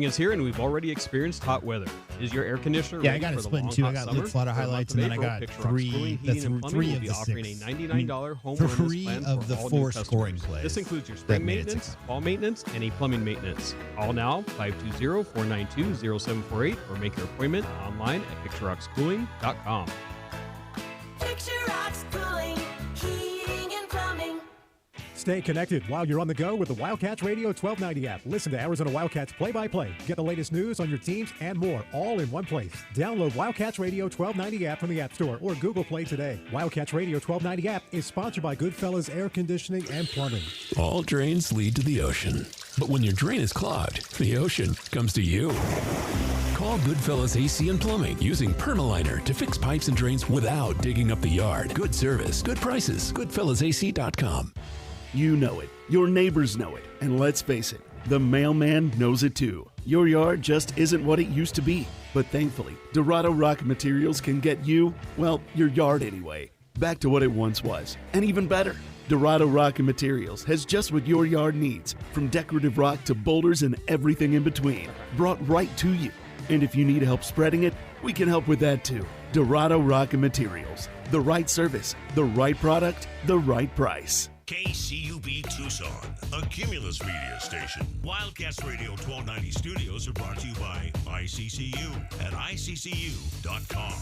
Is here, and we've already experienced hot weather. Is your air conditioner Yeah, I ready got for it the split in long, two. I hot got summer? Live Flutter For the month highlights, of and then I April, got Picture Rock's three. Cooling, That's Heating, and Plumbing three will of be the offering a six. $99 home For wellness three plan of for the all four new scoring customers. plays. This includes your That spring made it maintenance, six. fall maintenance, any plumbing maintenance. Call now 520-492-0748 or make your appointment online at picturerockscooling.com. Picture Rocks Cooling, Heating and Plumbing. Stay connected while you're on the go with the Wildcats Radio 1290 app. Listen to Arizona Wildcats play-by-play. Get the latest news on your teams and more, all in one place. Download Wildcats Radio 1290 app from the App Store or Google Play today. Wildcats Radio 1290 app is sponsored by Goodfellas Air Conditioning and Plumbing. All drains lead to the ocean. But when your drain is clogged, the ocean comes to you. Call Goodfellas AC and Plumbing using Permaliner to fix pipes and drains without digging up the yard. Good service, good prices. GoodfellasAC.com. You know it. Your neighbors know it. And let's face it, the mailman knows it too. Your yard just isn't what it used to be. But thankfully, Dorado Rock Materials can get you, well, your yard anyway, back to what it once was. And even better, Dorado Rock Materials has just what your yard needs, from decorative rock to boulders and everything in between, brought right to you. And if you need help spreading it, we can help with that too. Dorado Rock Materials. The right service, the right product, the right price. KCUB Tucson, a Cumulus media station. Wildcats Radio 1290 studios are brought to you by ICCU at ICCU.com.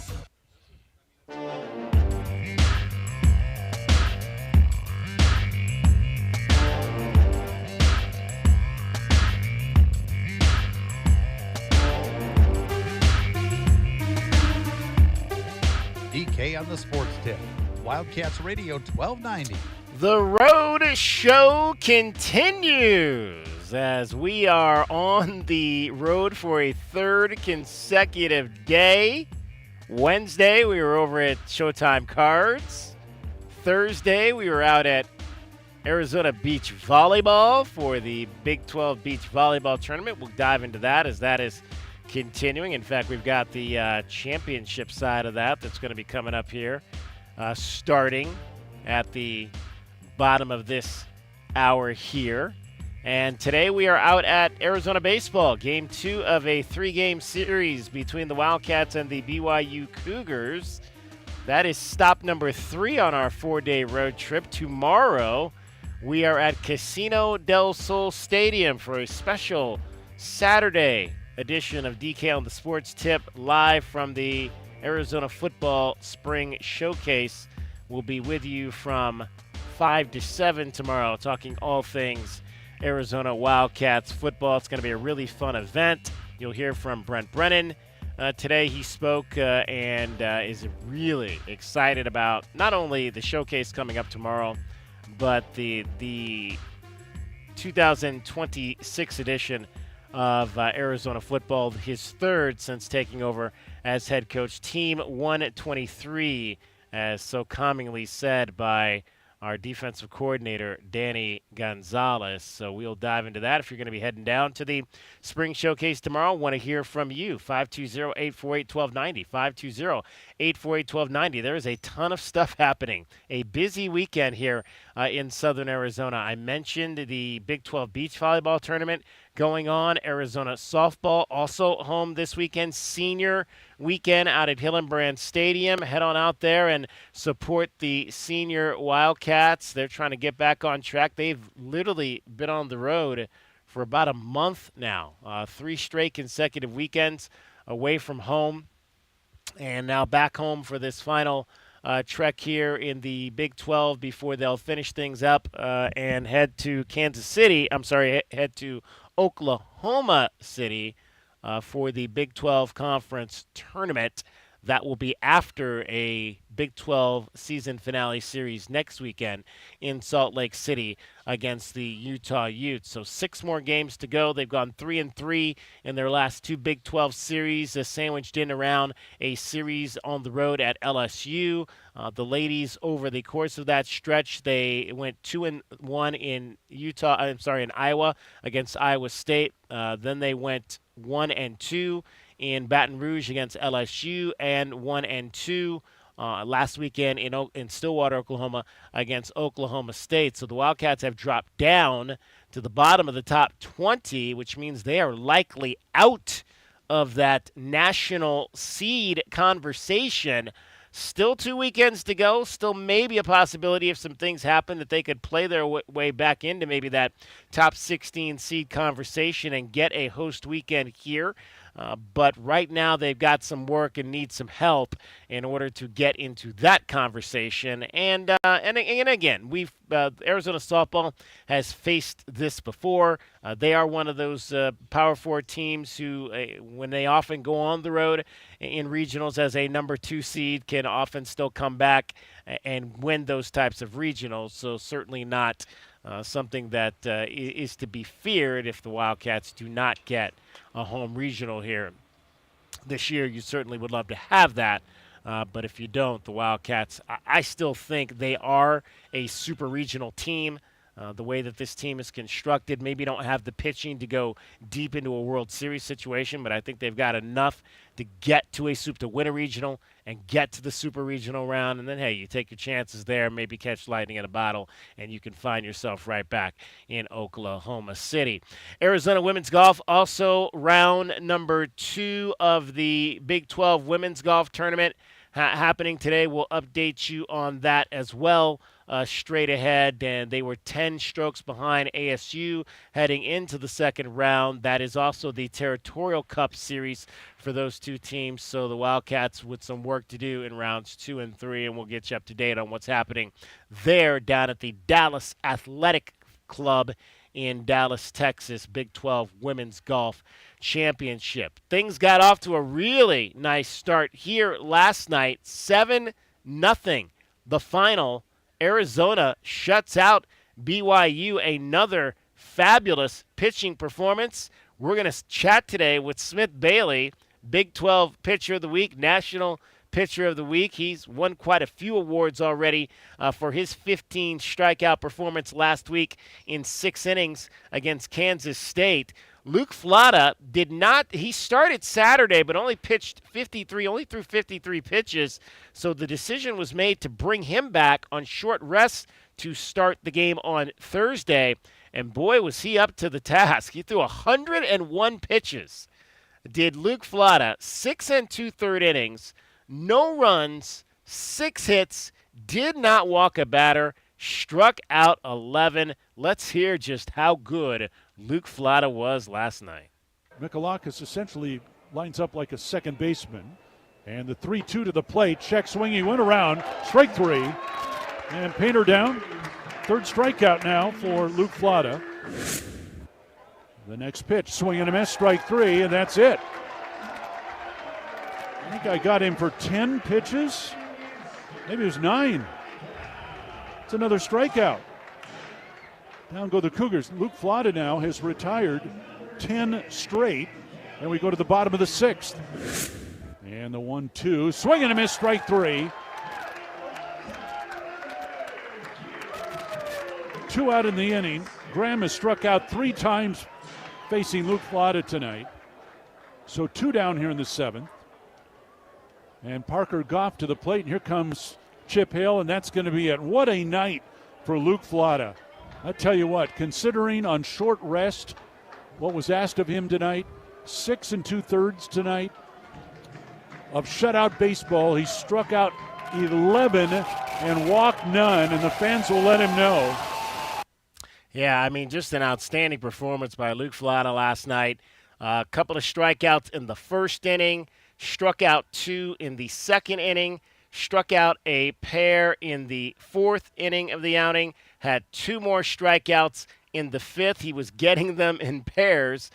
DK on the Sports Tip. Wildcats Radio 1290. The road show continues as we are on the road for a third consecutive day. Wednesday, we were over at Showtime Cards. Thursday, we were out at Arizona Beach Volleyball for the Big 12 Beach Volleyball Tournament. We'll dive into that as that is continuing. In fact, we've got the championship side of that that's going to be coming up here starting at the bottom of this hour here. And today we are out at Arizona Baseball, Game 2 of a 3-game series between the Wildcats and the BYU Cougars. That is stop number 3 on our 4-day road trip. Tomorrow we are at Casino del Sol Stadium for a special Saturday edition of DK on the Sports Tip, live from the Arizona Football Spring Showcase. We'll be with you from 5 to 7 tomorrow, talking all things Arizona Wildcats football. It's going to be a really fun event. You'll hear from Brent Brennan. Today he spoke and is really excited about not only the showcase coming up tomorrow, but the 2026 edition of Arizona football, his third since taking over as head coach. Team 123, as so commonly said by our defensive coordinator, Danny Gonzalez. So we'll dive into that. If you're going to be heading down to the Spring Showcase tomorrow, want to hear from you. 520-848-1290. 520-848-1290. There is a ton of stuff happening. A busy weekend here in southern Arizona. I mentioned the Big 12 Beach Volleyball Tournament going on. Arizona Softball also home this weekend. Senior weekend out at Hillenbrand Stadium. Head on out there and support the senior Wildcats. They're trying to get back on track. They've literally been on the road for about a month now. 3 straight consecutive weekends away from home. And now back home for this final trek here in the Big 12 before they'll finish things up and head to head to Oklahoma City for the Big 12 Conference Tournament. That will be after a Big 12 season finale series next weekend in Salt Lake City against the Utah Utes. So 6 more games to go. They've gone 3-3 in their last 2 Big 12 series, sandwiched in around a series on the road at LSU. The ladies, over the course of that stretch, they went 2-1 in Iowa against Iowa State. Then they went 1-2 in Baton Rouge against LSU, and 1-2 last weekend in Stillwater, Oklahoma against Oklahoma State. So the Wildcats have dropped down to the bottom of the top 20, which means they are likely out of that national seed conversation. Still 2 weekends to go. Still maybe a possibility if some things happen that they could play their way back into maybe that top 16 seed conversation and get a host weekend here. But right now they've got some work and need some help in order to get into that conversation. And again, Arizona softball has faced this before. They are one of those Power Four teams who, when they often go on the road in regionals as a number 2 seed, can often still come back and win those types of regionals. So certainly not something that is to be feared if the Wildcats do not get a home regional here this year. You certainly would love to have that. But if you don't, the Wildcats, I still think they are a super regional team. The way that this team is constructed, maybe don't have the pitching to go deep into a World Series situation, but I think they've got enough to get to to win a regional and get to the super regional round. And then, hey, you take your chances there, maybe catch lightning in a bottle, and you can find yourself right back in Oklahoma City. Arizona women's golf, also round number 2 of the Big 12 women's golf tournament happening today. We'll update you on that as well. Straight ahead, and they were 10 strokes behind ASU heading into the second round. That is also the Territorial Cup Series for those two teams, so the Wildcats with some work to do in rounds 2 and 3, and we'll get you up to date on what's happening there down at the Dallas Athletic Club in Dallas, Texas, Big 12 Women's Golf Championship. Things got off to a really nice start here last night, 7-0, the final. Arizona shuts out BYU, another fabulous pitching performance. We're going to chat today with Smith Bailey, Big 12 Pitcher of the Week, National Pitcher of the Week. He's won quite a few awards already for his 15 strikeout performance last week in 6 innings against Kansas State. Luke Flata did not, he started Saturday, but only threw 53 pitches. So the decision was made to bring him back on short rest to start the game on Thursday. And boy, was he up to the task. He threw 101 pitches. Did Luke Flata, 6 2/3 innings, no runs, 6 hits, did not walk a batter, struck out 11. Let's hear just how good Luke Flata was last night. Mikalakis essentially lines up like a second baseman. And the 3-2 to the plate. Check swing. He went around. Strike 3. And Painter down. Third strikeout now for Luke Flata. The next pitch. Swing and a miss. Strike 3. And that's it. I think I got him for 10 pitches. Maybe it was 9. It's another strikeout. Down go the Cougars. Luke Flata now has retired 10 straight. And we go to the bottom of the 6th. And the 1-2. Swing and a miss, strike 3. 2 out in the inning. Graham has struck out 3 times facing Luke Flata tonight. So 2 down here in the 7th. And Parker Goff to the plate. And here comes Chip Hale, and that's going to be it. What a night for Luke Flata. I tell you what, considering on short rest what was asked of him tonight, 6 2/3 tonight of shutout baseball. He struck out 11 and walked none, and the fans will let him know. Yeah, I mean, just an outstanding performance by Luke Flata last night. A couple of strikeouts in the first inning, struck out 2 in the second inning, struck out a pair in the 4th inning of the outing, had 2 more strikeouts in the 5th. He was getting them in pairs.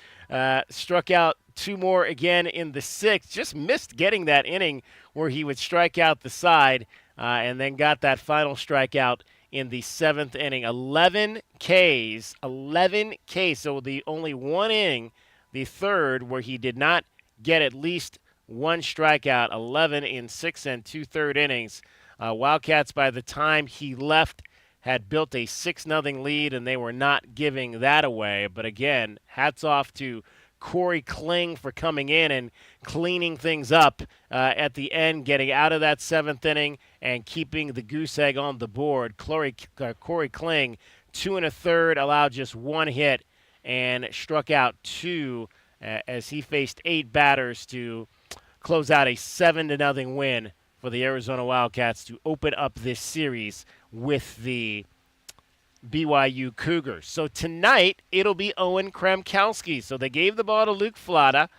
Struck out 2 more again in the 6th. Just missed getting that inning where he would strike out the side, and then got that final strikeout in the 7th inning. 11 Ks. So the only one inning, the 3rd, where he did not get at least 1 strikeout. 11 in 6 2/3 innings. Wildcats, by the time he left, had built a 6-0 lead, and they were not giving that away. But again, hats off to Corey Kling for coming in and cleaning things up at the end, getting out of that 7th inning and keeping the goose egg on the board. Corey Kling, 2 1/3, allowed just 1 hit, and struck out 2 as he faced 8 batters to close out a 7-0 win for the Arizona Wildcats to open up this series with the BYU Cougars. So tonight, it'll be Owen Kremkowski. So they gave the ball to Luke Flata,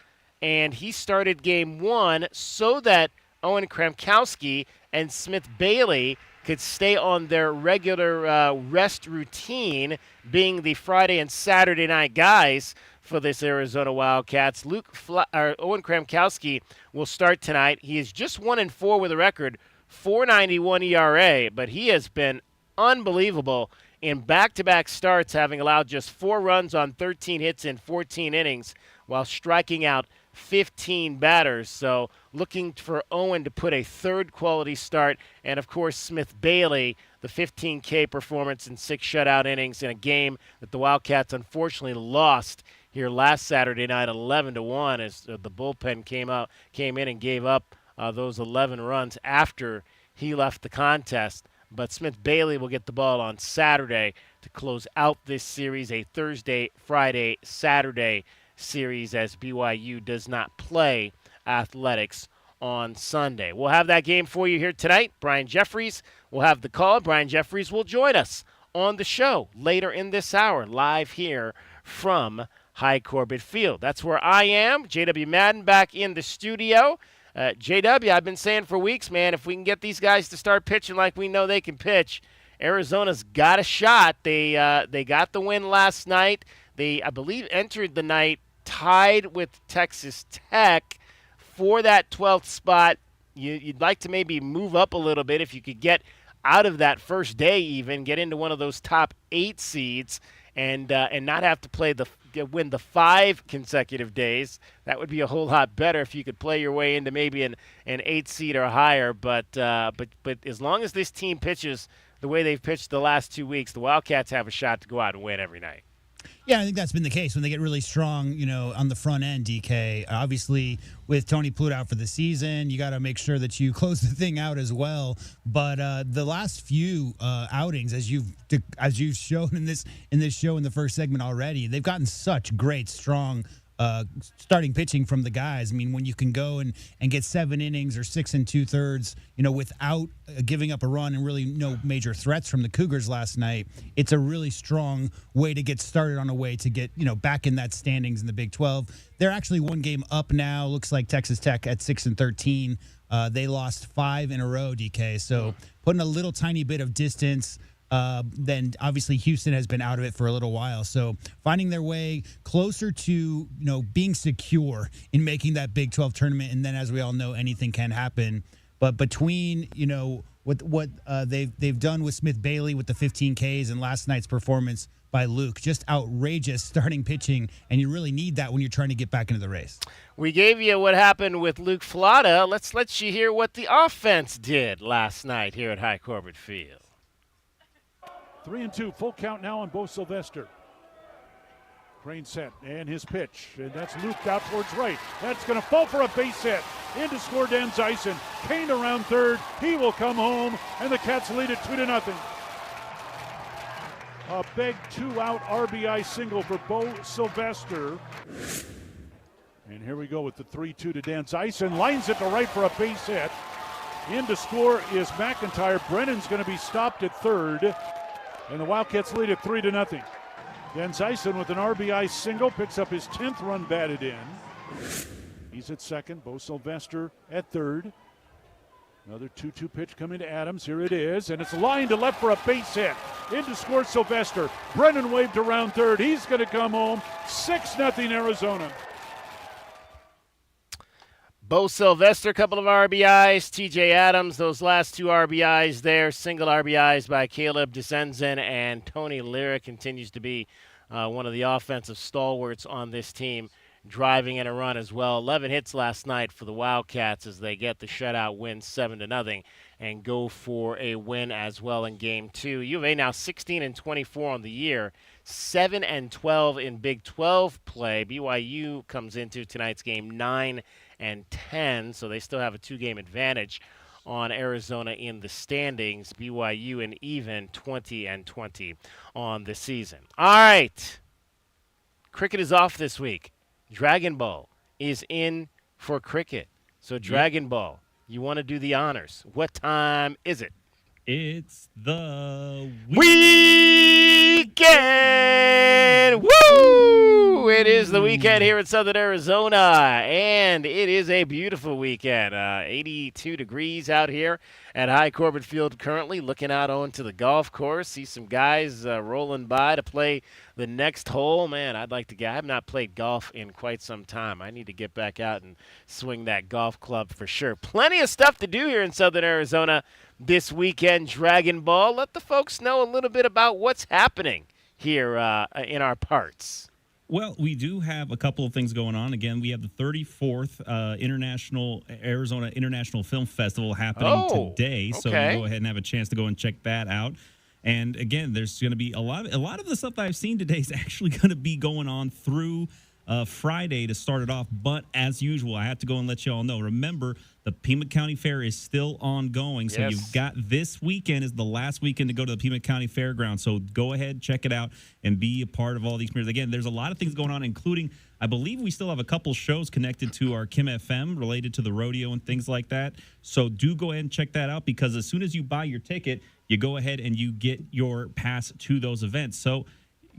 and he started game 1 so that Owen Kremkowski and Smith Bailey could stay on their regular rest routine, being the Friday and Saturday night guys for this Arizona Wildcats. Owen Kremkowski will start tonight. He is just 1-4 with a record, 4.91 ERA, but he has been unbelievable in back-to-back starts, having allowed just 4 runs on 13 hits in 14 innings while striking out 15 batters. So looking for Owen to put a third quality start. And, of course, Smith Bailey, the 15K performance in 6 shutout innings in a game that the Wildcats unfortunately lost here last Saturday night, 11-1, as the bullpen came in and gave up those 11 runs after he left the contest. But Smith Bailey will get the ball on Saturday to close out this series, a Thursday, Friday, Saturday series, as BYU does not play athletics on Sunday. We'll have that game for you here tonight. Brian Jeffries will have the call. Brian Jeffries will join us on the show later in this hour, live here from High Corbett Field. That's where I am. J.W. Madden back in the studio. JW, I've been saying for weeks, man, if we can get these guys to start pitching like we know they can pitch, Arizona's got a shot. They got the win last night. They, I believe, entered the night tied with Texas Tech for that 12th spot. You'd like to maybe move up a little bit if you could get out of that first day even, get into one of those top 8 seeds, and not have to win the 5 consecutive days. That would be a whole lot better if you could play your way into maybe an 8 seed or higher. But as long as this team pitches the way they've pitched the last 2 weeks, the Wildcats have a shot to go out and win every night. Yeah, I think that's been the case when they get really strong, on the front end, DK. Obviously, with Tony Pluto out for the season, you got to make sure that you close the thing out as well. But the last few outings, as you've shown in this show in the first segment already, they've gotten such great, strong starting pitching from the guys. I mean, when you can go and get 7 innings or 6 2/3, without giving up a run and really no major threats from the Cougars last night, it's a really strong way to get started on a way to get, back in that standings in the Big 12. They're actually 1 game up now. Looks like Texas Tech at 6-13. They lost 5 in a row, DK. So putting a little tiny bit of distance. Then obviously Houston has been out of it for a little while. So finding their way closer to, being secure in making that Big 12 tournament. And then, as we all know, anything can happen. But between, what they've done with Smith Bailey with the 15 Ks and last night's performance by Luke, just outrageous starting pitching. And you really need that when you're trying to get back into the race. We gave you what happened with Luke Flata. Let's let you hear what the offense did last night here at High Corbett Field. 3-2, full count now on Bo Sylvester. Crane set, and his pitch, and that's looped out towards right. That's going to fall for a base hit. In to score Dan Zeisen. Kane around third. He will come home, and the Cats lead it 2-0. A big 2-out RBI single for Bo Sylvester. And here we go with the 3-2 to Dan Zeisen. Lines it to right for a base hit. In to score is McIntyre. Brennan's going to be stopped at third. And the Wildcats lead it 3-0. Dan Zeisen with an RBI single picks up his 10th run batted in. He's at second. Bo Sylvester at third. Another 2-2 pitch coming to Adams. Here it is, and it's lined to left for a base hit. In to score Sylvester. Brennan waved around third. He's going to come home. 6-0 Arizona. Bo Sylvester, a couple of RBIs. TJ Adams, those last 2 RBIs there. Single RBIs by Caleb Desenzen, and Tony Lira continues to be one of the offensive stalwarts on this team, driving in a run as well. 11 hits last night for the Wildcats as they get the shutout win 7-0 and go for a win as well in Game 2. U of A now 16-24 on the year, 7-12 in Big 12 play. BYU comes into tonight's game 9-10, so they still have a 2-game advantage on Arizona in the standings. BYU an even 20-20 on the season. All right. Cricket is off this week. Dragon Ball is in for cricket. So Dragon Ball, you want to do the honors. What time is it? It's the weekend. Woo! It is the weekend here in Southern Arizona, and it is a beautiful weekend. 82 degrees out here at High Corbett Field currently. Looking out onto the golf course, see some guys rolling by to play the next hole. Man, I'd like to get. I have not played golf in quite some time. I need to get back out and swing that golf club for sure. Plenty of stuff to do here in Southern Arizona this weekend. Dragon Ball. Let the folks know a little bit about what's happening here in our parts. Well, we do have a couple of things going on. Again, we have the 34th Arizona International Film Festival happening today. So you go ahead and have a chance to go and check that out. And again, there's going to be a lot of the stuff that I've seen today is actually going to be going on through Friday to start it off. But as usual, I have to go and let you all know. Remember, the Pima County Fair is still ongoing. So you've got this weekend is the last weekend to go to the Pima County Fairgrounds. So go ahead, check it out, and be a part of all these premieres. Again, there's a lot of things going on, including, I believe we still have a couple shows connected to our Kim FM related to the rodeo and things like that. So do go ahead and check that out, because as soon as you buy your ticket, you go ahead and you get your pass to those events. So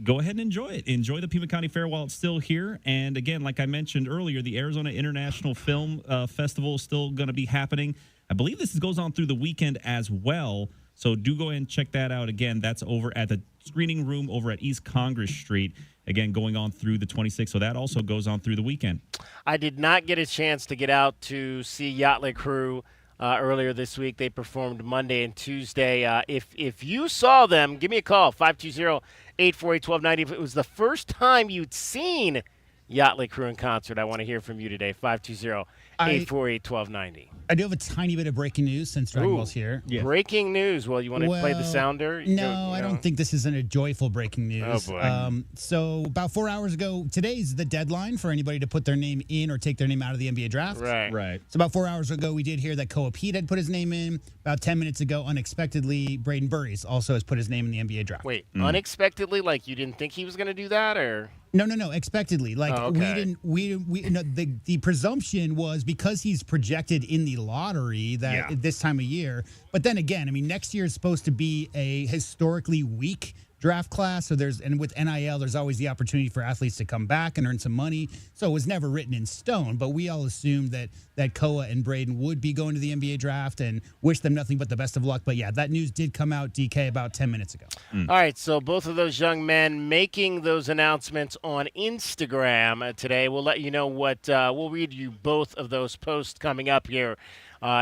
go ahead and enjoy it. Enjoy the Pima County Fair while it's still here. And again, like I mentioned earlier, the Arizona International Film Festival is still going to be happening. I believe this goes on through the weekend as well. So do go ahead and check that out. Again, that's over at the screening room over at East Congress Street. Again, going on through the 26th. So that also goes on through the weekend. I did not get a chance to get out to see Yachtly Crew earlier this week. They performed Monday and Tuesday. If you saw them, give me a call, 520-848-1290. If it was the first time you'd seen Yachtly Crew in concert, I want to hear from you today, 520-848-1290. I do have a tiny bit of breaking news since Dragon Ball's here. Yes. Breaking news. Well, you want to play the sounder? No, I don't think this isn't a joyful breaking news. Oh, boy. So about 4 hours ago, today's the deadline for anybody to put their name in or take their name out of the NBA draft. Right. So about 4 hours ago, we did hear that Koa Pete had put his name in. About 10 minutes ago, unexpectedly, Braden Burries also has put his name in the NBA draft. Wait, unexpectedly? Like you didn't think he was going to do that, or? No, expectedly. Like the presumption was because he's projected in the lottery that this time of year. But then again, I mean, next year is supposed to be a historically weak draft class. So with NIL, there's always the opportunity for athletes to come back and earn some money. So it was never written in stone, but we all assumed that Koa and Braden would be going to the NBA draft and wish them nothing but the best of luck. But yeah, that news did come out, DK, about 10 minutes ago. All right, so both of those young men making those announcements on Instagram today. We'll let you know what, we'll read you both of those posts coming up here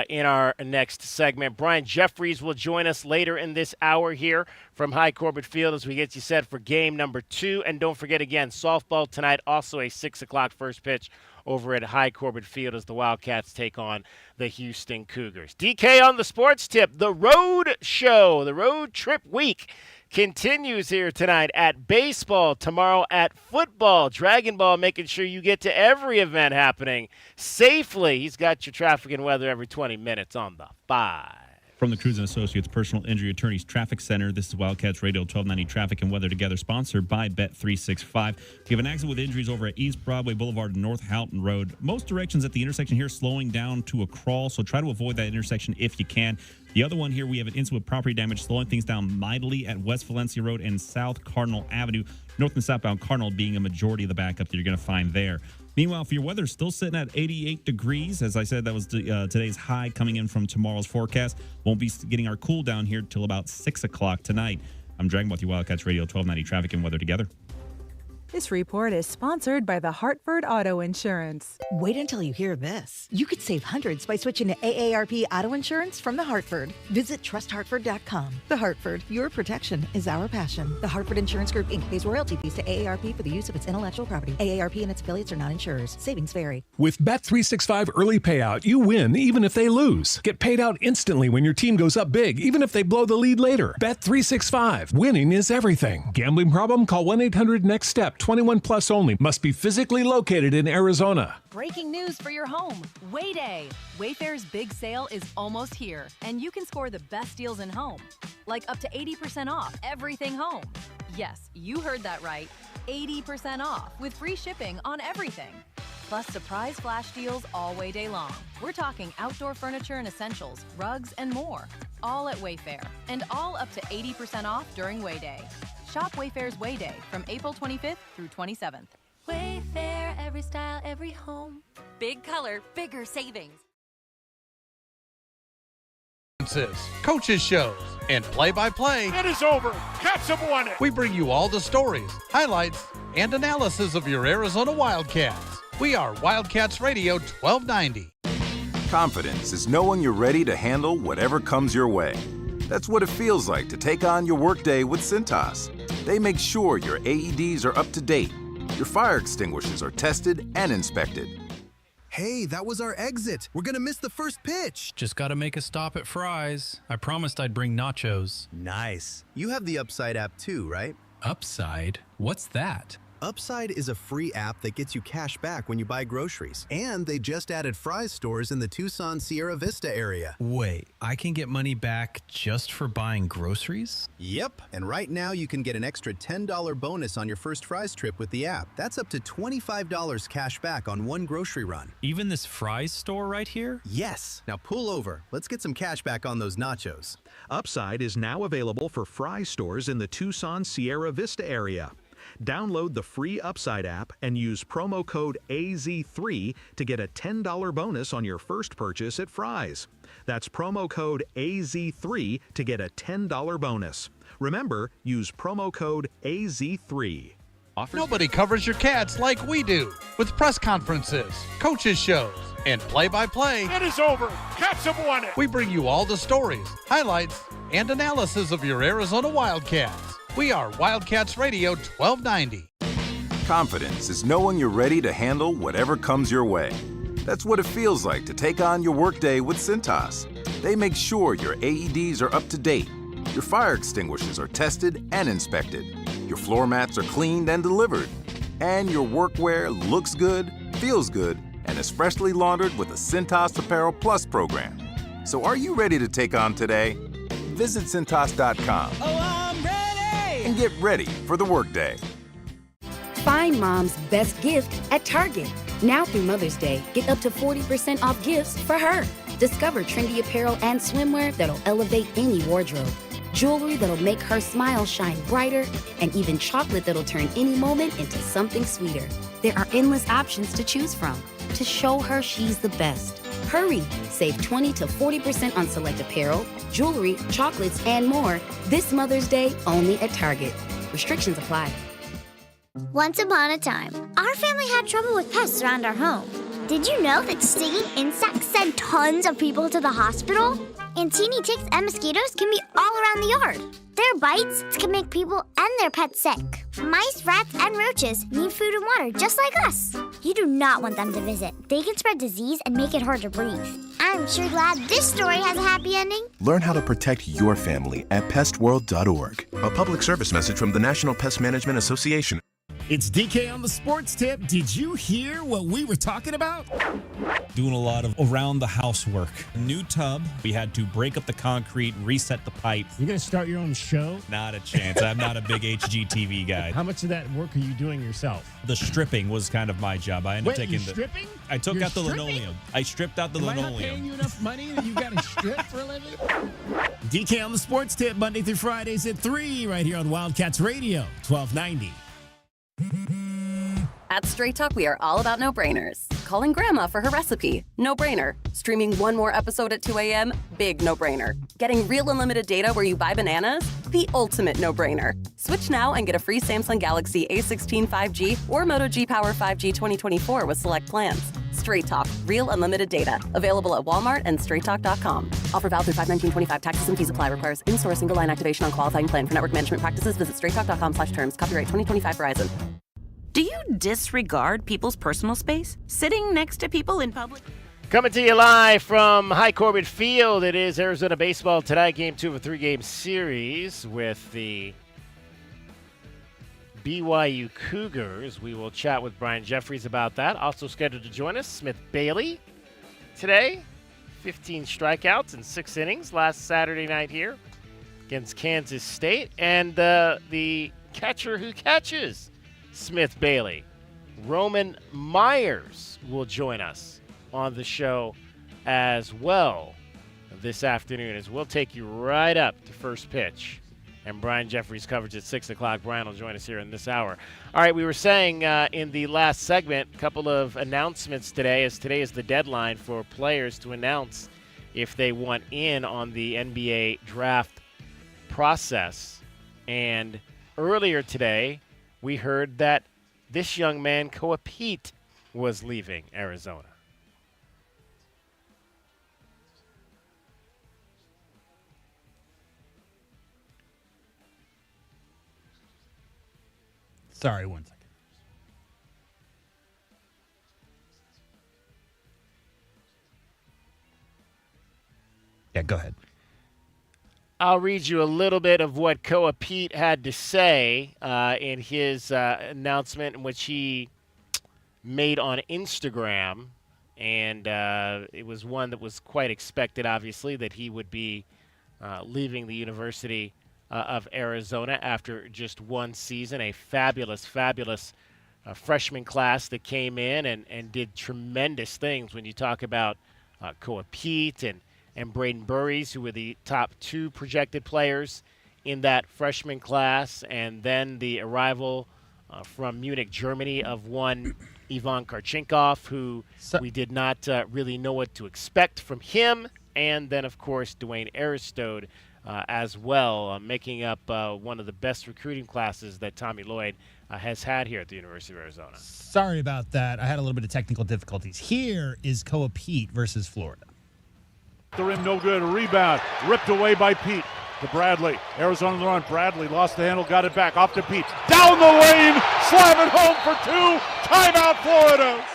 in our next segment. Brian Jeffries will join us later in this hour here from High Corbett Field as we get you set for game number 2. And don't forget, again, softball tonight, also a 6 o'clock first pitch over at High Corbett Field as the Wildcats take on the Houston Cougars. DK on the sports tip. The road show, the road trip week continues here tonight at baseball, tomorrow at football. Dragon Ball making sure you get to every event happening safely. He's got your traffic and weather every 20 minutes on the 5. From the Cruz & Associates Personal Injury Attorneys Traffic Center, this is Wildcats Radio 1290 Traffic and Weather Together, sponsored by Bet365. If you have an accident with injuries over at East Broadway Boulevard and North Houghton Road, most directions at the intersection here slowing down to a crawl, so try to avoid that intersection if you can. The other one here, we have an incident with property damage, slowing things down mightily at West Valencia Road and South Cardinal Avenue. North and southbound Cardinal being a majority of the backup that you're going to find there. Meanwhile, for your weather, still sitting at 88 degrees. As I said, that was today's high coming in from tomorrow's forecast. Won't be getting our cool down here till about 6 o'clock tonight. I'm Dragon Ball with you, Wildcats Radio 1290 Traffic and Weather Together. This report is sponsored by the Hartford Auto Insurance. Wait until you hear this. You could save hundreds by switching to AARP Auto Insurance from The Hartford. Visit trusthartford.com. The Hartford, your protection is our passion. The Hartford Insurance Group, Inc. pays royalty fees to AARP for the use of its intellectual property. AARP and its affiliates are not insurers. Savings vary. With Bet365 Early Payout, you win even if they lose. Get paid out instantly when your team goes up big, even if they blow the lead later. Bet365. Winning is everything. Gambling problem? Call 1-800-NEXT-STEP. 21 plus only. Must be physically located in Arizona. Breaking news for your home. Way Day. Wayfair's big sale is almost here, and you can score the best deals in home. Like up to 80% off everything home. Yes, you heard that right. 80% off with free shipping on everything. Plus surprise flash deals all Way Day long. We're talking outdoor furniture and essentials, rugs, and more. All at Wayfair, and all up to 80% off during Way Day. Shop Wayfair's Way Day from April 25th through 27th. Wayfair, every style, every home. Big color, bigger savings. Coaches shows, and play-by-play. It is over. Cats have won it. We bring you all the stories, highlights, and analysis of your Arizona Wildcats. We are Wildcats Radio 1290. Confidence is knowing you're ready to handle whatever comes your way. That's what it feels like to take on your workday with Cintas. They make sure your AEDs are up to date, your fire extinguishers are tested and inspected. Hey, that was our exit. We're gonna miss the first pitch. Just gotta make a stop at Fry's. I promised I'd bring nachos. Nice. You have the Upside app too, right? Upside? What's that? Upside is a free app that gets you cash back when you buy groceries. And they just added Fry's stores in the Tucson Sierra Vista area. Wait, I can get money back just for buying groceries? Yep. And right now you can get an extra $10 bonus on your first Fry's trip with the app. That's up to $25 cash back on one grocery run. Even this Fry's store right here? Yes. Now pull over. Let's get some cash back on those nachos. Upside is now available for Fry's stores in the Tucson Sierra Vista area. Download the free Upside app and use promo code AZ3 to get a $10 bonus on your first purchase at Fry's. That's promo code AZ3 to get a $10 bonus. Remember, use promo code AZ3. Nobody covers your Cats like we do. With press conferences, coaches shows, and play-by-play. It is over. Cats have won it. We bring you all the stories, highlights, and analysis of your Arizona Wildcats. We are Wildcats Radio 1290. Confidence is knowing you're ready to handle whatever comes your way. That's what it feels like to take on your workday with Cintas. They make sure your AEDs are up to date, your fire extinguishers are tested and inspected, your floor mats are cleaned and delivered, and your workwear looks good, feels good, and is freshly laundered with a Cintas Apparel Plus program. So are you ready to take on today? Visit Cintas.com. And get ready for the workday. Find mom's best gift at Target. Now through Mother's Day, get up to 40% off gifts for her. Discover trendy apparel and swimwear that'll elevate any wardrobe. Jewelry that'll make her smile shine brighter, and even chocolate that'll turn any moment into something sweeter. There are endless options to choose from to show her she's the best. Hurry! Save 20 to 40% on select apparel, jewelry, chocolates, and more this Mother's Day only at Target. Restrictions apply. Once upon a time, our family had trouble with pests around our home. Did you know that stinging insects send tons of people to the hospital? And teeny ticks and mosquitoes can be all around the yard. Their bites can make people and their pets sick. Mice, rats, and roaches need food and water just like us. You do not want them to visit. They can spread disease and make it hard to breathe. I'm sure glad this story has a happy ending. Learn how to protect your family at pestworld.org. A public service message from the National Pest Management Association. It's DK on the Sports Tip. Did you hear what we were talking about? Doing a lot of around the house work. New tub. We had to break up the concrete, reset the pipe. You're going to start your own show? Not a chance. I'm not a big HGTV guy. How much of that work are you doing yourself? The stripping was kind of my job. I ended up taking stripping? I took You're out the stripping? linoleum. I stripped out the Am linoleum. I not paying you enough money that you got to strip for a living? DK on the Sports Tip, Monday through Fridays at 3, right here on Wildcats Radio, 1290. At Straight Talk, we are all about no-brainers. Calling Grandma for her recipe, no-brainer. Streaming one more episode at 2 a.m., big no-brainer. Getting real unlimited data where you buy bananas, the ultimate no-brainer. Switch now and get a free Samsung Galaxy A16 5G or Moto G Power 5G 2024 with select plans. Straight Talk, real unlimited data. Available at Walmart and straighttalk.com. Offer valid through 5/19/25. Taxes and fees apply. Requires in-store single line activation on qualifying plan. For network management practices, visit straighttalk.com/terms. Copyright 2025 Verizon. Do you disregard people's personal space? Sitting next to people in public? Coming to you live from High Corbett Field, it is Arizona Baseball tonight, Game 2 of a 3-game series with the BYU Cougars. We will chat with Brian Jeffries about that. Also scheduled to join us, Smith Bailey today. 15 strikeouts in 6 innings last Saturday night here against Kansas State. And the catcher who catches Smith Bailey, Roman Myers, will join us on the show as well this afternoon, as we'll take you right up to first pitch. And Brian Jeffries coverage at 6 o'clock. Brian will join us here in this hour. All right, we were saying in the last segment, a couple of announcements today, as today is the deadline for players to announce if they want in on the NBA draft process. And earlier today, we heard that this young man, Koa Pete, was leaving Arizona. Sorry, 1 second. Yeah, go ahead. I'll read you a little bit of what Koa Pete had to say in his announcement, in which he made on Instagram. And it was one that was quite expected, obviously, that he would be leaving the University of Arizona after just one season. A fabulous, fabulous freshman class that came in and did tremendous things. When you talk about Koa Pete and Braden Burries, who were the top 2 projected players in that freshman class, and then the arrival from Munich, Germany, of one Ivan Karchinkov, who we did not really know what to expect from him, and then, of course, Dwayne Aristode as well, making up one of the best recruiting classes that Tommy Lloyd has had here at the University of Arizona. Sorry about that. I had a little bit of technical difficulties. Here is Koa Pete versus Florida. The rim, no good. A rebound, ripped away by Pete to Bradley. Arizona on the run. Bradley lost the handle, got it back. Off to Pete. Down the lane, slam it home for 2. Timeout, Florida.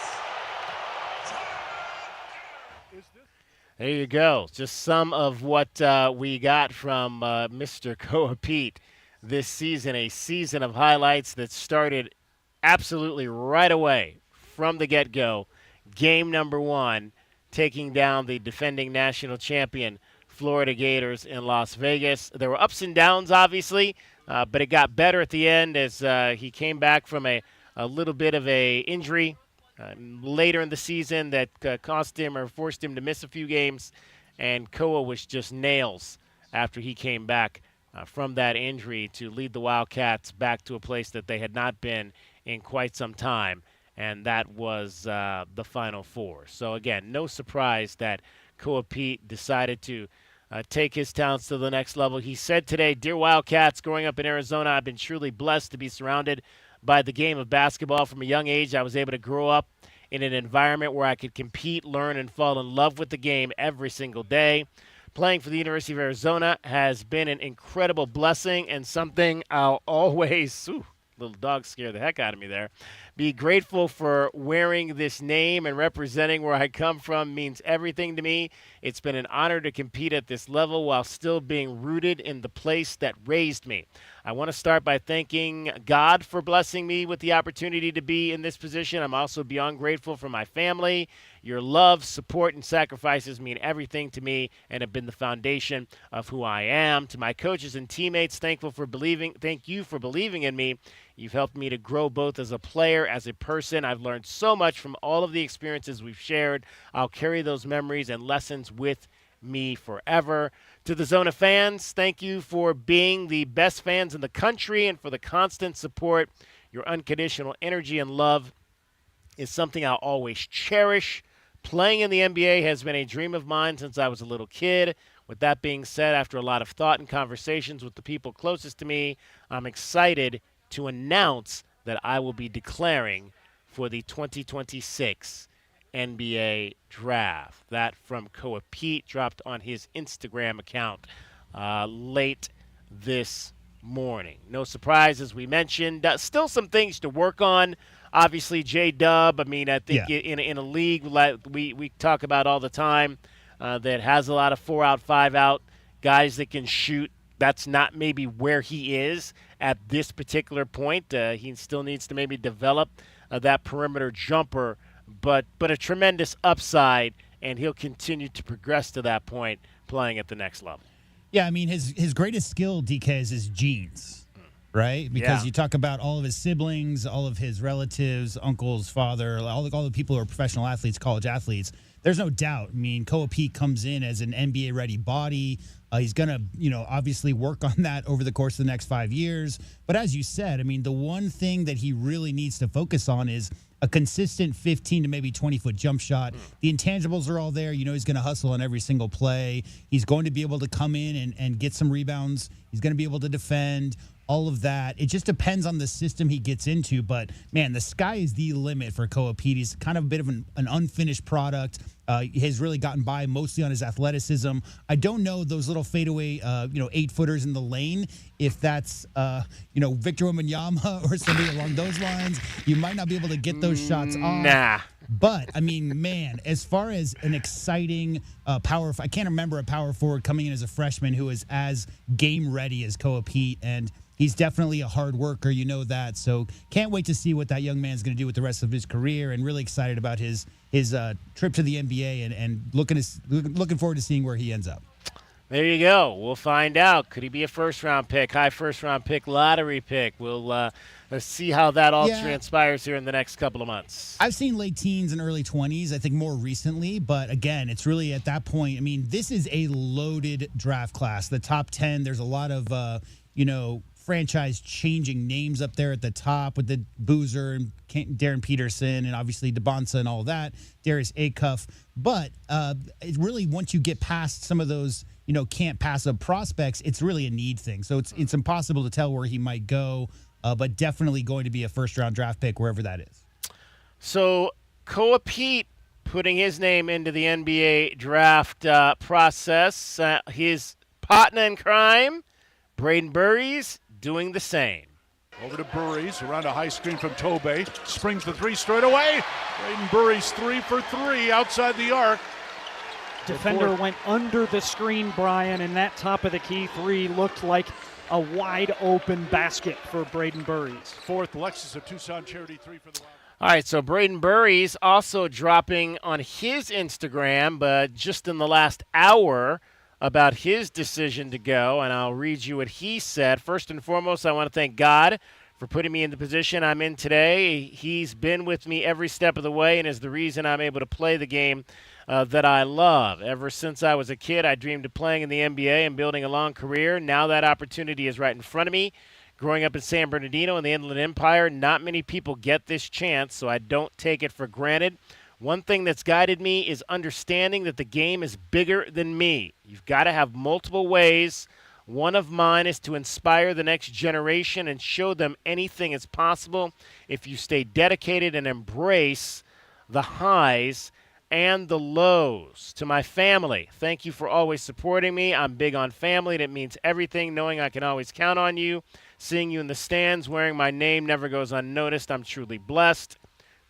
There you go. Just some of what we got from Mr. Koa Pete this season. A season of highlights that started absolutely right away from the get-go. Game number 1, taking down the defending national champion Florida Gators in Las Vegas. There were ups and downs, obviously, but it got better at the end as he came back from a little bit of a injury later in the season that cost him or forced him to miss a few games, and Koa was just nails after he came back from that injury to lead the Wildcats back to a place that they had not been in quite some time, and that was the Final Four. So, again, no surprise that Koa Pete decided to take his talents to the next level. He said today, "Dear Wildcats, growing up in Arizona, I've been truly blessed to be surrounded by the game of basketball. From a young age, I was able to grow up in an environment where I could compete, learn, and fall in love with the game every single day. Playing for the University of Arizona has been an incredible blessing and something I'll always, little dog scared the heck out of me there, be grateful for. Wearing this name and representing where I come from means everything to me. It's been an honor to compete at this level while still being rooted in the place that raised me. I want to start by thanking God for blessing me with the opportunity to be in this position. I'm also beyond grateful for my family. Your love, support, and sacrifices mean everything to me and have been the foundation of who I am. To my coaches and teammates, thank you for believing in me. You've helped me to grow both as a player, as a person. I've learned so much from all of the experiences we've shared. I'll carry those memories and lessons with me forever. To the Zona fans, thank you for being the best fans in the country and for the constant support. Your unconditional energy and love is something I'll always cherish. Playing in the NBA has been a dream of mine since I was a little kid. With that being said, after a lot of thought and conversations with the people closest to me, I'm excited to announce that I will be declaring for the 2026 NBA draft. That from Koa Pete, dropped on his Instagram account late this morning. No surprise, as we mentioned. Still some things to work on. Obviously, J-Dub, I mean, I think in a league like we talk about all the time that has a lot of 4-out, 5-out guys that can shoot that's not maybe where he is at this particular point. He still needs to maybe develop that perimeter jumper, but a tremendous upside, and he'll continue to progress to that point playing at the next level. Yeah, I mean, his greatest skill, DK, is his genes, right? Because you talk about all of his siblings, all of his relatives, uncles, father, all the people who are professional athletes, college athletes. There's no doubt. I mean, Koa Pete comes in as an NBA-ready body. He's going to, obviously work on that over the course of the next 5 years. But as you said, I mean, the one thing that he really needs to focus on is a consistent 15 to maybe 20-foot jump shot. The intangibles are all there. He's going to hustle on every single play. He's going to be able to come in and get some rebounds. He's going to be able to defend. All of that. It just depends on the system he gets into. But, man, the sky is the limit for Koa Pete. He's kind of a bit of an unfinished product. He has really gotten by mostly on his athleticism. I don't know those little fadeaway, 8-footers in the lane, if that's, Victor Wembanyama or somebody along those lines. You might not be able to get those shots off. Nah. But, I mean, man, as far as an exciting I can't remember a power forward coming in as a freshman who is as game ready as Koa Pete, and he's definitely a hard worker, that. So can't wait to see what that young man's going to do with the rest of his career, and really excited about his trip to the NBA and looking forward to seeing where he ends up. There you go. We'll find out. Could he be a first-round pick, high first-round pick, lottery pick? We'll see how that all transpires here in the next couple of months. I've seen late teens and early 20s, I think more recently. But, again, it's really at that point. I mean, this is a loaded draft class. The top 10, there's a lot of, franchise-changing names up there at the top with the Boozer and Darren Peterson and obviously DeBonsa and all that, Darius Acuff. But it really, once you get past some of those, can't pass up prospects, it's really a need thing. So it's impossible to tell where he might go, but definitely going to be a first-round draft pick wherever that is. So Koa Pete putting his name into the NBA draft process. His partner in crime, Braden Burries, doing the same. Over to Burries, around a high screen from Tobe. Springs the three straight away. Braden Burries 3 for 3 outside the arc. Defender went under the screen, Brian, and that top of the key three looked like a wide open basket for Braden Burries. Fourth, Alexis of Tucson Charity 3 for the Wild. All right, so Braden Burries also dropping on his Instagram, but just in the last hour, about his decision to go, and I'll read you what he said. First and foremost, I want to thank God for putting me in the position I'm in today. He's been with me every step of the way and is the reason I'm able to play the game that I love. Ever since I was a kid, I dreamed of playing in the NBA and building a long career. Now that opportunity is right in front of me. Growing up in San Bernardino in the Inland Empire, not many people get this chance, so I don't take it for granted. One thing that's guided me is understanding that the game is bigger than me. You've got to have multiple ways. One of mine is to inspire the next generation and show them anything is possible if you stay dedicated and embrace the highs and the lows. To my family, thank you for always supporting me. I'm big on family, and it means everything, knowing I can always count on you. Seeing you in the stands, wearing my name never goes unnoticed. I'm truly blessed.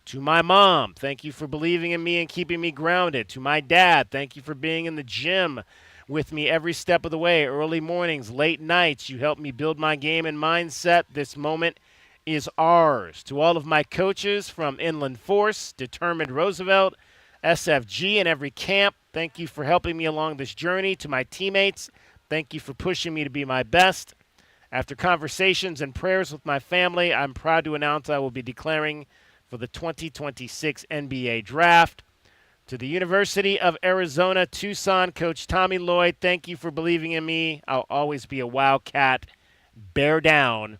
To my mom, thank you for believing in me and keeping me grounded. To my dad, thank you for being in the gym with me every step of the way. Early mornings, late nights, you helped me build my game and mindset. This moment is ours. To all of my coaches from Inland Force, Determined Roosevelt, SFG, and every camp, thank you for helping me along this journey. To my teammates, thank you for pushing me to be my best. After conversations and prayers with my family, I'm proud to announce I will be declaring for the 2026 NBA Draft. To the University of Arizona, Tucson, Coach Tommy Lloyd, thank you for believing in me. I'll always be a Wildcat. Bear down.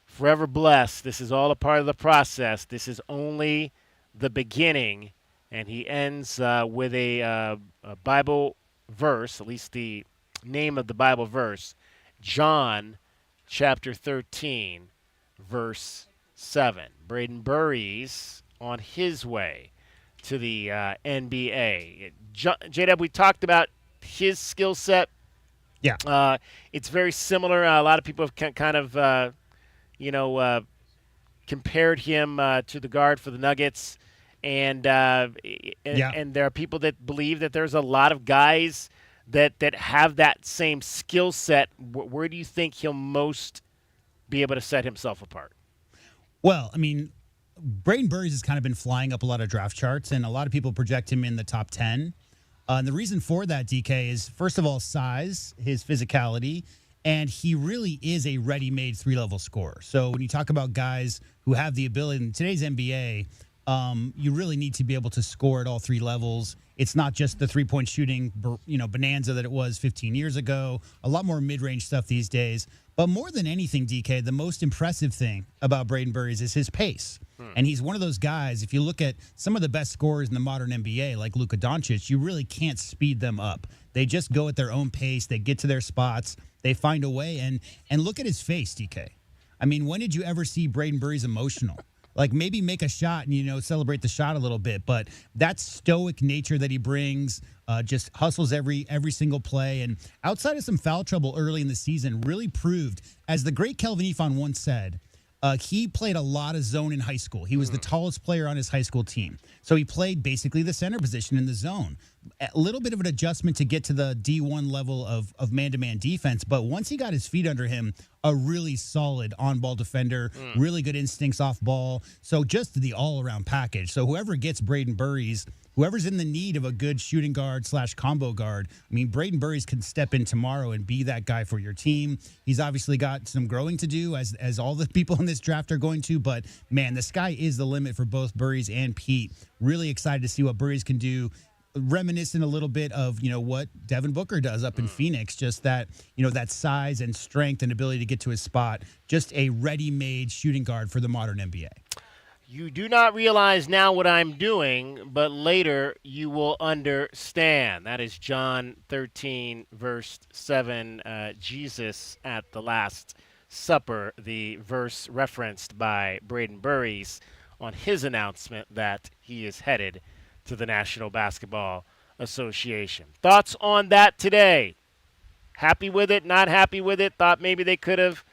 Forever blessed. This is all a part of the process. This is only the beginning. And he ends with a Bible verse, at least the name of the Bible verse, John chapter 13, verse 7. Braden Burries on his way to the NBA. J-Dub, we talked about his skill set. Yeah. It's very similar. A lot of people have kind of, compared him to the guard for the Nuggets. And there are people that believe that there's a lot of guys that have that same skill set, where do you think he'll most be able to set himself apart? Well, I mean, Braden Burries has kind of been flying up a lot of draft charts, and a lot of people project him in the top 10. And the reason for that, DK, is, first of all, size, his physicality, and he really is a ready-made three-level scorer. So when you talk about guys who have the ability in today's NBA, you really need to be able to score at all three levels. It's not just the three-point shooting, bonanza that it was 15 years ago. A lot more mid-range stuff these days. But more than anything, DK, the most impressive thing about Braden Burries is his pace. And he's one of those guys, if you look at some of the best scorers in the modern NBA, like Luka Doncic, you really can't speed them up. They just go at their own pace. They get to their spots. They find a way. And look at his face, DK. I mean, when did you ever see Braden Burries emotional? Like, maybe make a shot and, celebrate the shot a little bit. But that stoic nature that he brings, just hustles every single play. And outside of some foul trouble early in the season, really proved, as the great Kelvin Ifan once said, he played a lot of zone in high school. He was the tallest player on his high school team. So he played basically the center position in the zone. A little bit of an adjustment to get to the D1 level of man-to-man defense. But once he got his feet under him, a really solid on-ball defender, really good instincts off ball. So just the all-around package. So whoever gets Braden Burries, whoever's in the need of a good shooting guard / combo guard, I mean, Braden Burries can step in tomorrow and be that guy for your team. He's obviously got some growing to do, as all the people in this draft are going to. But, man, the sky is the limit for both Burries and Pete. Really excited to see what Burries can do. Reminiscent a little bit of, what Devin Booker does up in Phoenix, just that, that size and strength and ability to get to his spot. Just a ready-made shooting guard for the modern NBA. You do not realize now what I'm doing, but later you will understand. That is John 13, verse 7, Jesus at the Last Supper, the verse referenced by Braden Burries on his announcement that he is headed to the National Basketball Association. Thoughts on that today? Happy with it, not happy with it? Thought maybe they could have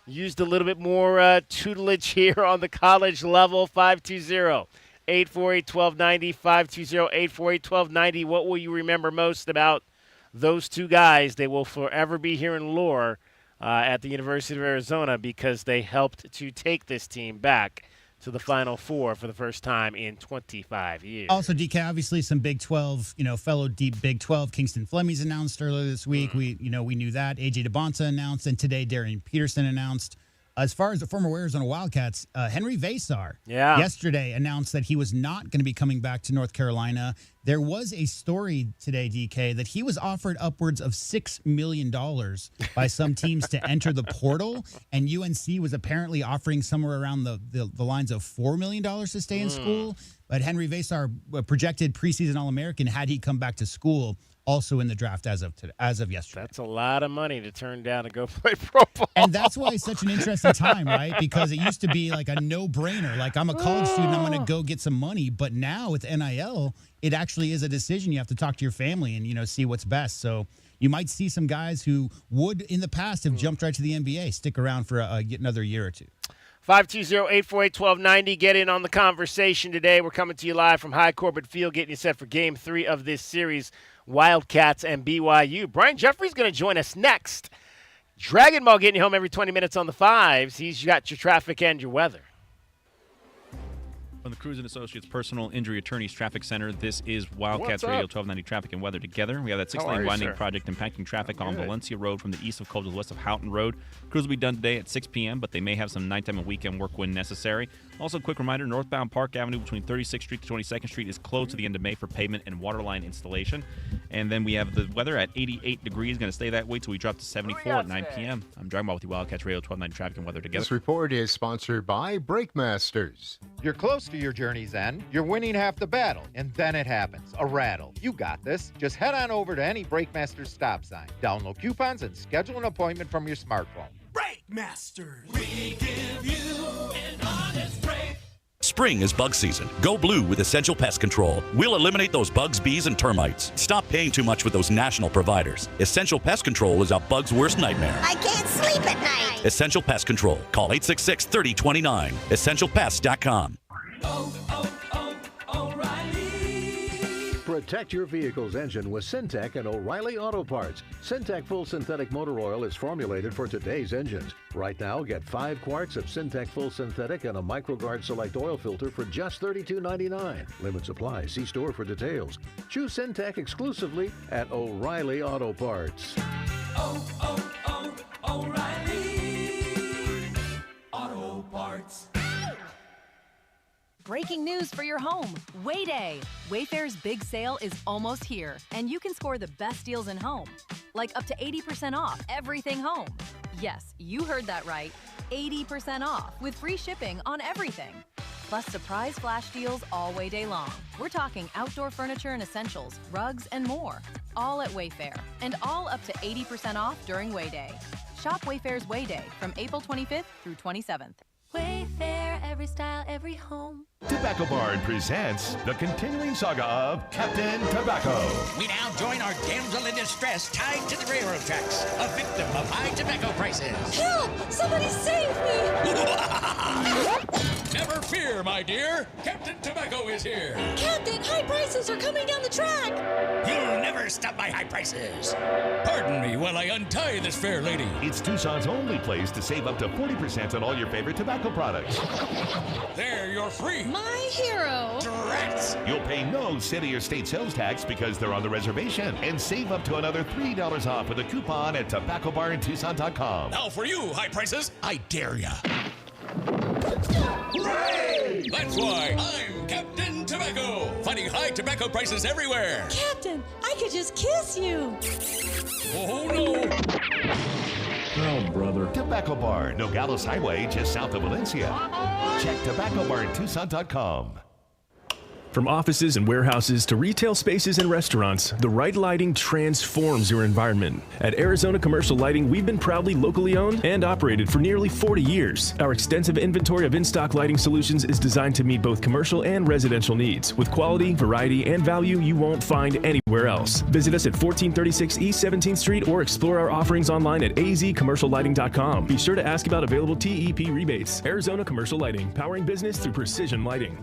used a little bit more tutelage here on the college level. 520-848-1290, 520-848-1290. What will you remember most about those two guys? They will forever be here in lore at the University of Arizona because they helped to take this team back to the Final Four for the first time in 25 years. Also, DK, obviously some Big 12, fellow deep Big 12. Kingston Fleming's announced earlier this week. We knew that. AJ DeBonta announced, and today Darian Peterson announced. As far as the former Arizona Wildcats, Henry Vasar yesterday announced that he was not going to be coming back to North Carolina. There was a story today, DK, that he was offered upwards of $6 million by some teams to enter the portal, and UNC was apparently offering somewhere around the lines of $4 million to stay in school. But Henry Vasar, projected preseason All-American, had he come back to school, also in the draft as of yesterday. That's a lot of money to turn down to go play pro ball. And that's why it's such an interesting time, right? Because it used to be like a no-brainer. Like, I'm a college student, I'm going to go get some money. But now with NIL, it actually is a decision. You have to talk to your family and, see what's best. So you might see some guys who would in the past have jumped right to the NBA stick around for another year or two. 520-848-1290. Get in on the conversation today. We're coming to you live from High Corbett Field, getting you set for Game 3 of this series, Wildcats and BYU. Brian Jeffrey's going to join us next. Dragon Ball getting you home every 20 minutes on the fives. He's got your traffic and your weather. From the Cruz & Associates Personal Injury Attorneys Traffic Center, this is Wildcats Radio 1290 Traffic and Weather together. We have that 6-lane widening project impacting traffic on Valencia Road from the east of Cole to the west of Houghton Road. Crews will be done today at 6 p.m., but they may have some nighttime and weekend work when necessary. Also, a quick reminder, northbound Park Avenue between 36th Street to 22nd Street is closed to the end of May for pavement and water line installation. And then we have the weather at 88 degrees, going to stay that way till we drop to 74 at 9 p.m. I'm Dragon Ball with you, Wildcats Radio 1290 Traffic and Weather together. This report is sponsored by Brake Masters. You're close to your journey's end. You're winning half the battle, and then it happens. A rattle. You got this. Just head on over to any Brake Masters stop sign. Download coupons and schedule an appointment from your smartphone. Brake Masters. We give you an honest break. Spring is bug season. Go blue with Essential Pest Control. We'll eliminate those bugs, bees, and termites. Stop paying too much with those national providers. Essential Pest Control is a bug's worst nightmare. I can't sleep at night. Essential Pest Control. Call 866-3029. EssentialPest.com. O'Reilly. Protect your vehicle's engine with Syntec and O'Reilly Auto Parts. Syntec Full Synthetic Motor Oil is formulated for today's engines. Right now, get 5 quarts of Syntec Full Synthetic and a MicroGuard Select oil filter for just $32.99. Limits apply. See store for details. Choose Syntec exclusively at O'Reilly Auto Parts. O'Reilly Auto Parts. Breaking news for your home. Wayday. Wayfair's big sale is almost here, and you can score the best deals in home. Like up to 80% off everything home. Yes, you heard that right. 80% off with free shipping on everything. Plus surprise flash deals all Wayday long. We're talking outdoor furniture and essentials, rugs, and more. All at Wayfair, and all up to 80% off during Wayday. Shop Wayfair's Wayday from April 25th through 27th. Wayfair, every style, every home. Tobacco Barn presents the continuing saga of Captain Tobacco. We now join our damsel in distress tied to the railroad tracks, a victim of high tobacco prices. Help! Somebody save me! Never fear, my dear. Captain Tobacco is here. Captain, high prices are coming down the track. You'll never stop my high prices. Pardon me while I untie this fair lady. It's Tucson's only place to save up to 40% on all your favorite tobacco products. There, you're free. My hero. Rats. You'll pay no city or state sales tax because they're on the reservation, and save up to another $3 off with a coupon at tobaccobarntucson.com. Now for you, high prices, I dare ya. Hooray! That's why I'm Captain Tobacco, finding high tobacco prices everywhere. Captain, I could just kiss you. Oh, no. Oh, brother. Tobacco Barn, Nogales Highway, just south of Valencia. Check tobaccobarntucson.com. From offices and warehouses to retail spaces and restaurants, the right lighting transforms your environment. At Arizona Commercial Lighting, we've been proudly locally owned and operated for nearly 40 years. Our extensive inventory of in-stock lighting solutions is designed to meet both commercial and residential needs, with quality, variety, and value you won't find anywhere else. Visit us at 1436 East 17th Street or explore our offerings online at azcommerciallighting.com. Be sure to ask about available TEP rebates. Arizona Commercial Lighting, powering business through precision lighting.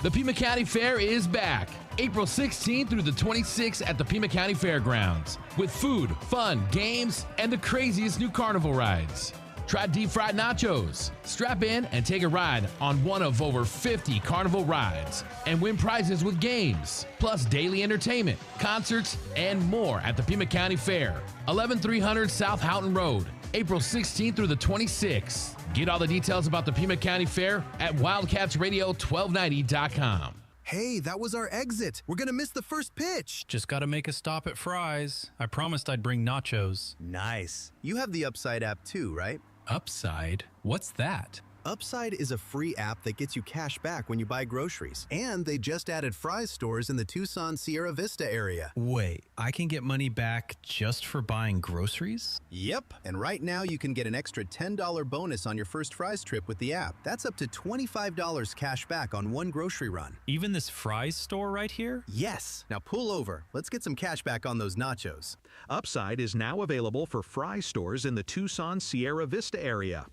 The Pima County Fair is back, April 16th through the 26th at the Pima County Fairgrounds, with food, fun, games, and the craziest new carnival rides. Try deep-fried nachos, strap in and take a ride on one of over 50 carnival rides, and win prizes with games, plus daily entertainment, concerts, and more at the Pima County Fair, 11300 South Houghton Road, April 16th through the 26th. Get all the details about the Pima County Fair at wildcatsradio1290.com. Hey, that was our exit. We're gonna miss the first pitch. Just gotta make a stop at Fry's. I promised I'd bring nachos. Nice. You have the Upside app too, right? Upside? What's that? Upside is a free app that gets you cash back when you buy groceries. And they just added Fry's stores in the Tucson Sierra Vista area. Wait, I can get money back just for buying groceries? Yep. And right now you can get an extra $10 bonus on your first Fry's trip with the app. That's up to $25 cash back on one grocery run. Even this Fry's store right here? Yes. Now pull over. Let's get some cash back on those nachos. Upside is now available for Fry's stores in the Tucson Sierra Vista area.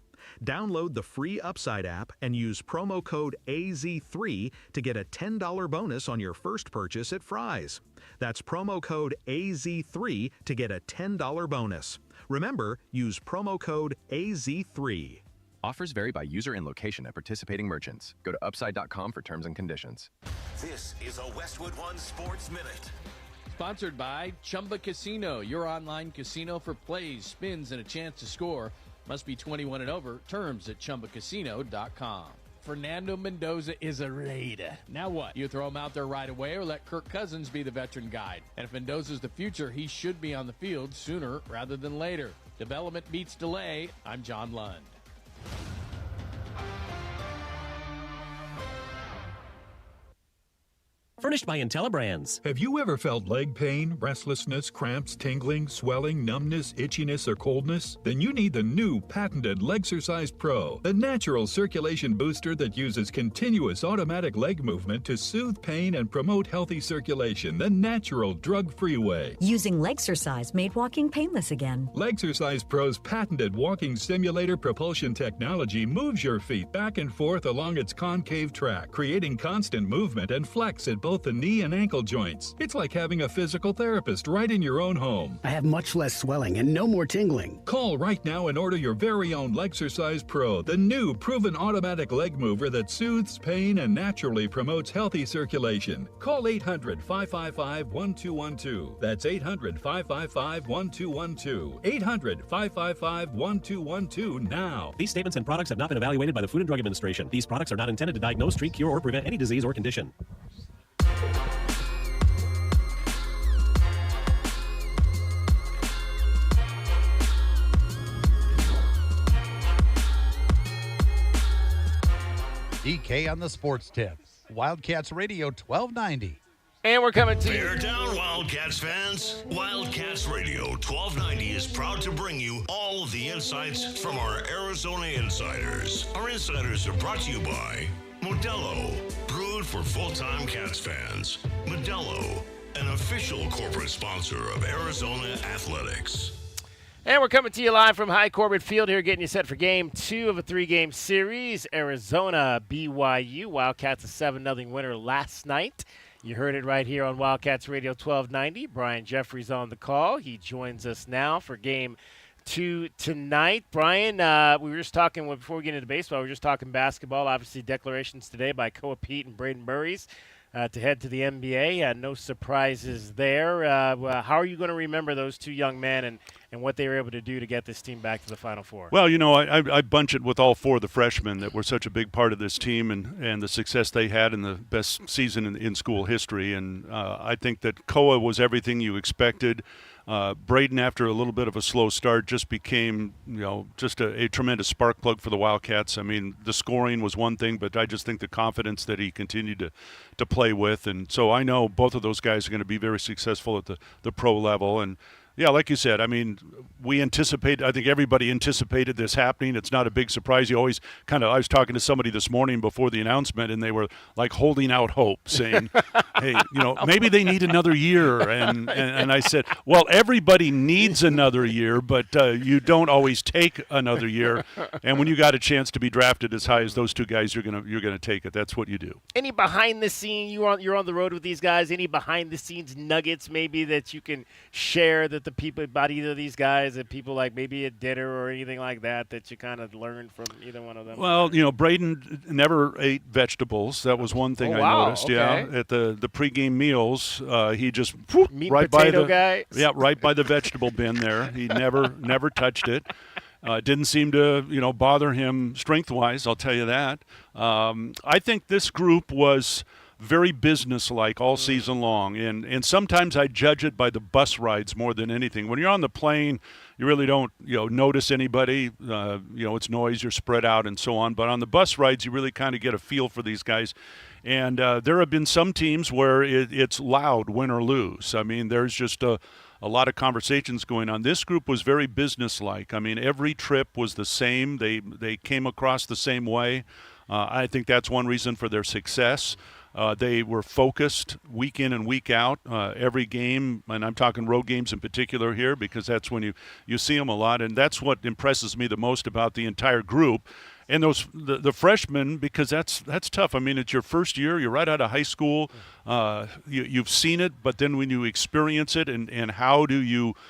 Download the free Upside app and use promo code AZ3 to get a $10 bonus on your first purchase at Fry's. That's promo code AZ3 to get a $10 bonus. Remember, use promo code AZ3. Offers vary by user and location at participating merchants. Go to upside.com for terms and conditions. This is a Westwood One Sports Minute. Sponsored by Chumba Casino, your online casino for plays, spins, and a chance to score. Must be 21 and over. Terms at ChumbaCasino.com. Fernando Mendoza is a Raider. Now what? You throw him out there right away or let Kirk Cousins be the veteran guide? And if Mendoza's the future, he should be on the field sooner rather than later. Development beats delay. I'm John Lund. Furnished by IntelliBrands. Have you ever felt leg pain, restlessness, cramps, tingling, swelling, numbness, itchiness, or coldness? Then you need the new patented Legsercise Pro, the natural circulation booster that uses continuous automatic leg movement to soothe pain and promote healthy circulation the natural drug-free way. Using Legsercise made walking painless again. Legsercise Pro's patented walking simulator propulsion technology moves your feet back and forth along its concave track, creating constant movement and flex at both both the knee and ankle joints. It's like having a physical therapist right in your own home. I have much less swelling and no more tingling. Call right now and order your very own Legsercise Pro, the new proven automatic leg mover that soothes pain and naturally promotes healthy circulation. Call 800-555-1212. That's 800-555-1212. 800-555-1212 now. These statements and products have not been evaluated by the Food and Drug Administration. These products are not intended to diagnose, treat, cure, or prevent any disease or condition. DK on the sports tip. Wildcats Radio 1290. And we're coming to you. Bear down, Wildcats fans. Wildcats Radio 1290 is proud to bring you all of the insights from our Arizona insiders. Our insiders are brought to you by Modelo, brewed for full-time Cats fans. Modelo, an official corporate sponsor of Arizona Athletics. And we're coming to you live from High Corbett Field here, getting you set for Game 2 of a 3-game series. Arizona, BYU. Wildcats a 7-0 winner last night. You heard it right here on Wildcats Radio 1290. Brian Jeffries on the call. He joins us now for Game 2 tonight. Brian, we were just talking, before we get into baseball, we were just talking basketball. Obviously, declarations today by Koa Pete and Braden Murray's to head to the NBA. No surprises there. How are you going to remember those two young men and what they were able to do to get this team back to the Final Four? Well, I bunch it with all four of the freshmen that were such a big part of this team and the success they had in the best season in school history. And I think that Koa was everything you expected. Braden, after a little bit of a slow start, just became, just a tremendous spark plug for the Wildcats. I mean, the scoring was one thing, but I just think the confidence that he continued to play with. And so I know both of those guys are going to be very successful at the pro level. And yeah, like you said, I mean, I think everybody anticipated this happening. It's not a big surprise. You always I was talking to somebody this morning before the announcement, and they were like holding out hope, saying, hey, maybe they need another year. And I said, well, everybody needs another year, but you don't always take another year. And when you got a chance to be drafted as high as those two guys, you're gonna take it. That's what you do. Any behind the scenes, you're on the road with these guys, any behind the scenes nuggets maybe that you can share that the people about either of these guys, that people like maybe at dinner or anything like that you kind of learned from either one of them? Well, Braden never ate vegetables. That was one thing I noticed. Okay. Yeah, at the pregame meals, he just meat right and potato by the guy. Yeah, right by the vegetable bin there. He never touched it. It didn't seem to bother him strength-wise. I'll tell you that. I think this group was very businesslike all season long, and sometimes I judge it by the bus rides more than anything. When you're on the plane, you really don't notice anybody. It's noise, you're spread out and so on. But on the bus rides, you really kind of get a feel for these guys. And there have been some teams where it's loud, win or lose. I mean, there's just a lot of conversations going on. This group was very businesslike. I mean, every trip was the same. They came across the same way. I think that's one reason for their success. They were focused week in and week out, every game, and I'm talking road games in particular here because that's when you see them a lot, and that's what impresses me the most about the entire group. And the freshmen, because that's tough. I mean, it's your first year. You're right out of high school. You've seen it, but then when you experience it and how do you –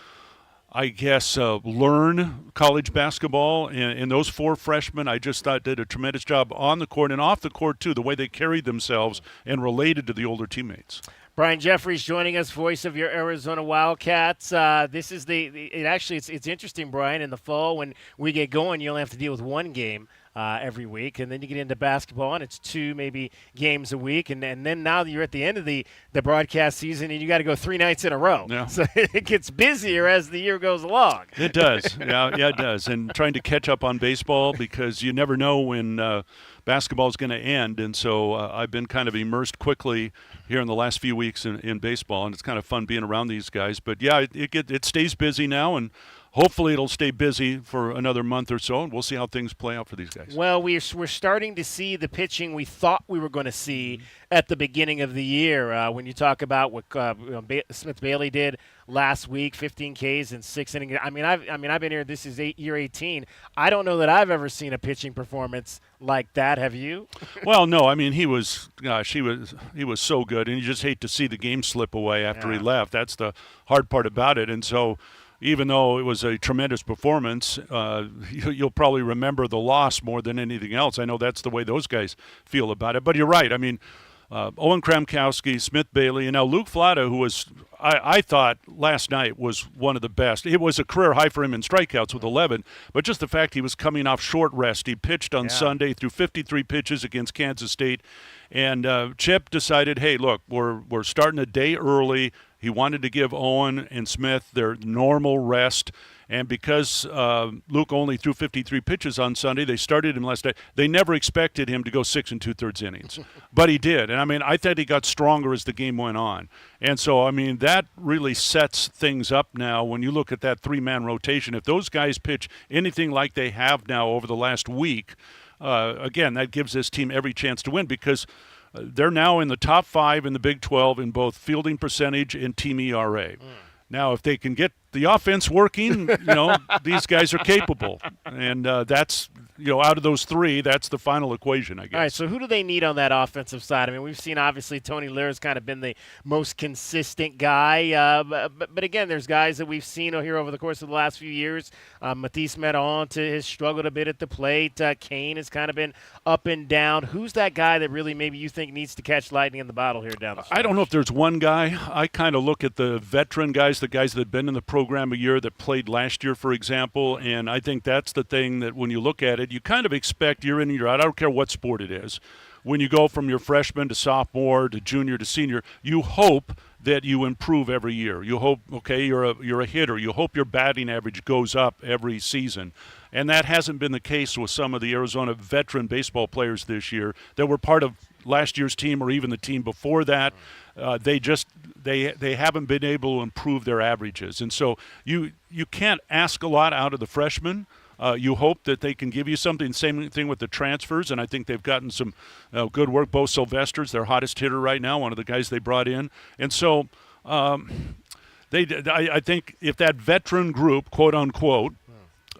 learn college basketball, and those four freshmen I just thought did a tremendous job on the court and off the court too, the way they carried themselves and related to the older teammates. Brian Jeffries joining us, voice of your Arizona Wildcats. This is it's interesting, Brian, in the fall when we get going, you only have to deal with one game every week, and then you get into basketball, and it's two maybe games a week, and then now you're at the end of the broadcast season, and you got to go 3 nights in a row. Yeah. So it gets busier as the year goes along. It does. Yeah, it does. And trying to catch up on baseball because you never know when basketball is going to end, and so I've been kind of immersed quickly here in the last few weeks in baseball, and it's kind of fun being around these guys. But yeah, it stays busy now, and hopefully it'll stay busy for another month or so, and we'll see how things play out for these guys. Well, we're starting to see the pitching we thought we were going to see at the beginning of the year. When you talk about what Smith Bailey did last week, 15 Ks in 6 innings. I've been here. This is year 18. I don't know that I've ever seen a pitching performance like that. Have you? Well, no. I mean, he was so good, and you just hate to see the game slip away after he left. That's the hard part about it, and so. Even though it was a tremendous performance, you'll probably remember the loss more than anything else. I know that's the way those guys feel about it. But you're right. I mean, Owen Kramkowski, Smith Bailey, and now Luke Flata, who was, I thought last night was one of the best. It was a career high for him in strikeouts with 11, but just the fact he was coming off short rest. He pitched on Sunday through 53 pitches against Kansas State. And Chip decided, hey, look, we're starting a day early. He wanted to give Owen and Smith their normal rest. And because Luke only threw 53 pitches on Sunday, they started him last night. They never expected him to go 6 2/3 innings. But he did. And, I mean, I thought he got stronger as the game went on. And so, I mean, that really sets things up now when you look at that three-man rotation. If those guys pitch anything like they have now over the last week, again, that gives this team every chance to win because they're now in the top 5 in the Big 12 in both fielding percentage and team ERA. Now, if they can get the offense working, these guys are capable. And that's, out of those three, that's the final equation, I guess. All right, so who do they need on that offensive side? I mean, we've seen, obviously, Tony Lear's kind of been the most consistent guy. But again, there's guys that we've seen here over the course of the last few years. Matisse Meronte has struggled a bit at the plate. Kane has kind of been up and down. Who's that guy that really maybe you think needs to catch lightning in the bottle here down the stretch? I don't know if there's one guy. I kind of look at the veteran guys, the guys that have been in the program a year that played last year, for example, and I think that's the thing that when you look at it, you kind of expect year in and year out. I don't care what sport it is. When you go from your freshman to sophomore to junior to senior, you hope that you improve every year. You hope, okay, you're a hitter. You hope your batting average goes up every season. And that hasn't been the case with some of the Arizona veteran baseball players this year that were part of last year's team or even the team before that. They haven't been able to improve their averages. And so you can't ask a lot out of the freshmen. You hope that they can give you something. Same thing with the transfers, and I think they've gotten some good work. Bo Sylvester's their hottest hitter right now, one of the guys they brought in. And so I think if that veteran group, quote unquote,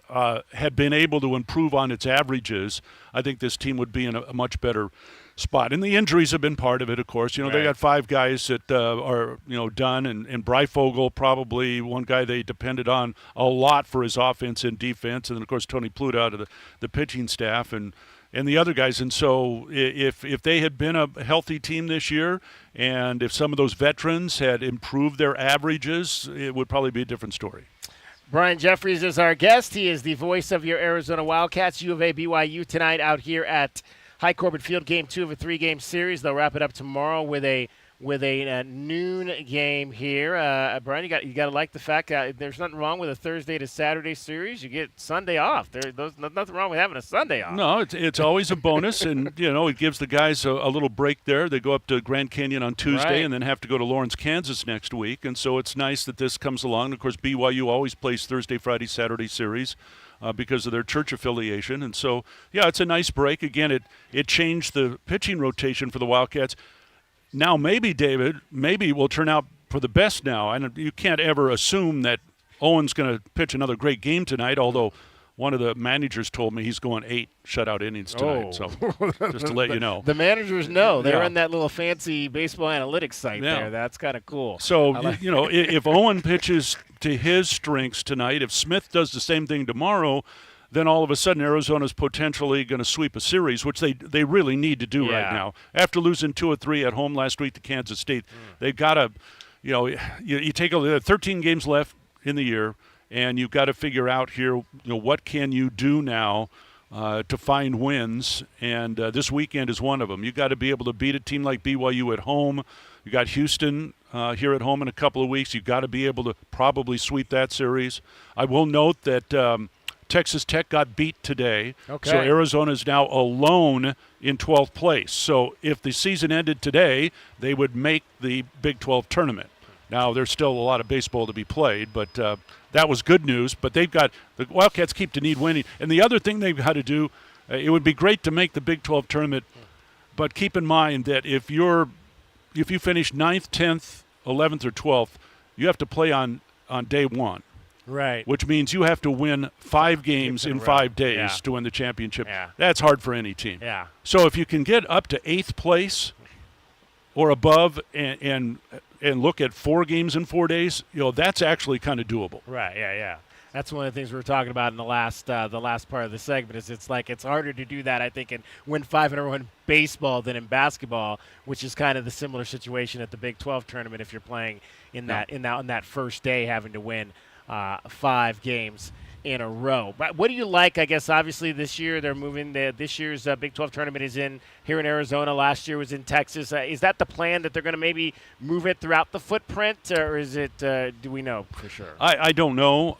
had been able to improve on its averages, I think this team would be in a much better spot. And the injuries have been part of it, of course. They got 5 guys that are, done, and Breifogel probably one guy they depended on a lot for his offense and defense, and then, of course, Tony Pluta out of the pitching staff and the other guys. And so if they had been a healthy team this year and if some of those veterans had improved their averages, it would probably be a different story. Brian Jeffries is our guest. He is the voice of your Arizona Wildcats. U of A BYU tonight out here at High Corbett Field, game 2 of a 3-game series. They'll wrap it up tomorrow with a noon game here. Brian, you got to like the fact that there's nothing wrong with a Thursday to Saturday series. You get Sunday off. There's nothing wrong with having a Sunday off. No, it's always a bonus, and it gives the guys a little break there. They go up to Grand Canyon on Tuesday and then have to go to Lawrence, Kansas next week, and so it's nice that this comes along. And of course, BYU always plays Thursday, Friday, Saturday series. Because of their church affiliation. And so, it's a nice break. Again, it changed the pitching rotation for the Wildcats. Now maybe, David, will turn out for the best now. And you can't ever assume that Owen's going to pitch another great game tonight, although one of the managers told me he's going 8 shutout innings tonight. So just to let you know. The managers know. They're in that little fancy baseball analytics site there. That's kind of cool. So, if Owen pitches to his strengths tonight, if Smith does the same thing tomorrow, then all of a sudden Arizona's potentially going to sweep a series, which they really need to do right now. After losing 2 of 3 at home last week to Kansas State, they've got to, you take 13 games left in the year, and you've got to figure out here, what can you do now to find wins, and this weekend is one of them. You've got to be able to beat a team like BYU at home. You got Houston here at home in a couple of weeks. You've got to be able to probably sweep that series. I will note that Texas Tech got beat today, so Arizona is now alone in 12th place. So if the season ended today, they would make the Big 12 tournament. Now, there's still a lot of baseball to be played, but that was good news. But the Wildcats keep to need winning. And the other thing they've had to do, it would be great to make the Big 12 tournament, but keep in mind that if you finish 9th, 10th, 11th, or 12th, you have to play on day one. Right. Which means you have to win 5 games in 5 days to win the championship. Yeah. That's hard for any team. Yeah. So if you can get up to 8th place or above and look at 4 games in 4 days, that's actually kind of doable. Right. Yeah. That's one of the things we were talking about in the last part of the segment. Is it's harder to do that, I think, and win 5 in a row in baseball than in basketball, which is kind of the similar situation at the Big 12 tournament if you're playing in that first day having to win 5 games in a row. But what do you like? I guess obviously this year they're moving. This year's Big 12 tournament is here in Arizona. Last year was in Texas. Is that the plan that they're going to maybe move it throughout the footprint, or is it? Do we know for sure? I don't know.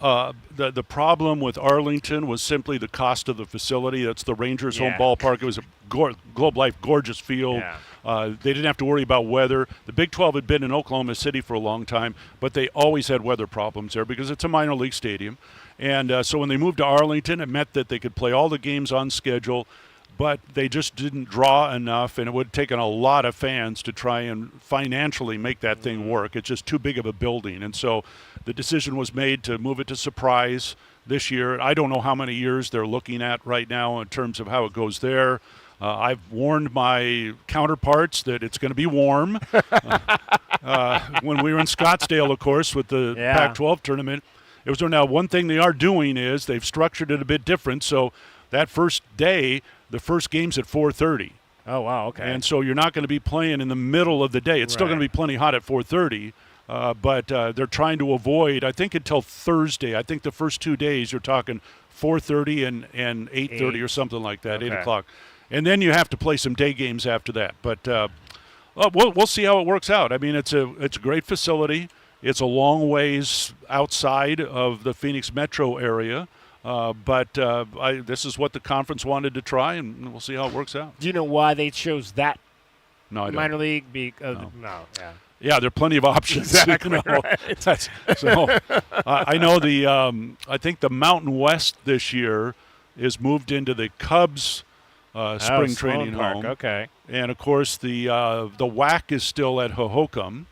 The problem with Arlington was simply the cost of the facility. That's the Rangers' home ballpark. It was a Globe Life gorgeous field. Yeah. They didn't have to worry about weather. The Big 12 had been in Oklahoma City for a long time, but they always had weather problems there because it's a minor league stadium. And so when they moved to Arlington, it meant that they could play all the games on schedule, but they just didn't draw enough, and it would have taken a lot of fans to try and financially make that thing work. It's just too big of a building. And so the decision was made to move it to Surprise this year. I don't know how many years they're looking at right now in terms of how it goes there. I've warned my counterparts that it's going to be warm. When we were in Scottsdale, of course, with the Pac-12 tournament, it was now one thing they are doing is they've structured it a bit different. So that first day, the first game's at 4:30. Oh, wow, okay. And so you're not going to be playing in the middle of the day. It's still going to be plenty hot at 4:30, but they're trying to avoid, I think until Thursday, I think the first 2 days you're talking 4:30 and 8:30 or something like that, 8 o'clock. And then you have to play some day games after that. But we'll see how it works out. I mean, it's a great facility. It's a long ways outside of the Phoenix metro area, but this is what the conference wanted to try, and we'll see how it works out. Do you know why they chose that minor league? Yeah, there are plenty of options. Exactly. Right. I know I think the Mountain West this year is moved into the Cubs spring training home. Okay. And of course the WAC is still at Hohokam.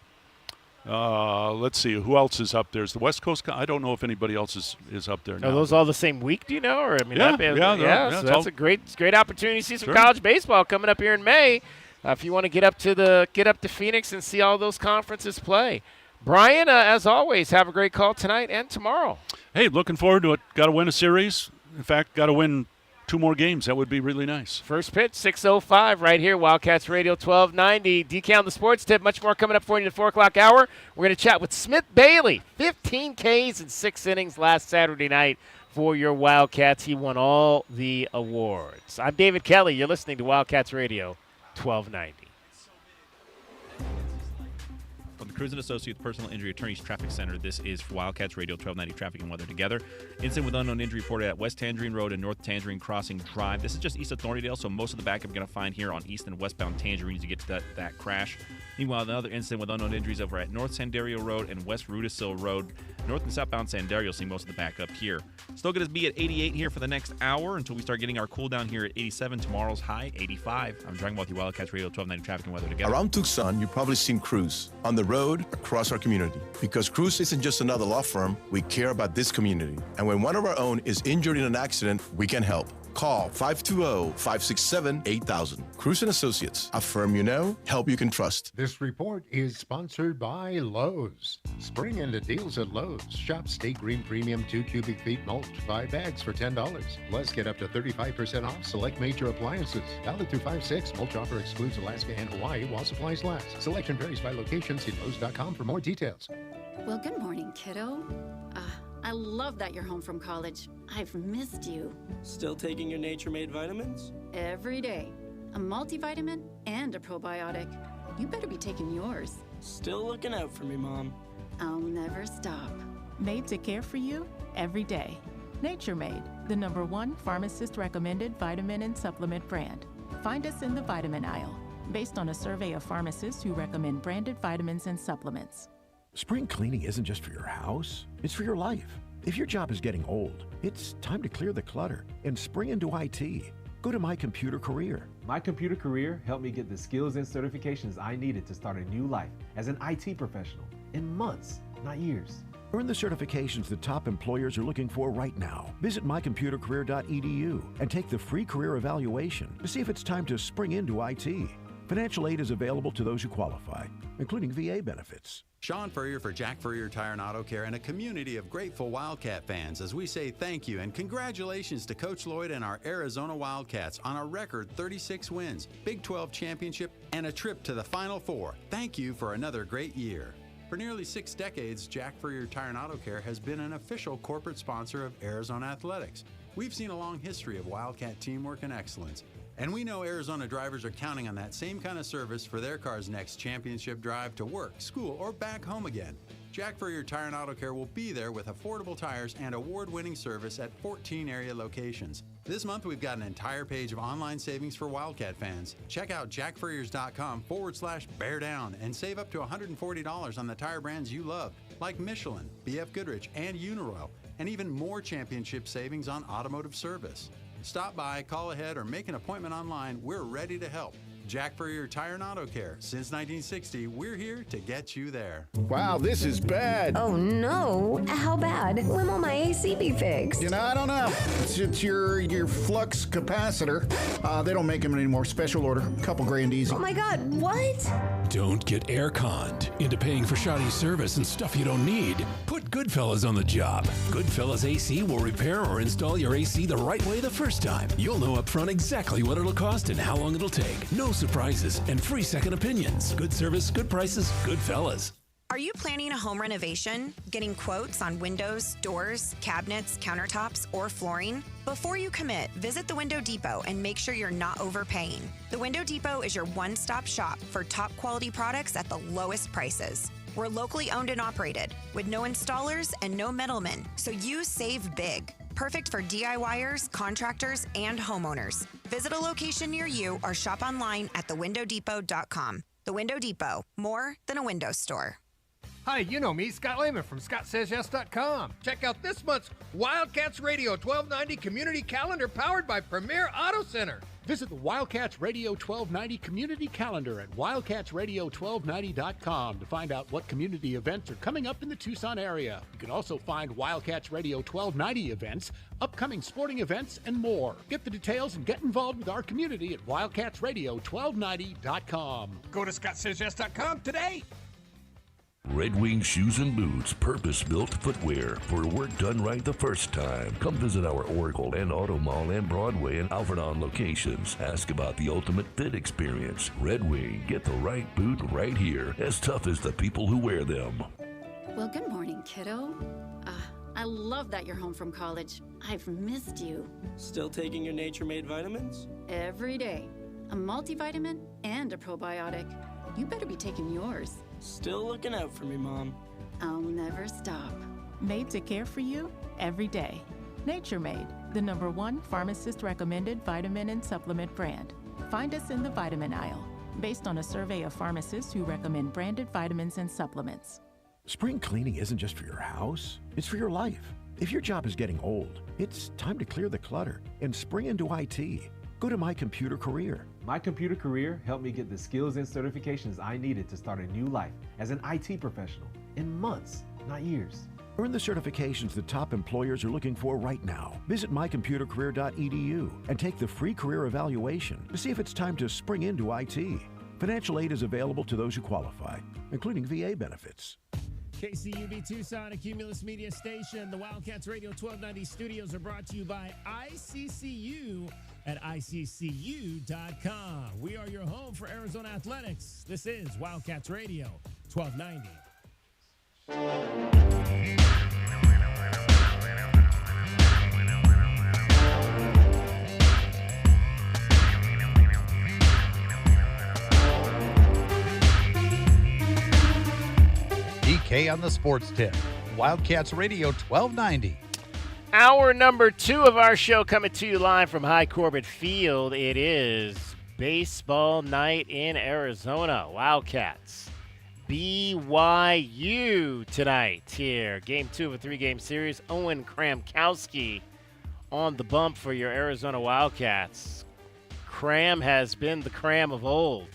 Let's see, who else is up there? Is the West Coast? I don't know if anybody else is up there now. Are those all the same week, do you know? Or, I mean, so that's a great opportunity to see some college baseball coming up here in May. If you want to get up to Phoenix and see all those conferences play. Brian, as always, have a great call tonight and tomorrow. Hey, looking forward to it. Got to win a series. In fact, got to win 2 more games. That would be really nice. First pitch, 6:05 right here, Wildcats Radio 1290. DK on the Sports Tip. Much more coming up for you in the 4 o'clock hour. We're going to chat with Smith Bailey. 15 Ks in 6 innings last Saturday night for your Wildcats. He won all the awards. I'm David Kelly. You're listening to Wildcats Radio 1290. From the Cruz & Associates Personal Injury Attorneys Traffic Center, this is Wildcats Radio 1290 Traffic and Weather Together. Incident with unknown injury reported at West Tangerine Road and North Tangerine Crossing Drive. This is just east of Thornydale, so most of the backup you're going to find here on east and westbound Tangerine as you get to that crash. Meanwhile, another incident with unknown injuries over at North Sandario Road and West Rudisill Road. North and southbound Sandario see most of the backup here. Still going to be at 88 here for the next hour until we start getting our cool down here at 87. Tomorrow's high, 85. I'm talking about the Wildcats Radio 1290 Traffic and Weather Together. Around Tucson, you've probably seen Cruz on the road across our community. Because Cruz isn't just another law firm, we care about this community. And when one of our own is injured in an accident, we can help. Call 520-567-8000. Cruz & Associates, a firm you know, help you can trust. This report is sponsored by Lowe's. Spring into deals at Lowe's. Shop Stay Green Premium 2 cubic feet mulch, 5 bags for $10. Plus, get up to 35% off select major appliances. Valid through 5/6. Mulch offer excludes Alaska and Hawaii while supplies last. Selection varies by location. See Lowe's.com for more details. Well, good morning, kiddo. I love that you're home from college. I've missed you. Still taking your Nature-Made vitamins? Every day. A multivitamin and a probiotic. You better be taking yours. Still looking out for me, Mom. I'll never stop. Made to care for you every day. Nature-Made, the #1 pharmacist-recommended vitamin and supplement brand. Find us in the vitamin aisle, based on a survey of pharmacists who recommend branded vitamins and supplements. Spring cleaning isn't just for your house, it's for your life. If your job is getting old, it's time to clear the clutter and spring into IT. Go to My Computer Career. My Computer Career helped me get the skills and certifications I needed to start a new life as an IT professional in months, not years. Earn the certifications the top employers are looking for right now. Visit mycomputercareer.edu and take the free career evaluation to see if it's time to spring into IT. Financial aid is available to those who qualify, including VA benefits. Sean Furrier for Jack Furrier Tire and Auto Care and a community of grateful Wildcat fans as we say thank you and congratulations to Coach Lloyd and our Arizona Wildcats on a record 36 wins, Big 12 championship, and a trip to the Final Four. Thank you for another great year. For nearly 6 decades, Jack Furrier Tire and Auto Care has been an official corporate sponsor of Arizona Athletics. We've seen a long history of Wildcat teamwork and excellence. And we know Arizona drivers are counting on that same kind of service for their car's next championship drive to work, school, or back home again. Jack Furrier Tire and Auto Care will be there with affordable tires and award-winning service at 14 area locations. This month, we've got an entire page of online savings for Wildcat fans. Check out jackfurriers.com/bear down and save up to $140 on the tire brands you love, like Michelin, BF Goodrich, and Uniroyal, and even more championship savings on automotive service. Stop by, call ahead, or make an appointment online. We're ready to help. Jack Furrier Tire and Auto Care. Since 1960, we're here to get you there. Wow, this is bad. Oh no, how bad? When will my AC be fixed? I don't know. It's your flux capacitor. They don't make them anymore. Special order. Couple grand easy. Oh my God, what? Don't get air-conned into paying for shoddy service and stuff you don't need. Put Goodfellas on the job. Goodfellas AC will repair or install your AC the right way the first time. You'll know up front exactly what it'll cost and how long it'll take. No surprises and free second opinions. Good service, good prices, Goodfellas. Are you planning a home renovation? Getting quotes on windows, doors, cabinets, countertops, or flooring? Before you commit, visit the Window Depot and make sure you're not overpaying. The Window Depot is your one-stop shop for top quality products at the lowest prices. We're locally owned and operated with no installers and no middlemen, so you save big. Perfect for DIYers, contractors, and homeowners. Visit a location near you or shop online at thewindowdepot.com. The Window Depot, more than a window store. Hi, you know me, Scott Lehman from ScottSaysYes.com. Check out this month's Wildcats Radio 1290 Community Calendar powered by Premier Auto Center. Visit the Wildcats Radio 1290 Community Calendar at wildcatsradio1290.com to find out what community events are coming up in the Tucson area. You can also find Wildcats Radio 1290 events, upcoming sporting events, and more. Get the details and get involved with our community at wildcatsradio1290.com. Go to ScottSaysYes.com today. Red Wing Shoes and Boots, purpose-built footwear for work done right the first time. Come visit our Oracle and Auto Mall and Broadway and Alfredon locations. Ask about the ultimate fit experience. Red Wing, get the right boot right here, as tough as the people who wear them. Well, good morning, kiddo. I love that you're home from college. I've missed you. Still taking your nature-made vitamins? Every day. A multivitamin and a probiotic. You better be taking yours. Still looking out for me, Mom. I'll never stop. Made to care for you every day. Nature Made, the #1 pharmacist-recommended vitamin and supplement brand. Find us in the vitamin aisle, based on a survey of pharmacists who recommend branded vitamins and supplements. Spring cleaning isn't just for your house, it's for your life. If your job is getting old, it's time to clear the clutter and spring into IT. Go to My Computer Career. My Computer Career helped me get the skills and certifications I needed to start a new life as an IT professional in months, not years. Earn the certifications the top employers are looking for right now. Visit mycomputercareer.edu and take the free career evaluation to see if it's time to spring into IT. Financial aid is available to those who qualify, including VA benefits. KCUB Tucson, a Cumulus Media Station. The Wildcats Radio 1290 studios are brought to you by ICCU at ICCU.com. We are your home for Arizona athletics. This is Wildcats Radio 1290. DK on the sports tip. Wildcats Radio 1290. Hour number 2 of our show coming to you live from High Corbett Field. It is baseball night in Arizona. Wildcats BYU tonight here. Game 2 of a 3-game series. Owen Kramkowski on the bump for your Arizona Wildcats. Cram has been the Cram of old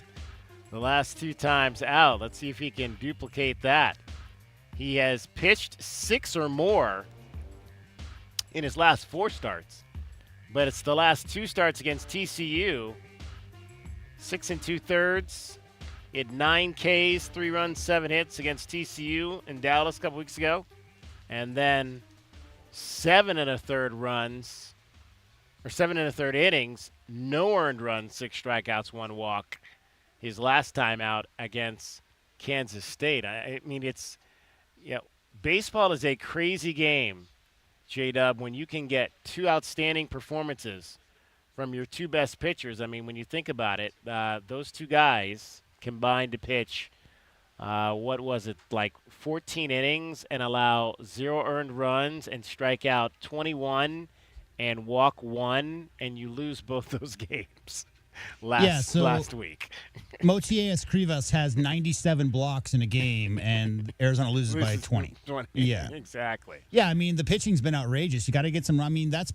the last 2 times out. Let's see if he can duplicate that. He has pitched 6 or more in his last 4 starts, but it's the last 2 starts against TCU. 6 2/3. He had 9 Ks, 3 runs, 7 hits against TCU in Dallas a couple weeks ago. And then 7 1/3 runs, or 7 1/3 innings, no earned runs, 6 strikeouts, 1 walk. His last time out against Kansas State. I mean, it's, baseball is a crazy game, J-Dub, when you can get 2 outstanding performances from your 2 best pitchers. I mean, when you think about it, those 2 guys combined to pitch, what was it, like 14 innings and allow 0 earned runs and strike out 21 and walk 1, and you lose both those games last week. Motias Crivas has 97 blocks in a game, and Arizona loses by 20. Yeah, exactly. Yeah, I mean, the pitching's been outrageous. You got to get some. I mean, that's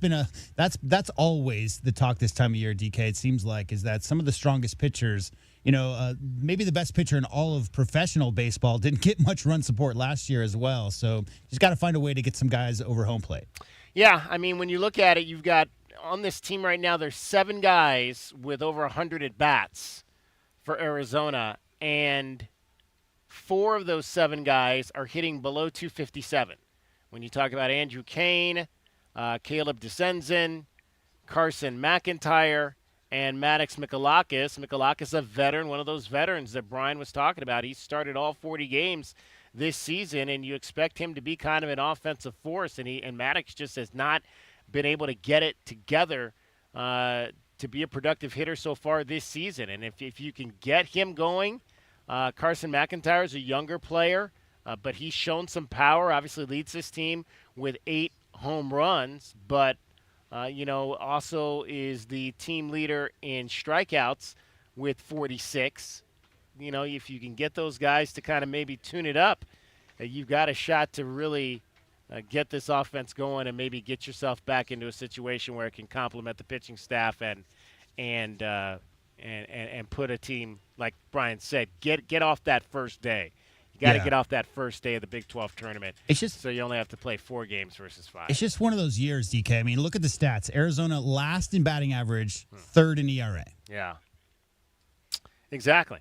always the talk this time of year, DK. It seems like is that some of the strongest pitchers, maybe the best pitcher in all of professional baseball, didn't get much run support last year as well. So just got to find a way to get some guys over home plate. Yeah, I mean, when you look at it, you've got on this team right now, there's 7 guys with over 100 at-bats for Arizona, and 4 of those 7 guys are hitting below 257. When you talk about Andrew Kane, Caleb DeSenzen, Carson McIntyre, and Maddox Mikalakis. Mikalakis, a veteran, one of those veterans that Brian was talking about. He started all 40 games this season, and you expect him to be kind of an offensive force, and Maddox just has not been able to get it together to be a productive hitter so far this season. And if you can get him going, Carson McIntyre is a younger player, but he's shown some power, obviously leads this team with 8 home runs, but also is the team leader in strikeouts with 46. If you can get those guys to kind of maybe tune it up, you've got a shot to really get this offense going and maybe get yourself back into a situation where it can complement the pitching staff and put a team, like Brian said, get off that first day. You got to get off that first day of the Big 12 tournament. It's just, so you only have to play 4 games versus 5. It's just one of those years, DK. I mean, look at the stats. Arizona last in batting average, 3rd in ERA. Yeah. Exactly.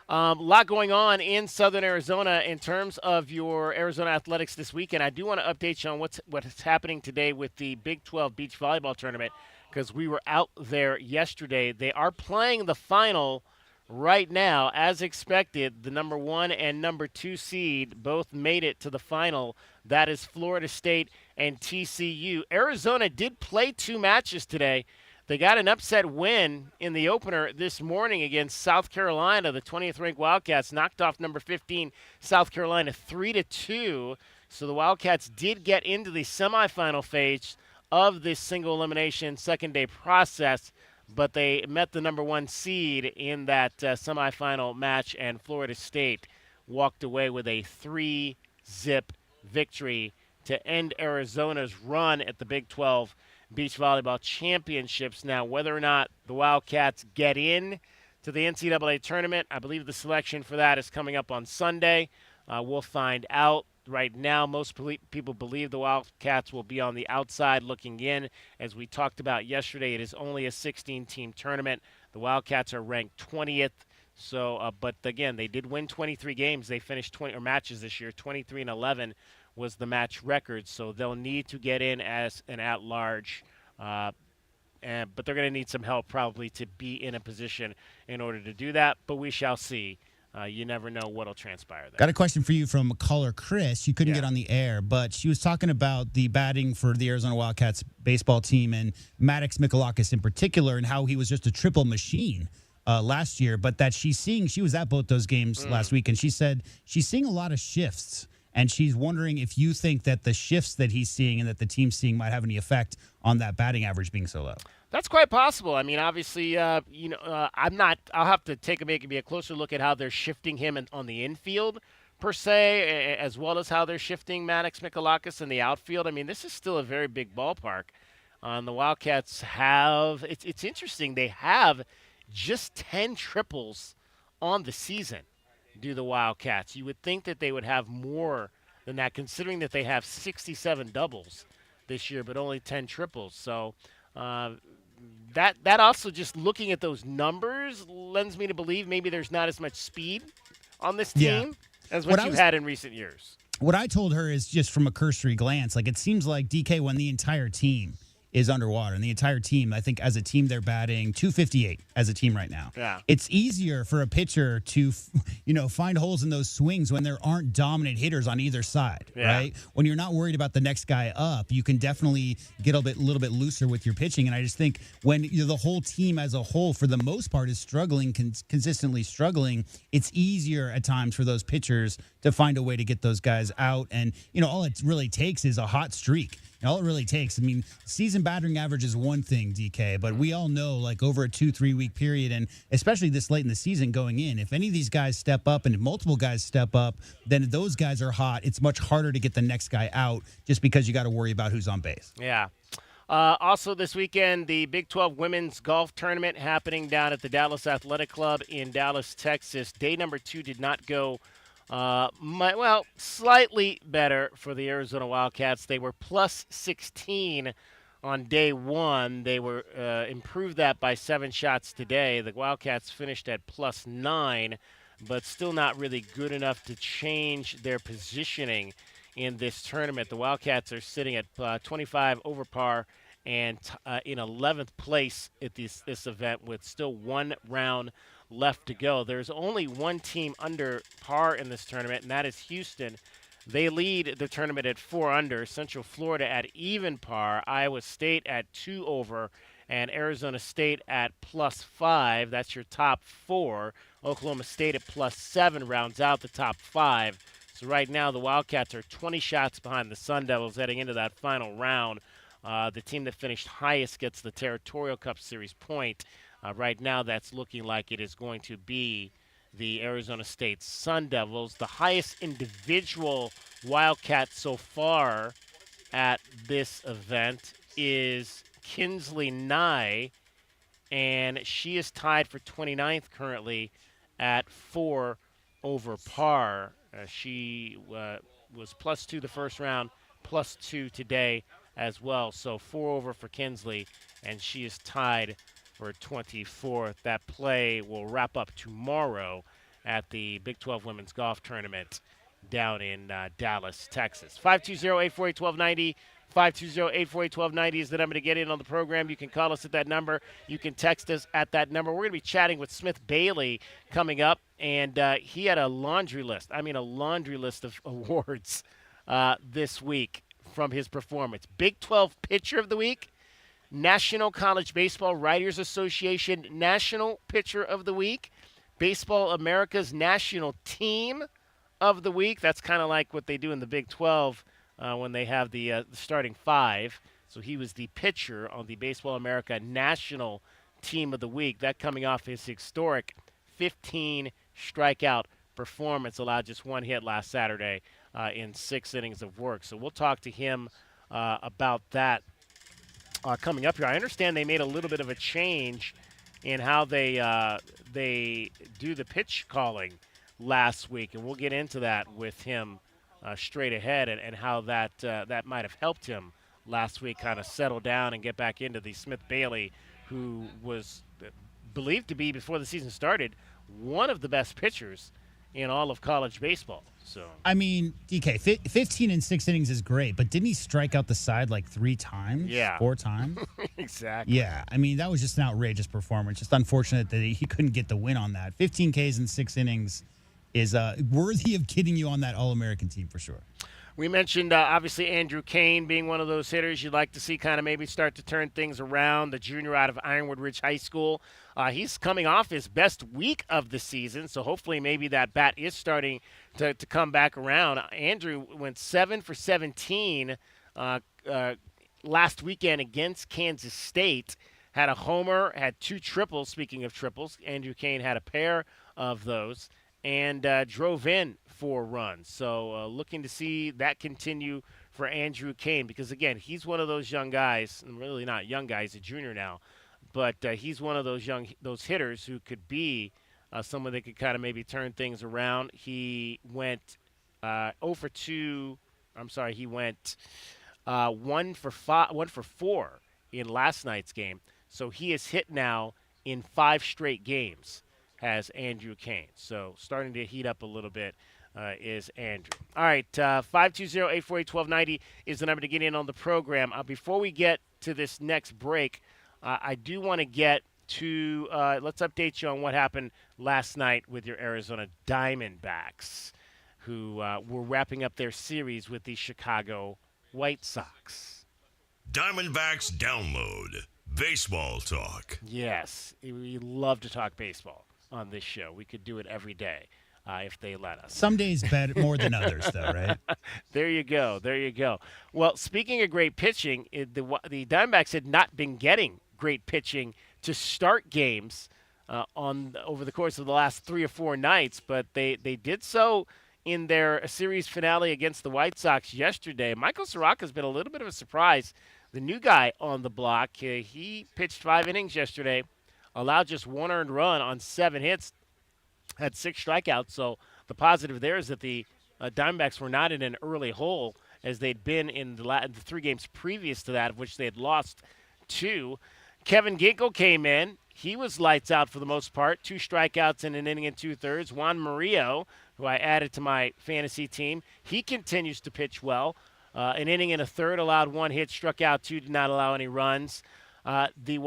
A lot going on in Southern Arizona in terms of your Arizona athletics this weekend. I do want to update you on what's happening today with the Big 12 beach volleyball tournament because we were out there yesterday. They are playing the final right now. As expected, the number 1 and number 2 seed both made it to the final. That is Florida State and TCU. Arizona did play 2 matches today. They got an upset win in the opener this morning against South Carolina. The 20th ranked Wildcats knocked off number 15 South Carolina 3-2. So the Wildcats did get into the semifinal phase of this single elimination second day process, but they met the number 1 seed in that semifinal match, and Florida State walked away with a 3-zip victory to end Arizona's run at the Big 12 Beach Volleyball Championships. Now, whether or not the Wildcats get in to the NCAA Tournament, I believe the selection for that is coming up on Sunday. We'll find out. Right now, most people believe the Wildcats will be on the outside looking in. As we talked about yesterday, it is only a 16-team tournament. The Wildcats are ranked 20th. So, but again, they did win 23 games. They finished matches this year. 23-11 was the match record. So they'll need to get in as an at-large. But they're going to need some help probably to be in a position in order to do that. But we shall see. You never know what will transpire there. Got a question for you from caller Chris. She couldn't get on the air, but she was talking about the batting for the Arizona Wildcats baseball team and Maddox Mikalakis in particular and how he was just a triple machine last year, but that she was at both those games last week, and she said she's seeing a lot of shifts, and she's wondering if you think that the shifts that he's seeing and that the team's seeing might have any effect on that batting average being so low. That's quite possible. I mean, obviously, I'm not. I'll have to take maybe a closer look at how they're shifting him on the infield per se, as well as how they're shifting Maddox Mikalakis in the outfield. I mean, this is still a very big ballpark. The Wildcats have. It's interesting. They have just 10 triples on the season. Do the Wildcats? You would think that they would have more than that, considering that they have 67 doubles this year, but only 10 triples. So. That also, just looking at those numbers, lends me to believe maybe there's not as much speed on this team as what you've had in recent years. What I told her is just from a cursory glance, like it seems like DK, when the entire team is underwater, and the entire team, I think as a team, they're batting .258 as a team right now. Yeah. It's easier for a pitcher to, find holes in those swings when there aren't dominant hitters on either side, right? When you're not worried about the next guy up, you can definitely get a little bit looser with your pitching. And I just think when the whole team as a whole, for the most part, is struggling, consistently struggling, it's easier at times for those pitchers to find a way to get those guys out. And, all it really takes is a hot streak. All it really takes, season battering average is one thing, DK, but we all know, like, over a 2-3 week period, and especially this late in the season going in, if any of these guys step up and if multiple guys step up, then if those guys are hot, it's much harder to get the next guy out just because you got to worry about who's on base. Yeah. Also this weekend, the Big 12 Women's Golf Tournament happening down at the Dallas Athletic Club in Dallas, Texas. Day number 2 did not go slightly better for the Arizona Wildcats. They were plus 16 on day 1. They were improved that by 7 shots today. The Wildcats finished at plus 9, but still not really good enough to change their positioning in this tournament. The Wildcats are sitting at 25 over par and in 11th place at this event with still 1 round left to go. There's only one team under par in this tournament, and that is Houston. They lead the tournament at 4 under, Central Florida at even par, Iowa State at 2 over, and Arizona State at plus 5. That's your top 4. Oklahoma State at plus 7 rounds out the top 5. So right now the Wildcats are 20 shots behind the Sun Devils heading into that final round. The team that finished highest gets the Territorial Cup Series point. Right now, that's looking like it is going to be the Arizona State Sun Devils. The highest individual Wildcat so far at this event is Kinsley Nye, and she is tied for 29th currently at 4 over par. She was plus 2 the first round, plus 2 today as well. So 4 over for Kinsley, and she is tied for 24th. That play will wrap up tomorrow at the Big 12 Women's Golf Tournament down in Dallas, Texas. 520-848-1290. 520-848-1290 is the number to get in on the program. You can call us at that number. You can text us at that number. We're going to be chatting with Smith Bailey coming up, and he had a laundry list. A laundry list of awards this week from his performance. Big 12 Pitcher of the Week, National College Baseball Writers Association National Pitcher of the Week, Baseball America's National Team of the Week. That's kind of like what they do in the Big 12 when they have the starting 5. So he was the pitcher on the Baseball America National Team of the Week. That coming off his historic 15 strikeout performance, allowed just 1 hit last Saturday in 6 innings of work. So we'll talk to him about that coming up here. I understand they made a little bit of a change in how they do the pitch calling last week, and we'll get into that with him straight ahead, and how that might have helped him last week kind of settle down and get back into the Smith Bailey, who was believed to be, before the season started, one of the best pitchers in all of college baseball. So DK, 15 in 6 innings is great, but didn't he strike out the side like 3 times? Yeah. 4 times? Exactly. Yeah, that was just an outrageous performance. Just unfortunate that he couldn't get the win on that. 15 Ks in 6 innings is worthy of getting you on that All-American team for sure. We mentioned, obviously, Andrew Kane being one of those hitters you'd like to see kind of maybe start to turn things around, the junior out of Ironwood Ridge High School. He's coming off his best week of the season, so hopefully maybe that bat is starting to come back around. Andrew went 7 for 17 last weekend against Kansas State, had a homer, had 2 triples. Speaking of triples, Andrew Kane had a pair of those and drove in 4 runs. So looking to see that continue for Andrew Kane because, again, he's one of those young guys, and really not young guys, a junior now, but he's one of those hitters who could be someone that could kind of maybe turn things around. He went 0 for 2. I'm sorry, he went 1 for 4 in last night's game. So he is hit now in 5 straight games, has Andrew Kane. So starting to heat up a little bit is Andrew. All right, 520-848-1290 is the number to get in on the program. Before we get to this next break, I do want to get to let's update you on what happened last night with your Arizona Diamondbacks, who were wrapping up their series with the Chicago White Sox. Diamondbacks download. Baseball talk. Yes, we love to talk baseball on this show. We could do it every day if they let us. Some days better more than others, though, right? There you go. There you go. Well, speaking of great pitching, the Diamondbacks had not been getting great pitching to start games over the course of the last 3 or 4 nights, but they did so in their series finale against the White Sox yesterday. Michael Soroka's been a little bit of a surprise. The new guy on the block, he pitched 5 innings yesterday, allowed just 1 earned run on 7 hits, had 6 strikeouts. So the positive there is that the Diamondbacks were not in an early hole as they'd been in the 3 games previous to that, of which they had lost 2. Kevin Ginkel came in. He was lights out for the most part. 2 strikeouts in an inning and 2/3. Juan Murillo, who I added to my fantasy team, he continues to pitch well. An inning and a third, allowed 1 hit, struck out 2, did not allow any runs. The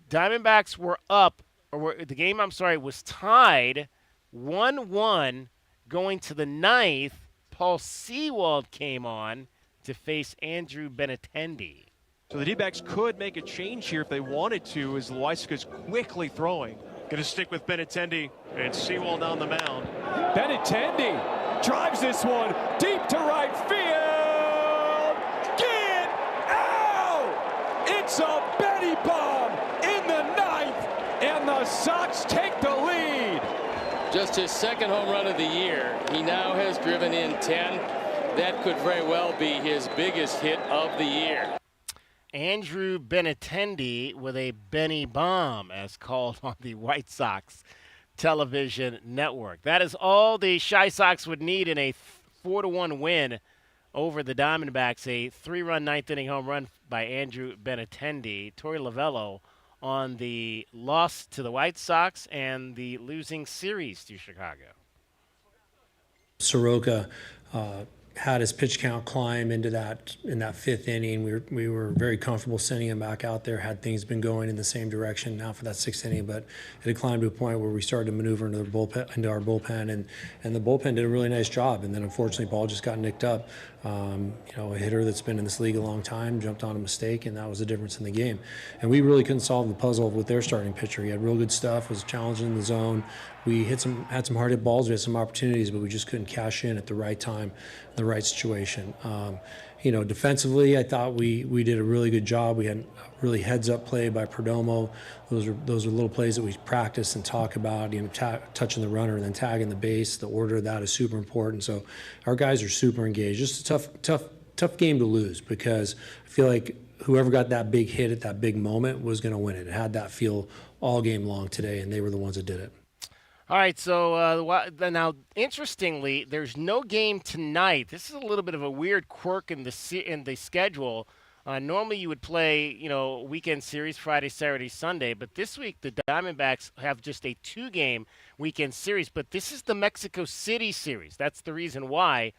Diamondbacks were up, the game was tied 1-1 going to the 9th. Paul Sewald came on to face Andrew Benintendi. So the D-backs could make a change here if they wanted to, as Loiska's quickly throwing. Going to stick with Benintendi and Sewald on the mound. Benintendi drives this one deep to right field. Get out! It's a Benny bomb in the 9th, and the Sox take the lead. Just his 2nd home run of the year. He now has driven in 10. That could very well be his biggest hit of the year. Andrew Benintendi with a Benny bomb, as called on the White Sox television network. That is all the Chi Sox would need in a 4-1 win over the Diamondbacks. A 3-run 9th inning home run by Andrew Benintendi. Torey Lovello on the loss to the White Sox and the losing series to Chicago. Soroka had his pitch count climb in that 5th inning. We were very comfortable sending him back out there had things been going in the same direction now for that 6th inning, but it had climbed to a point where we started to maneuver into our bullpen, and the bullpen did a really nice job. And then unfortunately, ball just got nicked up. A hitter that's been in this league a long time jumped on a mistake, and that was the difference in the game. And we really couldn't solve the puzzle with their starting pitcher. He had real good stuff, was challenging in the zone. We had some hard hit balls, we had some opportunities, but we just couldn't cash in at the right time, the right situation. Defensively, I thought we did a really good job. We had really heads-up play by Perdomo. Those are little plays that we practice and talk about. Touching the runner and then tagging the base. The order of that is super important. So our guys are super engaged. Just a tough game to lose because I feel like whoever got that big hit at that big moment was going to win it. It had that feel all game long today, and they were the ones that did it. All right, so now, interestingly, there's no game tonight. This is a little bit of a weird quirk in the schedule. Normally you would play, weekend series, Friday, Saturday, Sunday, but this week the Diamondbacks have just a 2-game weekend series, but this is the Mexico City series. That's the reason why,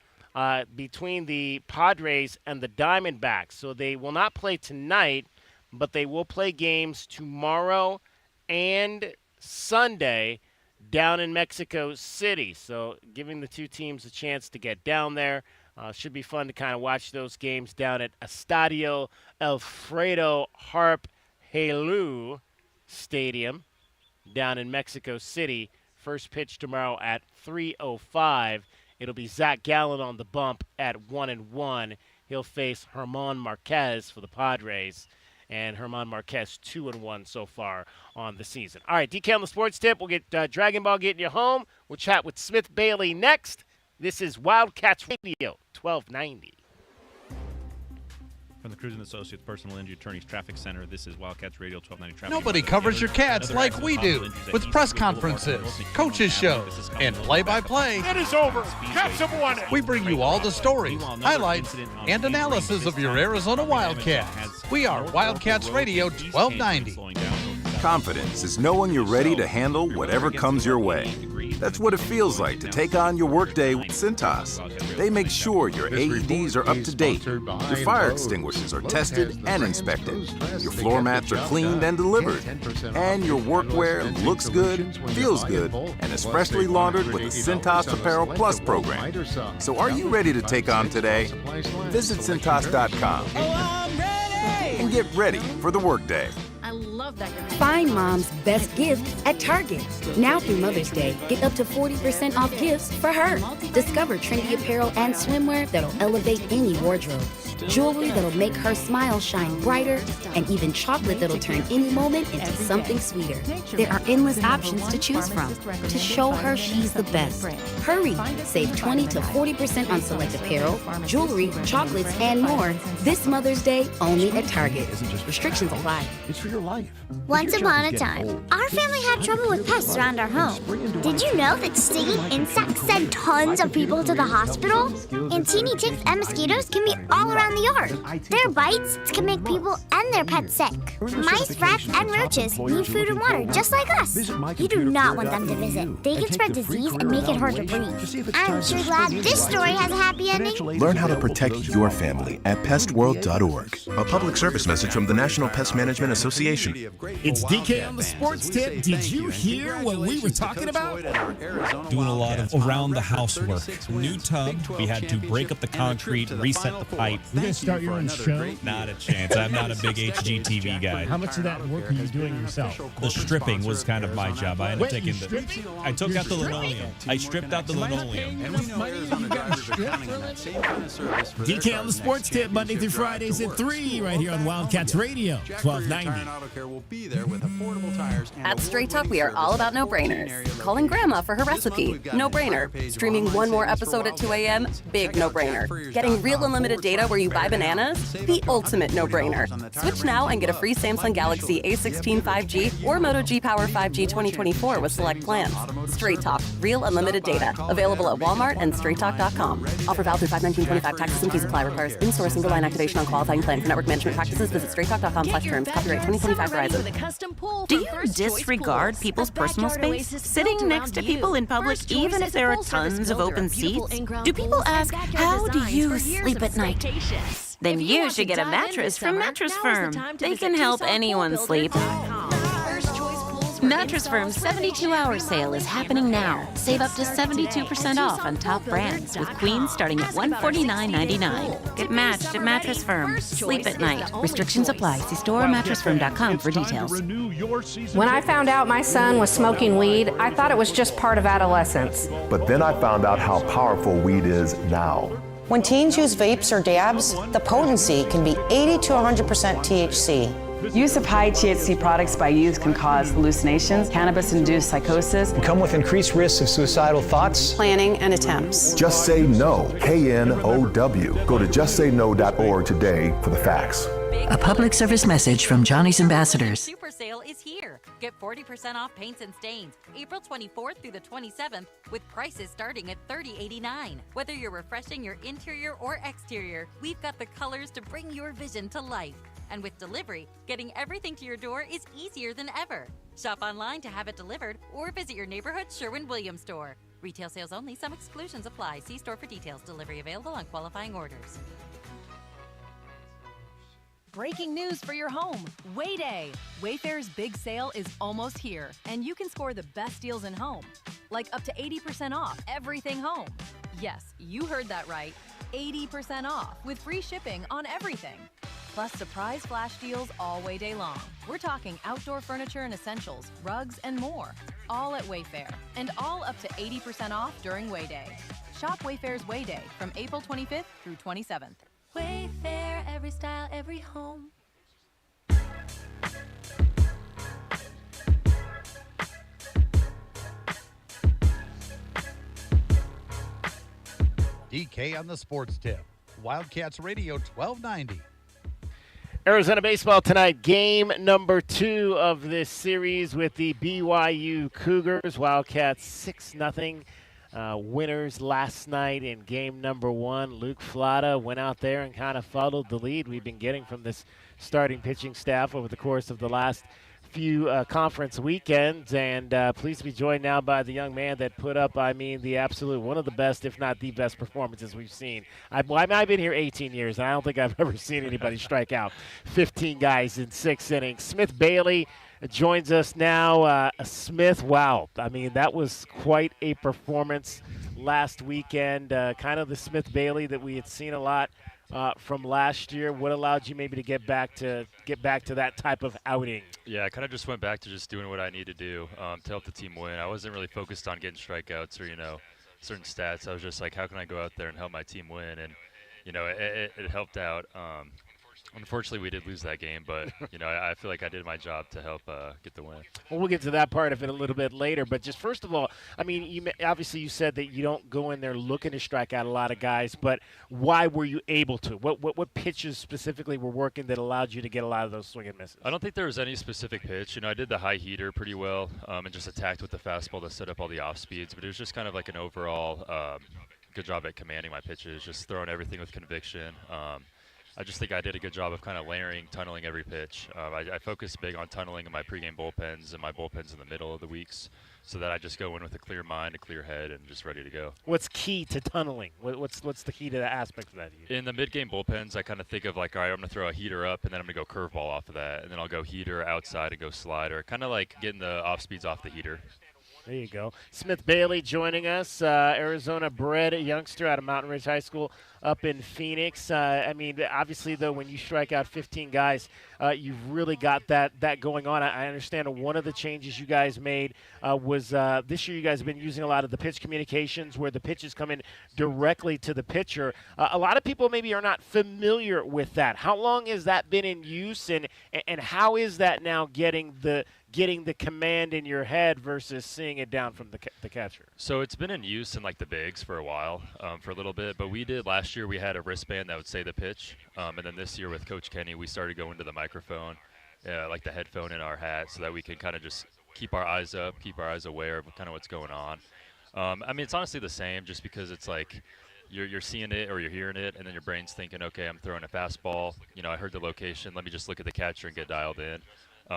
between the Padres and the Diamondbacks. So they will not play tonight, but they will play games tomorrow and Sunday down in Mexico City. So giving the 2 teams a chance to get down there. Should be fun to kind of watch those games down at Estadio Alfredo Harp Helú Stadium down in Mexico City. First pitch tomorrow at 3:05. It'll be Zach Gallen on the bump at 1-1. He'll face Herman Marquez for the Padres. and Herman Marquez 2-1 so far on the season. All right, DK on the sports tip. We'll get Dragon Ball getting you home. We'll chat with Smith Bailey next. This is Wildcats Radio 1290. From the Cruz and Associates Personal Injury Attorneys Traffic Center, this is Wildcats Radio 1290 Traffic. Nobody covers your Cats like we do, with press conferences, coaches shows, and play-by-play. It is over. Cats have won it. We bring you all the stories, highlights, and analysis of your Arizona Wildcats. We are Wildcats Radio 1290. Confidence is knowing you're ready to handle whatever comes your way. That's what it feels like to take on your workday with Cintas. They make sure your AEDs are up to date, your fire extinguishers are tested and inspected, your floor mats are cleaned and delivered, and your workwear looks good, feels good, and is freshly laundered with the Cintas Apparel Plus program. So are you ready to take on today? Visit Cintas.com and get ready for the workday. Find Mom's best gift at Target. Now through Mother's Day, get up to 40% off gifts for her. Discover trendy apparel and swimwear that'll elevate any wardrobe. Jewelry that'll make her smile shine brighter, and even chocolate that'll turn any moment into something sweeter. There are endless options to choose from to show her she's the best. Hurry! Save 20 to 40% on select apparel, jewelry, chocolates, and more this Mother's Day only at Target. Restrictions apply. It's for your life. Once upon a time, our family had trouble with pests around our home. Did you know that stinging insects send tons of people to the hospital? And teeny ticks and mosquitoes can be all around the yard. Their bites can make people and their pets sick. Mice, rats, and roaches need food and water just like us. You do not want them to visit. They can spread disease and make it hard to breathe. I'm sure glad this story has a happy ending. Learn how to protect your family at pestworld.org. A public service message from the National Pest Management Association. It's DK on the sports tip. Did you hear what we were talking about? Doing a lot of around-the-house work. New tub, we had to break up the concrete, reset the pipe. You're going to start your own show? Not a chance. I'm not a big HGTV guy. How much of that work are you doing yourself? The stripping was kind of my job. I ended up taking I took out the linoleum. I stripped out the linoleum. DK on the sports tip, Monday through Fridays at 3, right here on Wildcats Radio 1290. At Straight Talk, we are all about no-brainers. Calling Grandma for her recipe, no-brainer. Streaming one more episode at 2 a.m., big no-brainer. Getting real unlimited data where you buy bananas, the ultimate no-brainer. Switch now and get a free Samsung Galaxy A16 5G or Moto G Power 5G 2024 with select plans. Straight Talk, real unlimited data. Available at Walmart and straighttalk.com. Offer valid through 5/19/25. Taxes and fees apply. Requires in-store single line activation on qualifying plan. For network management practices, visit straighttalk.com/terms. Copyright 2025 Verizon. Do you disregard people's personal space? Sitting next to people in public, even if there are tons of open seats? Do people ask, how do you sleep at night? Then you should get a mattress from Mattress Firm. They can help anyone sleep. Mattress Firm's 72-hour sale is happening now. Save up to 72% off on top brands, with queens starting at $149.99. Get matched at Mattress Firm. Sleep at night. Restrictions apply. See store or mattressfirm.com for details. When I found out my son was smoking weed, I thought it was just part of adolescence. But then I found out how powerful weed is now. When teens use vapes or dabs, the potency can be 80 to 100% THC. Use of high THC products by youth can cause hallucinations, cannabis-induced psychosis, and come with increased risks of suicidal thoughts, planning, and attempts. Just say no. KNOW. Go to justsayno.org today for the facts. A public service message from Johnny's Ambassadors. Super sale is here. Get 40% off paints and stains April 24th through the 27th with prices starting at $30.89. Whether you're refreshing your interior or exterior, we've got the colors to bring your vision to life. And with delivery, getting everything to your door is easier than ever. Shop online to have it delivered or visit your neighborhood Sherwin-Williams store. Retail sales only. Some exclusions apply. See store for details. Delivery available on qualifying orders. Breaking news for your home. Wayday. Wayfair's big sale is almost here, and you can score the best deals in home. Like up to 80% off everything home. Yes, you heard that right. 80% off with free shipping on everything. Plus surprise flash deals all Wayday long. We're talking outdoor furniture and essentials, rugs, and more. All at Wayfair, and all up to 80% off during Wayday. Shop Wayfair's Wayday from April 25th through 27th. Wayfair, every style, every home. DK on the sports tip. Wildcats Radio 1290. Arizona baseball tonight, game number 2 of this series with the BYU Cougars. Wildcats 6-0 winners last night in game number 1. Luke Flata went out there and kind of followed the lead we've been getting from this starting pitching staff over the course of the last few conference weekends, and pleased to be joined now by the young man that put up, the absolute one of the best, if not the best performances we've seen. I've been here 18 years, and I don't think I've ever seen anybody strike out 15 guys in 6 innings. Smith Bailey joins us now. Smith, wow. That was quite a performance last weekend. Kind of the Smith Bailey that we had seen a lot from last year. What allowed you maybe to get back to that type of outing? Yeah, I kind of just went back to just doing what I need to do to help the team win. I wasn't really focused on getting strikeouts or, certain stats. I was just like, how can I go out there and help my team win? And, it helped out. Unfortunately, we did lose that game, but, I feel like I did my job to help get the win. Well, we'll get to that part of it a little bit later. But just first of all, obviously you said that you don't go in there looking to strike out a lot of guys, but why were you able to? What pitches specifically were working that allowed you to get a lot of those swing and misses? I don't think there was any specific pitch. I did the high heater pretty well and just attacked with the fastball to set up all the off speeds, but it was just kind of like an overall good job at commanding my pitches, just throwing everything with conviction. I just think I did a good job of kind of layering, tunneling every pitch. I focused big on tunneling in my pregame bullpens and my bullpens in the middle of the weeks so that I just go in with a clear mind, a clear head, and just ready to go. What's key to tunneling? What's the key to the aspect of that? In the mid-game bullpens, I kind of think of like, all right, I'm going to throw a heater up, and then I'm going to go curveball off of that, and then I'll go heater outside and go slider, kind of like getting the off-speeds off the heater. There you go. Smith Bailey joining us, Arizona-bred youngster out of Mountain Ridge High School up in Phoenix. Obviously, though, when you strike out 15 guys, you've really got that going on. I understand one of the changes you guys made was this year you guys have been using a lot of the pitch communications where the pitches come in directly to the pitcher. A lot of people maybe are not familiar with that. How long has that been in use, and how is that now getting the command in your head versus seeing it down from the catcher? So it's been in use in like the bigs for a while, for a little bit. But we did last year. We had a wristband that would say the pitch, and then this year with Coach Kenny, we started going to the microphone, like the headphone in our hat, so that we can kind of just keep our eyes up, keep our eyes aware of kind of what's going on. It's honestly the same, just because it's like you're seeing it or you're hearing it, and then your brain's thinking, okay, I'm throwing a fastball. I heard the location. Let me just look at the catcher and get dialed in.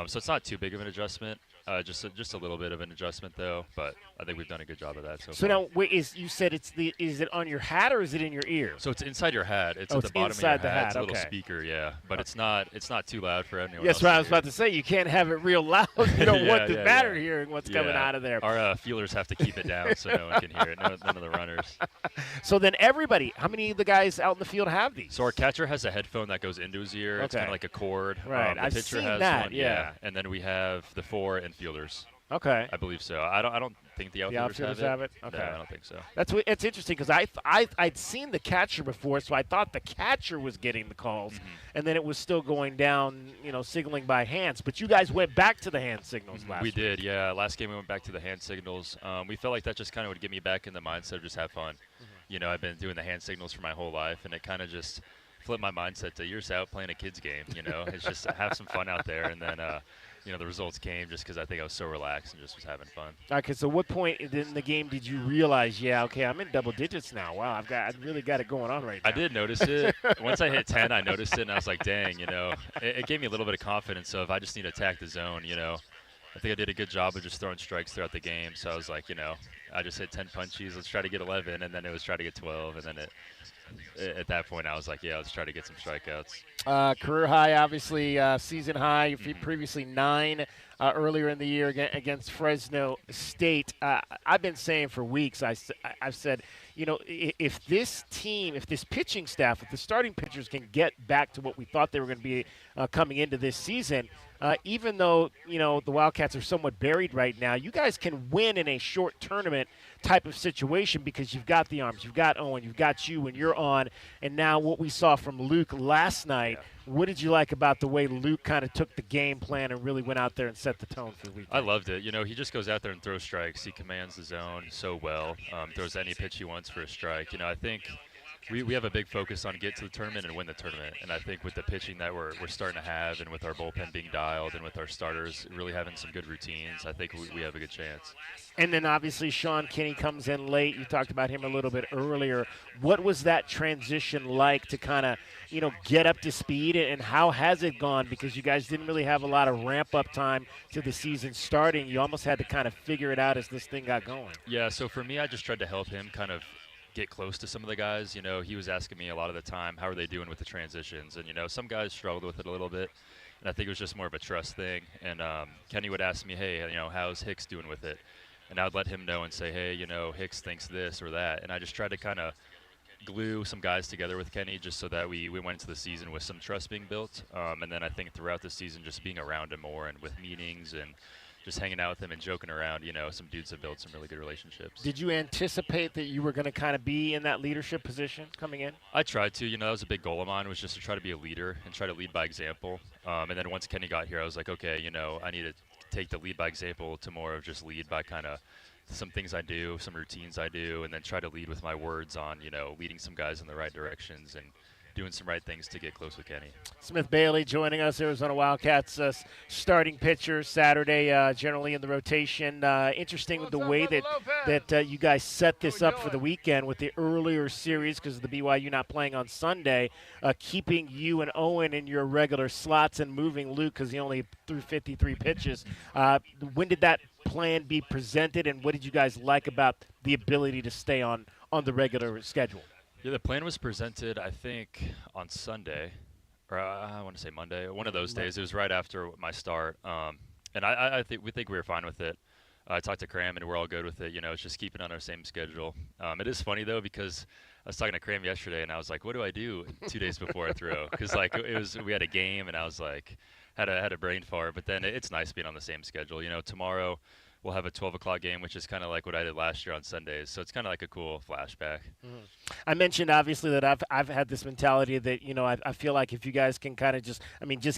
So it's not too big of an adjustment, just a little bit of an adjustment though. But I think we've done a good job of that so far. Now, you said is it on your hat or is it in your ear? So it's inside your hat. It's at the bottom of your hat. It's a little speaker, yeah. But it's not too loud for anyone. That's what I was about to say. You can't have it real loud. You don't want the batter hearing what's coming out of there. Our feelers have to keep it down so no one can hear it. None of the runners. So then everybody, how many of the guys out in the field have these? So our catcher has a headphone that goes into his ear. It's kind of like a cord. Right. The pitcher has that. One, yeah. And then we have the 4 infielders. Okay. I believe so. I don't think the outfielders have it. Okay. No, I don't think so. It's interesting because I'd seen the catcher before, so I thought the catcher was getting the calls, and then it was still going down, signaling by hands. But you guys went back to the hand signals last week. We did, yeah. Last game we went back to the hand signals. We felt like that just kind of would get me back in the mindset of just have fun. I've been doing the hand signals for my whole life, and it kind of just flipped my mindset to you're just out playing a kid's game. It's just have some fun out there, and then the results came just because I think I was so relaxed and just was having fun. Okay, so what point in the game did you realize, I'm in double digits now? Wow, I've really got it going on right now. I did notice it. Once I hit 10, I noticed it, and I was like, dang, it gave me a little bit of confidence of I just need to attack the zone, I think I did a good job of just throwing strikes throughout the game. So I was like, I just hit 10 punchies. Let's try to get 11, and then it was try to get 12, and then at that point, I was like, let's try to get some strikeouts. Career high, obviously, season high. Previously 9 earlier in the year against Fresno State. I've been saying for weeks, I've said, if this pitching staff, if the starting pitchers can get back to what we thought they were going to be coming into this season, even though, the Wildcats are somewhat buried right now, you guys can win in a short tournament type of situation because you've got the arms, you've got Owen, you've got you, and you're on. And now what we saw from Luke last night, what did you like about the way Luke kind of took the game plan and really went out there and set the tone for the weekend? I loved it. He just goes out there and throws strikes. He commands the zone so well, throws any pitch he wants for a strike. I think we have a big focus on get to the tournament and win the tournament. And I think with the pitching that we're starting to have and with our bullpen being dialed and with our starters really having some good routines, I think we have a good chance. And then obviously Sean Kinney comes in late. You talked about him a little bit earlier. What was that transition like to kind of, get up to speed, and how has it gone? Because you guys didn't really have a lot of ramp-up time to the season starting. You almost had to kind of figure it out as this thing got going. Yeah, so for me, I just tried to help him kind of get close to some of the guys. He was asking me a lot of the time, how are they doing with the transitions? And, some guys struggled with it a little bit. And I think it was just more of a trust thing. And Kenny would ask me, hey, how's Hicks doing with it? And I would let him know and say, hey, Hicks thinks this or that. And I just tried to kind of glue some guys together with Kenny just so that we went into the season with some trust being built. And then I think throughout the season just being around him more and with meetings and just hanging out with him and joking around, some dudes have built some really good relationships. Did you anticipate that you were going to kind of be in that leadership position coming in? I tried to. That was a big goal of mine, was just to try to be a leader and try to lead by example. And then once Kenny got here, I was like, okay, I need to take the lead by example to more of just lead by kind of some things I do, some routines I do, and then try to lead with my words on, leading some guys in the right directions and doing some right things to get close with Kenny. Smith Bailey joining us, Arizona Wildcats starting pitcher Saturday, generally in the rotation. Interesting the way that you guys set this up for the weekend with the earlier series because of the BYU not playing on Sunday, keeping you and Owen in your regular slots and moving Luke because he only threw 53 pitches. When did that plan be presented, and what did you guys like about the ability to stay on the regular schedule? Yeah, the plan was presented, I think, on Sunday, or I want to say Monday, one of those days. It was right after my start, and I think we were fine with it. I talked to Cram, and we're all good with it. It's just keeping on our same schedule. It is funny though because I was talking to Cram yesterday, and I was like, "What do I do 2 days before I throw?" Because we had a game, and I was like, had a brain fart. But then it's nice being on the same schedule. Tomorrow we'll have a 12 o'clock game, which is kind of like what I did last year on Sundays. So it's kind of like a cool flashback. Mm-hmm. I mentioned, obviously, that I've had this mentality that, I feel like if you guys can kind of just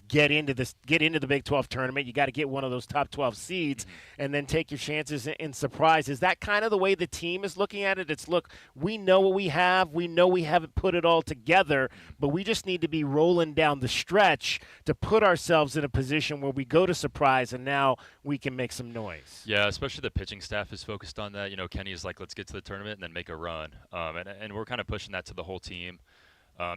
get into the Big 12 tournament, you got to get one of those top 12 seeds and then take your chances in surprise. Is that kind of the way the team is looking at it? It's, look, we know what we have. We know we haven't put it all together, but we just need to be rolling down the stretch to put ourselves in a position where we go to surprise and now we can make some noise. Yeah, especially the pitching staff is focused on that. Kenny's like, let's get to the tournament and then make a run. And we're kind of pushing that to the whole team.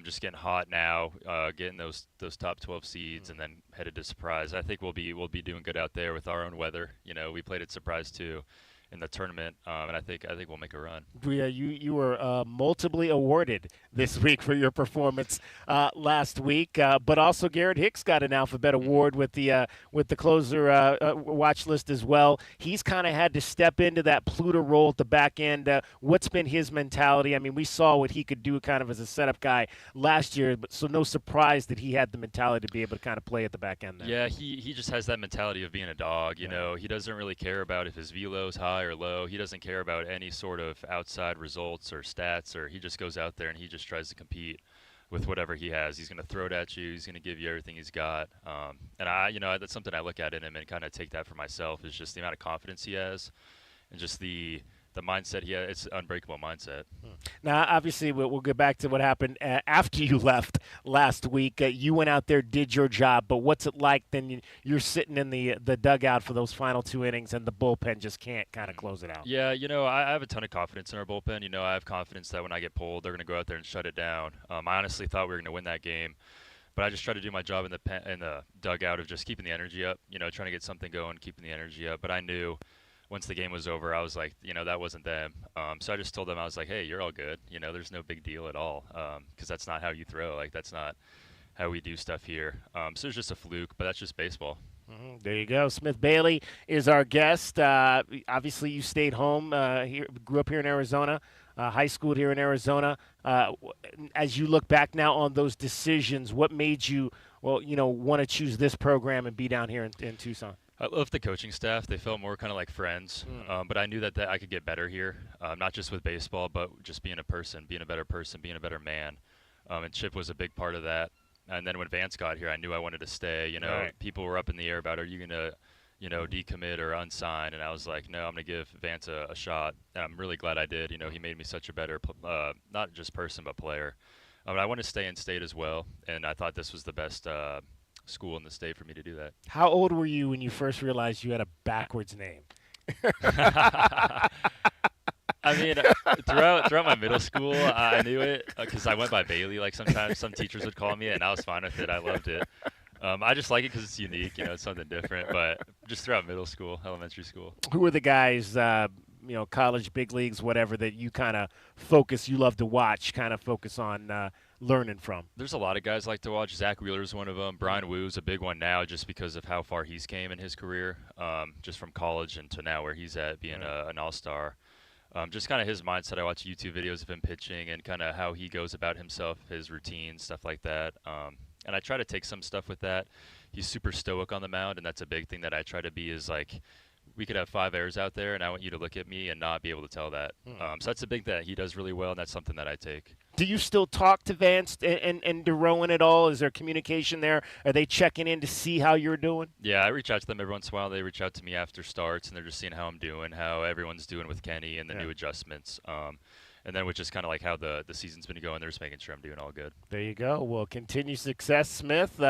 Just getting hot now, getting those top 12 seeds, and then headed to surprise. I think we'll be doing good out there with our own weather. We played at surprise too in the tournament, and I think we'll make a run. Yeah, you were multiply awarded this week for your performance last week, but also Garrett Hicks got an Alphabet Award with the closer watch list as well. He's kind of had to step into that Pluto role at the back end. What's been his mentality? I mean, we saw what he could do kind of as a setup guy last year, but so no surprise that he had the mentality to be able to kind of play at the back end there. Yeah, he just has that mentality of being a dog. You know, he doesn't really care about if his velo's high or low. He doesn't care about any sort of outside results or stats, or he just goes out there and he just tries to compete with whatever he has. He's going to throw it at you. He's going to give you everything he's got. And that's something I look at in him and kind of take that for myself, is just the amount of confidence he has and just the mindset he has. It's an unbreakable mindset. Now, obviously, we'll get back to what happened after you left last week. You went out there, did your job, but what's it like then you're sitting in the dugout for those final two innings and the bullpen just can't kind of close it out? Yeah, I have a ton of confidence in our bullpen. I have confidence that when I get pulled, they're going to go out there and shut it down. I honestly thought we were going to win that game, but I just tried to do my job in the dugout of just keeping the energy up, trying to get something going, keeping the energy up. But I knew once the game was over, I was like, that wasn't them. So I just told them, I was like, hey, you're all good. There's no big deal at all, because that's not how you throw. Like, that's not how we do stuff here. So it's just a fluke, but that's just baseball. There you go. Smith Bailey is our guest. Obviously, you stayed home, here, grew up here in Arizona, high schooled here in Arizona. As you look back now on those decisions, what made you well, want to choose this program and be down here in Tucson? I love the coaching staff. They felt more kind of like friends, but I knew that I could get better here, not just with baseball, but just being a person, being a better person, being a better man. And Chip was a big part of that. And then when Vance got here, I knew I wanted to stay. Right. People were up in the air about, are you going to, decommit or unsign? And I was like, no, I'm going to give Vance a shot. And I'm really glad I did. He made me such a better, not just person, but player. I want to stay in state as well, and I thought this was the best school in the state for me to do that. How old were you when you first realized you had a backwards name? I mean, throughout my middle school, I knew it because I went by Bailey. Like sometimes some teachers would call me it, and I was fine with it. I loved it. I just like it because it's unique. It's something different. But just throughout middle school, elementary school. Who are the guys, college, big leagues, whatever, that you kind of you love to watch, kind of focus on learning from? There's a lot of guys I like to watch. Zach Wheeler's one of them. Brian Wu's a big one now just because of how far he's came in his career, just from college and to now where he's at being an all-star. Just kind of his mindset. I watch YouTube videos of him pitching and kind of how he goes about himself, his routine, stuff like that. And I try to take some stuff with that. He's super stoic on the mound, and that's a big thing that I try to be is like, we could have 5 errors out there, and I want you to look at me and not be able to tell that. So that's a big thing that he does really well, and that's something that I take. Do you still talk to Vance and DeRowan at all? Is there communication there? Are they checking in to see how you're doing? Yeah, I reach out to them every once in a while. They reach out to me after starts, and they're just seeing how I'm doing, how everyone's doing with Kenny and the new adjustments. And then with just kind of like how the season's been going, they're just making sure I'm doing all good. There you go. Well, continue success, Smith.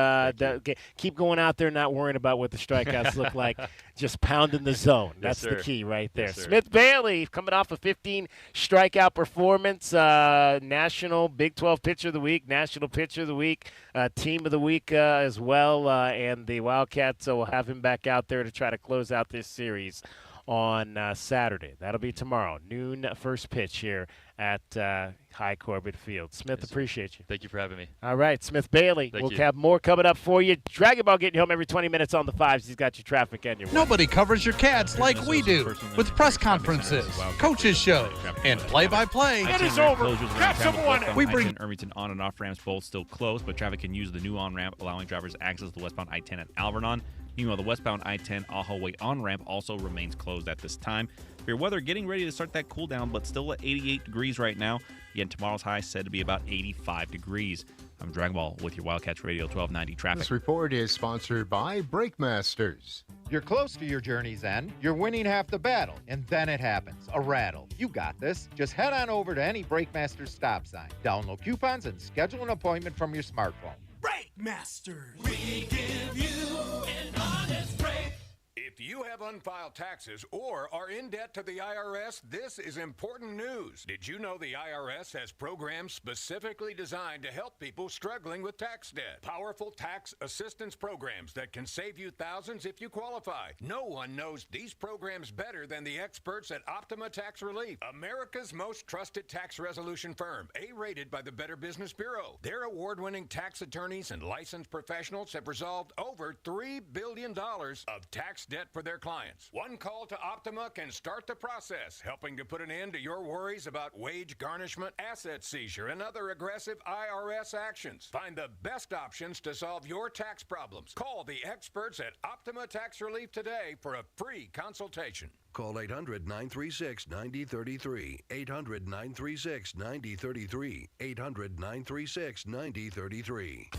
Keep going out there, not worrying about what the strikeouts look like, just pounding the zone. That's the key right there. Yes, Smith Bailey coming off a 15 strikeout performance, National Big 12 Pitcher of the Week, National Pitcher of the Week, Team of the Week as well. And the Wildcats will have him back out there to try to close out this series on Saturday. That'll be tomorrow, noon first pitch here at High Corbett Field. Smith, appreciate you. Thank you for having me. All right, Smith Bailey. Thank we'll you. have more coming up for you. Dragon Ball getting you home every 20 minutes on the fives. He's got your traffic and your way. Nobody covers your Cats like we do, with press conferences, coaches shows, and play-by-play. It is over. Cats have won it. We bring Irvington on and off ramps both still closed, but traffic can use the new on-ramp, allowing drivers access to the westbound I-10 at Alvernon. Meanwhile, the westbound I-10 Ajo Way on-ramp also remains closed at this time. For your weather, getting ready to start that cool down, but still at 88 degrees right now. Again, tomorrow's high said to be about 85 degrees. I'm Dragon Ball with your Wildcats Radio 1290 traffic. This report is sponsored by Brake Masters. You're close to your journey's end. You're winning half the battle, and then it happens. A rattle. You got this. Just head on over to any Brake Masters stop sign. Download coupons and schedule an appointment from your smartphone. Brake Masters. We give you an honest break. If you have unfiled taxes or are in debt to the IRS, this is important news. Did you know the IRS has programs specifically designed to help people struggling with tax debt? Powerful tax assistance programs that can save you thousands if you qualify. No one knows these programs better than the experts at Optima Tax Relief, America's most trusted tax resolution firm, A-rated by the Better Business Bureau. Their award-winning tax attorneys and licensed professionals have resolved over $3 billion of tax debt for their clients. One call to Optima can start the process, helping to put an end to your worries about wage garnishment, asset seizure, and other aggressive IRS actions. Find the best options to solve your tax problems. Call the experts at Optima Tax Relief today for a free consultation. Call 800-936-9033. 800-936-9033. 800-936-9033.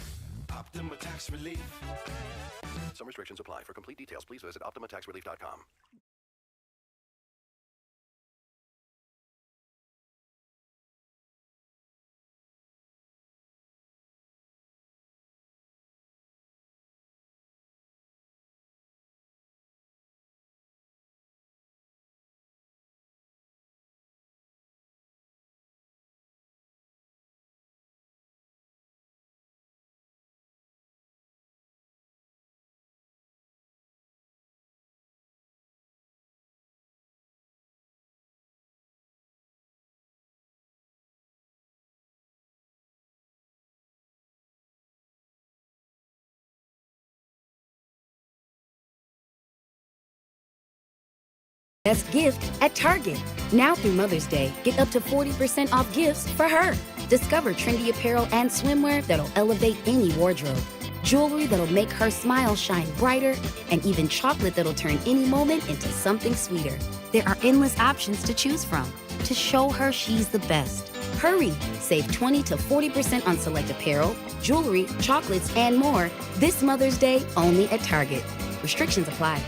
Optima Tax Relief. Some restrictions apply. For complete details, please visit OptimaTaxRelief.com. Best gift at Target. Now through Mother's Day, get up to 40% off gifts for her. Discover trendy apparel and swimwear that'll elevate any wardrobe. jewelry that'll make her smile shine brighter, and even chocolate that'll turn any moment into something sweeter. There are endless options to choose from to show her she's the best. Hurry! Save 20 to 40% on select apparel, jewelry, chocolates, and more this Mother's Day only at Target. Restrictions apply.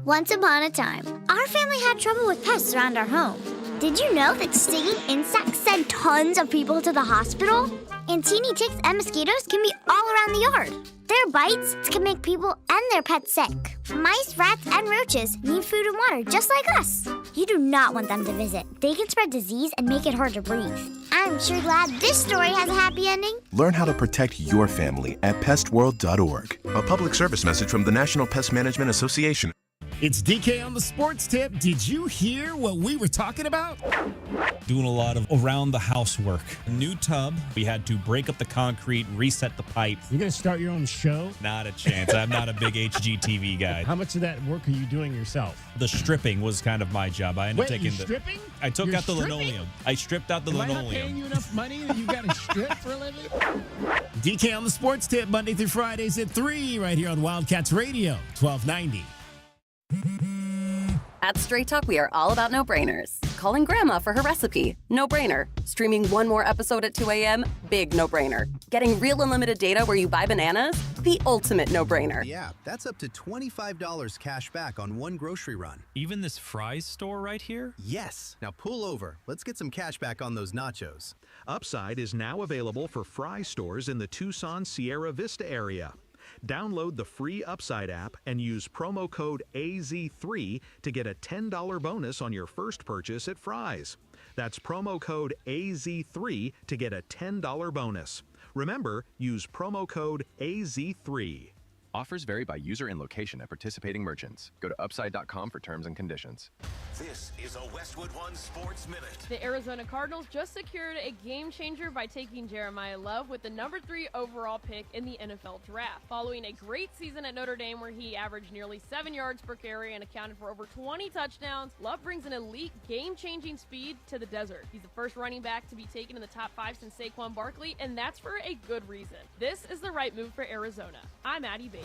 Once upon a time, our family had trouble with pests around our home. Did you know that stinging insects send tons of people to the hospital? And teeny ticks and mosquitoes can be all around the yard. Their bites can make people and their pets sick. Mice, rats, and roaches need food and water just like us. You do not want them to visit. They can spread disease and make it hard to breathe. I'm sure glad this story has a happy ending. Learn how to protect your family at pestworld.org. A public service message from the National Pest Management Association. It's DK on the Sports Tip. Did you hear what we were talking about? Doing a lot of around-the-house work. A new tub. We had to break up the concrete, reset the pipe. You're going to start your own show? Not a chance. I'm not a big HGTV guy. How much of that work are you doing yourself? The stripping was kind of my job. I ended up taking stripping? I took You're out the stripping? linoleum. I stripped out the Am linoleum. I not paying you enough money that you got to strip for a living? DK on the Sports Tip, Monday through Fridays at 3, right here on Wildcats Radio, 1290. At Straight Talk, we are all about no-brainers. Calling Grandma for her recipe, no-brainer. Streaming one more episode at 2 a.m., big no-brainer. Getting real unlimited data where you buy bananas, the ultimate no-brainer. Yeah, that's up to $25 cash back on one grocery run. Even this Fry's store right here? Yes. Now pull over. Let's get some cash back on those nachos. Upside is now available for Fry stores in the Tucson Sierra Vista area. Download the free Upside app and use promo code AZ3 to get a $10 bonus on your first purchase at Fry's. That's promo code AZ3 to get a $10 bonus. Remember, use promo code AZ3. Offers vary by user and location at participating merchants. Go to upside.com for terms and conditions. This is a Westwood One Sports Minute. The Arizona Cardinals just secured a game changer by taking Jeremiah Love with the number 3 overall pick in the NFL draft. Following a great season at Notre Dame where he averaged nearly 7 yards per carry and accounted for over 20 touchdowns, Love brings an elite game-changing speed to the desert. He's the first running back to be taken in the top 5 since Saquon Barkley, and that's for a good reason. This is the right move for Arizona. I'm Addie Bates.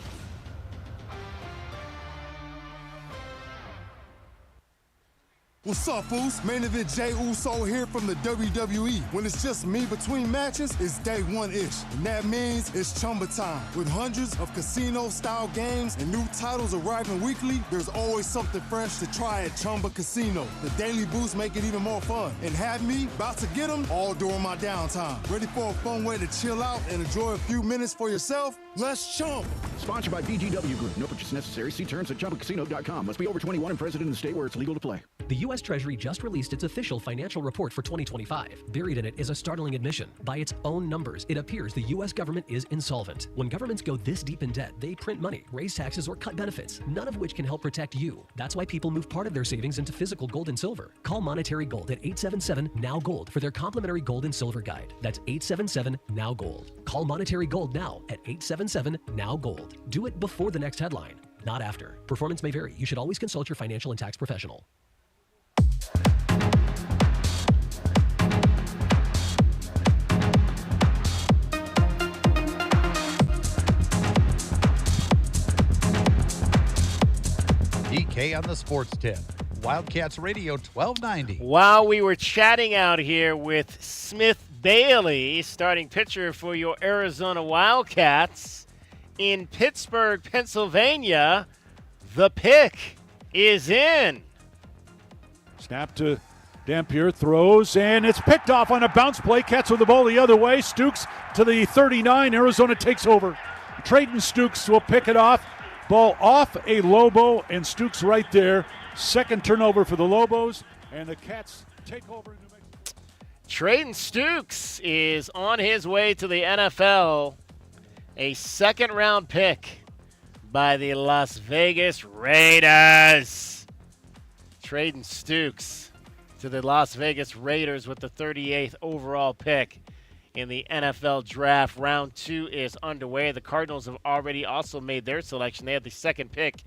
What's up, fools? Main event Jay Uso here from the WWE. When it's just me between matches, it's day one-ish. And that means it's Chumba time. With hundreds of casino-style games and new titles arriving weekly, there's always something fresh to try at Chumba Casino. The daily boosts make it even more fun. And have me about to get them all during my downtime. Ready for a fun way to chill out and enjoy a few minutes for yourself? Let's chump. Sponsored by BGW Group. No purchase necessary. See terms at ChumbaCasino.com. Must be over 21 and present in the state where it's legal to play. The U.S. Treasury just released its official financial report for 2025. Buried in it is a startling admission. By its own numbers, it appears the U.S. government is insolvent. When governments go this deep in debt, they print money, raise taxes, or cut benefits, none of which can help protect you. That's why people move part of their savings into physical gold and silver. Call Monetary Gold at 877-NOW-GOLD for their complimentary gold and silver guide. That's 877-NOW-GOLD. Call Monetary Gold now at 877-NOW-GOLD. Do it before the next headline, not after. Performance may vary. You should always consult your financial and tax professional. DK on the Sports Tip. Wildcats Radio 1290. While we were chatting out here with Smith Bailey, starting pitcher for your Arizona Wildcats in Pittsburgh, Pennsylvania, the pick is in. Snap to Dampier, throws, and it's picked off on a bounce play. Cats with the ball the other way. Stukes to the 39. Arizona takes over. Trayton Stukes will pick it off. Ball off a Lobo, and Stukes right there. Second turnover for the Lobos, and the Cats take over in New Mexico. Trayton Stukes is on his way to the NFL. A second-round pick by the Las Vegas Raiders. Trayton Stukes to the Las Vegas Raiders with the 38th overall pick in the NFL draft. Round 2 is underway. The Cardinals have already also made their selection. They had the second pick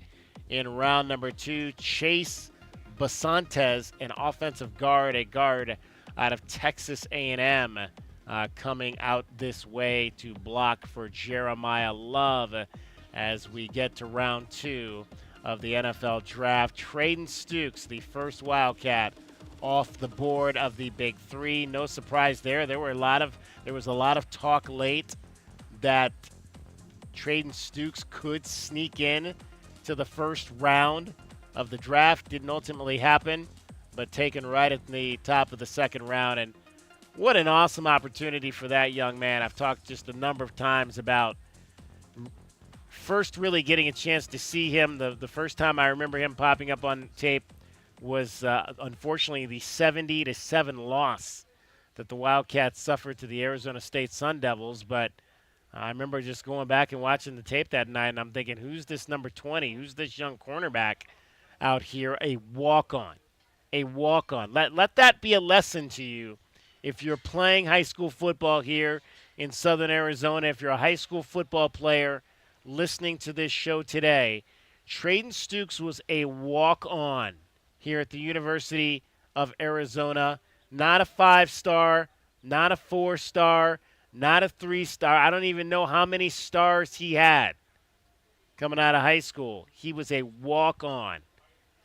in round number 2. Chase Basantes, an offensive guard, a guard out of Texas A&M, coming out this way to block for Jeremiah Love as we get to round 2 of the NFL Draft. Traden Stukes, the first Wildcat off the board of the Big Three. No surprise there. There was a lot of talk late that Traden Stukes could sneak in to the first round of the draft. Didn't ultimately happen, but taken right at the top of the second round. And what an awesome opportunity for that young man. I've talked just a number of times about first really getting a chance to see him. The first time I remember him popping up on tape was unfortunately the 70-7 loss that the Wildcats suffered to the Arizona State Sun Devils. But I remember just going back and watching the tape that night, and I'm thinking, who's this number 20? Who's this young cornerback out here? A walk-on. A walk-on. Let that be a lesson to you. If you're playing high school football here in Southern Arizona, if you're a high school football player listening to this show today, Traden Stukes was a walk-on here at the University of Arizona. Not a 5-star, not a 4-star, not a 3-star. I don't even know how many stars he had coming out of high school. He was a walk-on.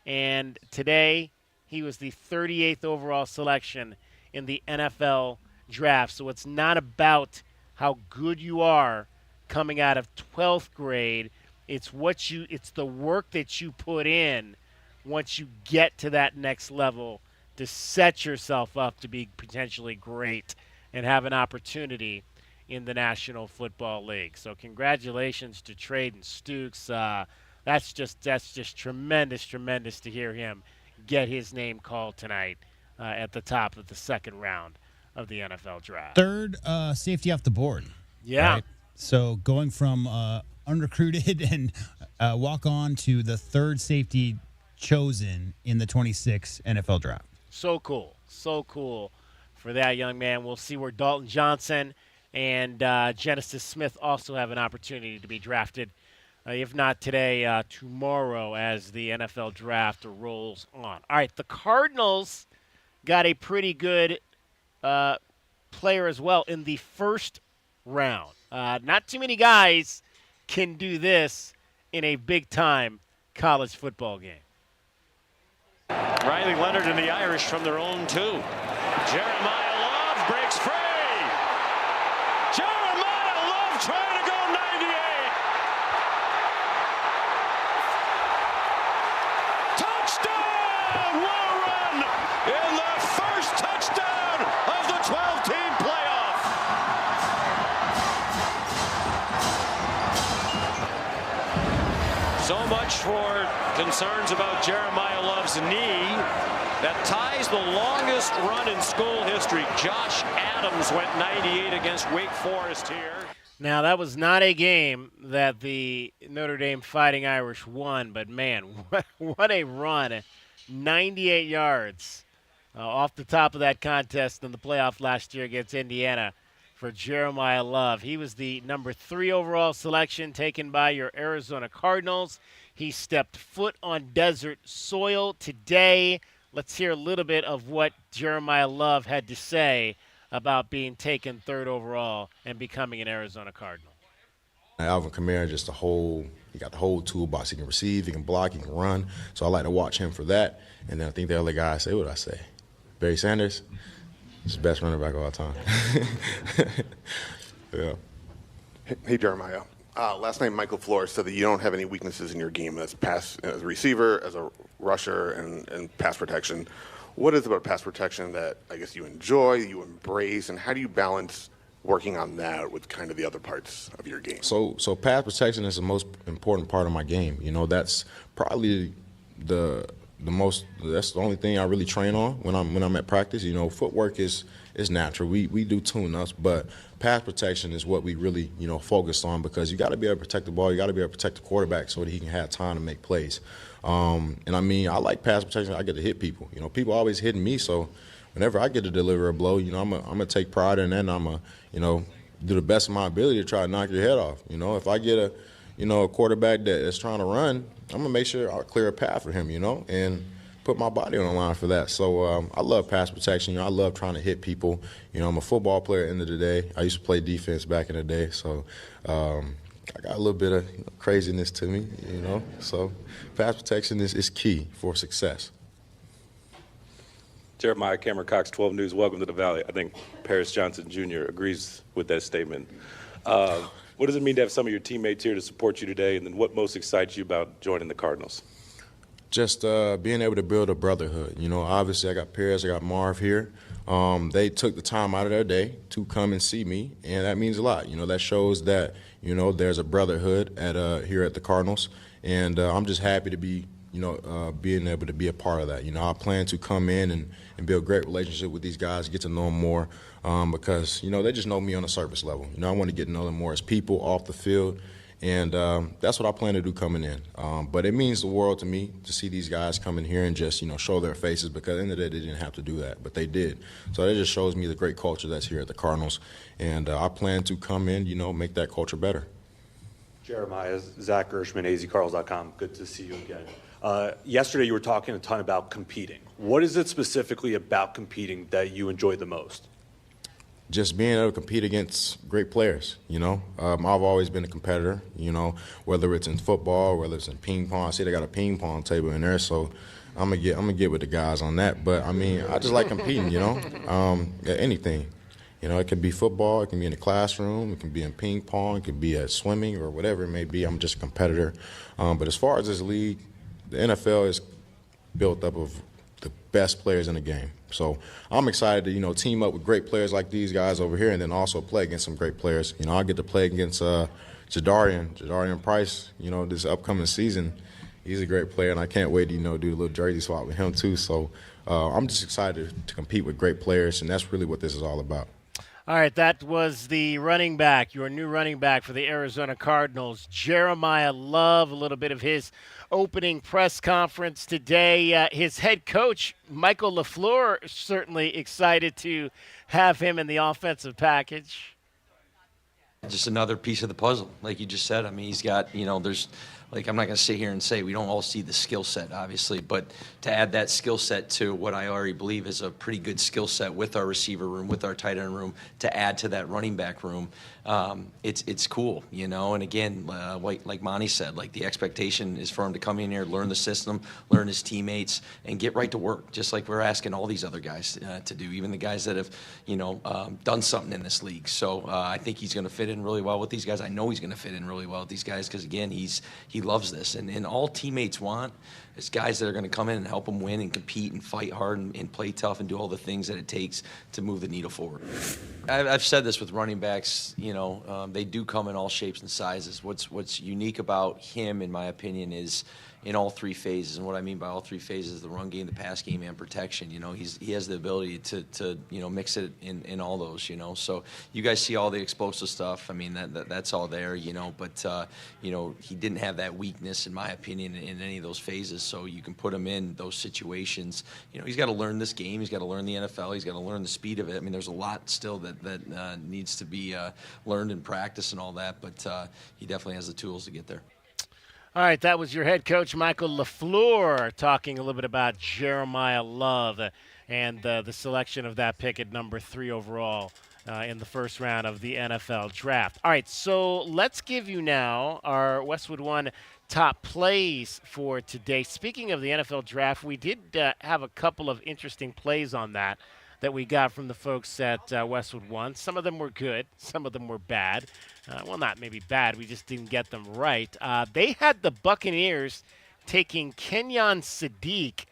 And today, he was the 38th overall selection in the NFL Draft. So it's not about how good you are coming out of 12th grade. It's the work that you put in once you get to that next level to set yourself up to be potentially great and have an opportunity in the National Football League. So congratulations to Traden Stukes. That's just tremendous to hear him get his name called tonight at the top of the second round of the NFL Draft. Third safety off the board. Yeah. Right? So going from unrecruited and walk on to the third safety chosen in the 26 NFL Draft. So cool for that young man. We'll see where Dalton Johnson and Genesis Smith also have an opportunity to be drafted. If not today, tomorrow as the NFL Draft rolls on. All right, the Cardinals got a pretty good player as well in the first round. Not too many guys can do this in a big-time college football game. Riley Leonard and the Irish from their own 2. Jeremiah Love breaks free. Jeremiah Love trying to go 98. Touchdown! Will run in the first touchdown of the 12-team playoff. So much for concerns about Jeremiah Love's knee that ties the longest run in school history. Josh Adams went 98 against Wake Forest here. Now, that was not a game that the Notre Dame Fighting Irish won, but, man, what a run. 98 yards off the top of that contest in the playoff last year against Indiana for Jeremiah Love. He was the number 3 overall selection taken by your Arizona Cardinals. He stepped foot on desert soil today. Let's hear a little bit of what Jeremiah Love had to say about being taken 3rd overall and becoming an Arizona Cardinal. Alvin Kamara, just he got the whole toolbox. He can receive, he can block, he can run. So I like to watch him for that. And then I think the other guy, what did I say? Barry Sanders, he's the best running back of all time. Yeah. Hey, Jeremiah. Last night, Michael Flores said that you don't have any weaknesses in your game as a receiver, as a rusher, and pass protection. What is it about pass protection that I guess you enjoy, you embrace, and how do you balance working on that with kind of the other parts of your game? So pass protection is the most important part of my game. You know, that's probably that's the only thing I really train on when I'm at practice. You know, footwork is natural. We do tune-ups, but pass protection is what we really, focus on, because you got to be able to protect the ball. You got to be able to protect the quarterback so that he can have time to make plays. And I mean, I like pass protection. I get to hit people. People always hitting me, so whenever I get to deliver a blow, I'm gonna take pride in that, and I'm gonna, do the best of my ability to try to knock your head off. If I get a quarterback that's trying to run, I'm gonna make sure I clear a path for him, and put my body on the line for that. So I love pass protection. You know, I love trying to hit people. You know, I'm a football player at the end of the day. I used to play defense back in the day, so I got a little bit of craziness to me, you know. So pass protection is key for success. Jeremiah Cameron Cox, 12 News. Welcome to the Valley. I think Paris Johnson Jr. agrees with that statement. What does it mean to have some of your teammates here to support you today, and then what most excites you about joining the Cardinals? Just being able to build a brotherhood. You know, obviously I got Paris, I got Marv here. They took the time out of their day to come and see me, and that means a lot. You know, that shows that, you know, there's a brotherhood here at the Cardinals, and I'm just happy to be, you know, being able to be a part of that. You know, I plan to come in and build a great relationship with these guys, get to know them more, because, you know, they just know me on a surface level. You know, I want to get to know them more as people off the field, and that's what I plan to do coming in. But it means the world to me to see these guys come in here and just, you know, show their faces, because at the end of the day, they didn't have to do that, but they did. So that just shows me the great culture that's here at the Cardinals, and I plan to come in, you know, make that culture better. Jeremiah, Zach Gershman, azcarls.com. Good to see you again. Yesterday you were talking a ton about competing. What is it specifically about competing that you enjoy the most? Just being able to compete against great players, you know. I've always been a competitor, you know, whether it's in football, whether it's in ping pong. I see they got a ping pong table in there, so I'm gonna get with the guys on that. But I mean, I just like competing, you know, anything. You know, it could be football, it can be in the classroom, it can be in ping pong, it could be at swimming or whatever it may be. I'm just a competitor. But as far as this league, the NFL is built up of the best players in the game. So I'm excited to, you know, team up with great players like these guys over here, and then also play against some great players. You know, I get to play against Jadarian Price, you know, this upcoming season. He's a great player, and I can't wait to, you know, do a little jersey swap with him too. So I'm just excited to compete with great players, and that's really what this is all about. All right, that was the running back, your new running back for the Arizona Cardinals, Jeremiah Love. A little bit of his opening press conference today. His head coach, Michael LaFleur, certainly excited to have him in the offensive package. Just another piece of the puzzle, like you just said. I mean, he's got, you know, there's, like, I'm not going to sit here and say we don't all see the skill set, obviously, but to add that skill set to what I already believe is a pretty good skill set with our receiver room, with our tight end room, to add to that running back room, it's cool, you know. And again, like Monty said, like the expectation is for him to come in here, learn the system, learn his teammates, and get right to work, just like we're asking all these other guys to do, even the guys that have, you know, done something in this league. So I think he's going to fit in really well with these guys. I know he's going to fit in really well with these guys because, again, he loves this. And all teammates want is guys that are going to come in and help them win and compete and fight hard and play tough and do all the things that it takes to move the needle forward. I've said this with running backs, you know, they do come in all shapes and sizes. What's unique about him, in my opinion, is in all three phases. And what I mean by all three phases, the run game, the pass game, and protection. You know, he has the ability to you know, mix it in all those, you know. So you guys see all the explosive stuff. I mean, that's all there, you know. But, you know, he didn't have that weakness, in my opinion, in any of those phases. So you can put him in those situations. You know, he's got to learn this game. He's got to learn the NFL. He's got to learn the speed of it. I mean, there's a lot still that needs to be learned and practiced and all that. But he definitely has the tools to get there. All right, that was your head coach, Michael LaFleur, talking a little bit about Jeremiah Love and the selection of that pick at number 3 overall in the first round of the NFL draft. All right, so let's give you now our Westwood One top plays for today. Speaking of the NFL draft, we did have a couple of interesting plays on that we got from the folks at Westwood One. Some of them were good. Some of them were bad. Well, not maybe bad. We just didn't get them right. They had the Buccaneers taking Kenyon Sadiq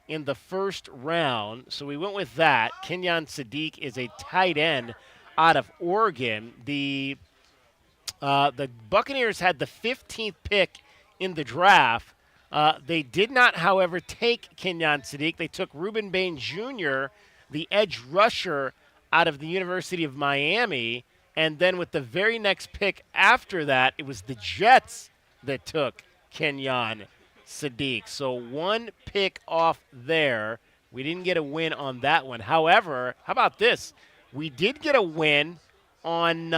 in the first round, so we went with that. Kenyon Sadiq is a tight end out of Oregon. The Buccaneers had the 15th pick in the draft. They did not, however, take Kenyon Sadiq. They took Reuben Bain Jr., the edge rusher out of the University of Miami, and then with the very next pick after that, it was the Jets that took Kenyon Sadiq. So one pick off there. We didn't get a win on that one. However, how about this? We did get a win on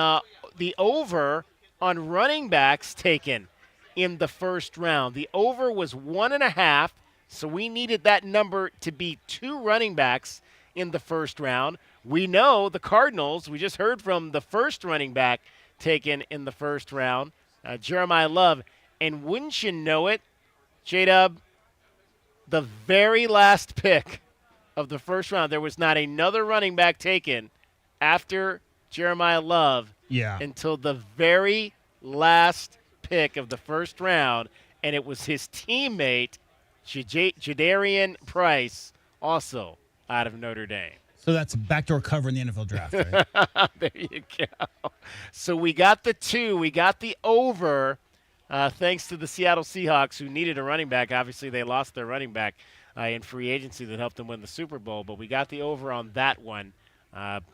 the over on running backs taken in the first round. The over was 1.5. So we needed that number to be 2 running backs in the first round. We know the Cardinals, we just heard from the first running back taken in the first round, Jeremiah Love. And wouldn't you know it, J-Dub, the very last pick of the first round, there was not another running back taken after Jeremiah Love until the very last pick of the first round, and it was his teammate, Jadarian Price, also out of Notre Dame. So that's a backdoor cover in the NFL draft, right? There you go. So we got the 2. We got the over, thanks to the Seattle Seahawks, who needed a running back. Obviously, they lost their running back in free agency that helped them win the Super Bowl, but we got the over on that one.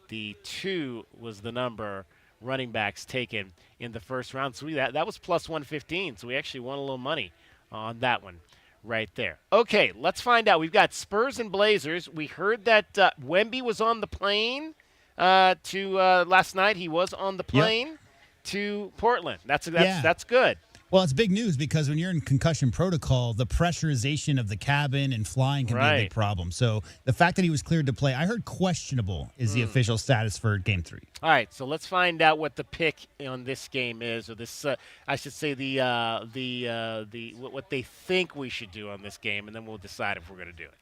The 2 was the number running backs taken in the first round. So that was plus 115, so we actually won a little money on that one right there. Okay, let's find out. We've got Spurs and Blazers. We heard that Wemby was on the plane last night. He was on the plane to Portland. That's good. Well, it's big news because when you're in concussion protocol, the pressurization of the cabin and flying can be a big problem. So the fact that he was cleared to play, I heard questionable is the official status for Game 3. All right, so let's find out what the pick on this game is, or this, I should say, what they think we should do on this game, and then we'll decide if we're going to do it.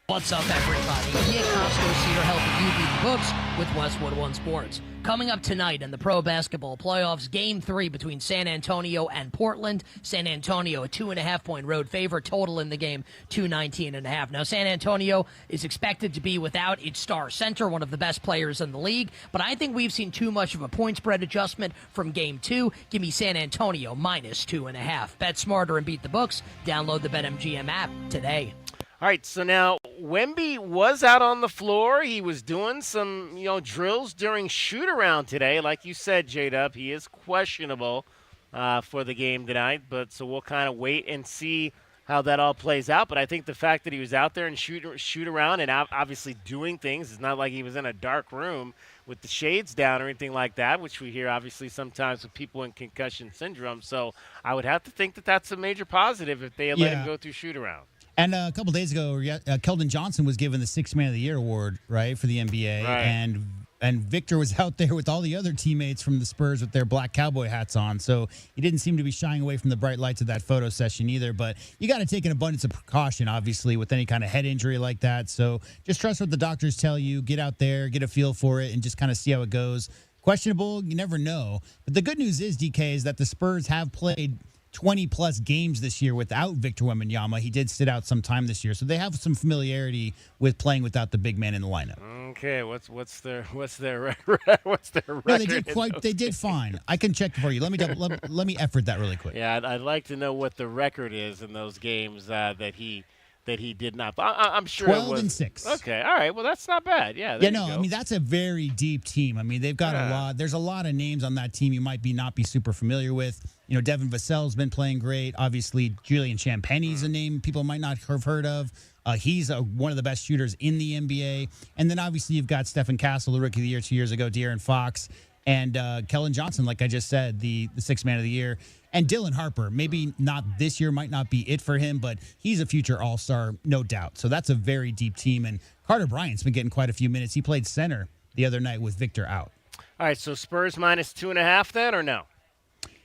What's up, everybody? Ian Costco here helping you beat the books with Westwood One Sports. Coming up tonight in the Pro Basketball Playoffs, Game 3 between San Antonio and Portland. San Antonio, a 2.5-point road favorite. Total in the game, 219.5. Now, San Antonio is expected to be without its star center, one of the best players in the league. But I think we've seen too much of a point spread adjustment from Game 2. Give me San Antonio minus 2.5. Bet smarter and beat the books. Download the BetMGM app today. All right, so now Wemby was out on the floor. He was doing some, drills during shoot-around today. Like you said, J-Dub, he is questionable for the game tonight. But so we'll kind of wait and see how that all plays out. But I think the fact that he was out there and shoot around and obviously doing things, it's not like he was in a dark room with the shades down or anything like that, which we hear obviously sometimes with people in concussion syndrome. So I would have to think that that's a major positive if they let him go through shoot-around. And a couple days ago, Keldon Johnson was given the Sixth Man of the Year award, right, for the NBA. Right. And Victor was out there with all the other teammates from the Spurs with their black cowboy hats on. So he didn't seem to be shying away from the bright lights of that photo session either. But you got to take an abundance of precaution, obviously, with any kind of head injury like that. So just trust what the doctors tell you. Get out there, get a feel for it, and just kind of see how it goes. Questionable, you never know. But the good news is, DK, is that the Spurs have played 20-plus games this year without Victor Wembanyama. He did sit out some time this year, so they have some familiarity with playing without the big man in the lineup. Okay, what's their record? What's their record? No, they did fine. I can check for you. Let me effort that really quick. Yeah, I'd like to know what the record is in those games that he did not. I'm sure 12-6. Okay, all right. Well, that's not bad. Yeah. I mean, that's a very deep team. I mean, they've got a lot. There's a lot of names on that team you might not be super familiar with. Devin Vassell's been playing great. Obviously, Julian Champagnie's a name people might not have heard of. He's one of the best shooters in the NBA. And then obviously you've got Stephen Castle, the Rookie of the Year 2 years ago, De'Aaron Fox, and Keldon Johnson, like I just said, the Sixth Man of the Year. And Dylan Harper, maybe not this year, might not be it for him, but he's a future all-star, no doubt. So that's a very deep team. And Carter Bryant's been getting quite a few minutes. He played center the other night with Victor out. All right, so Spurs minus 2.5 then, or no?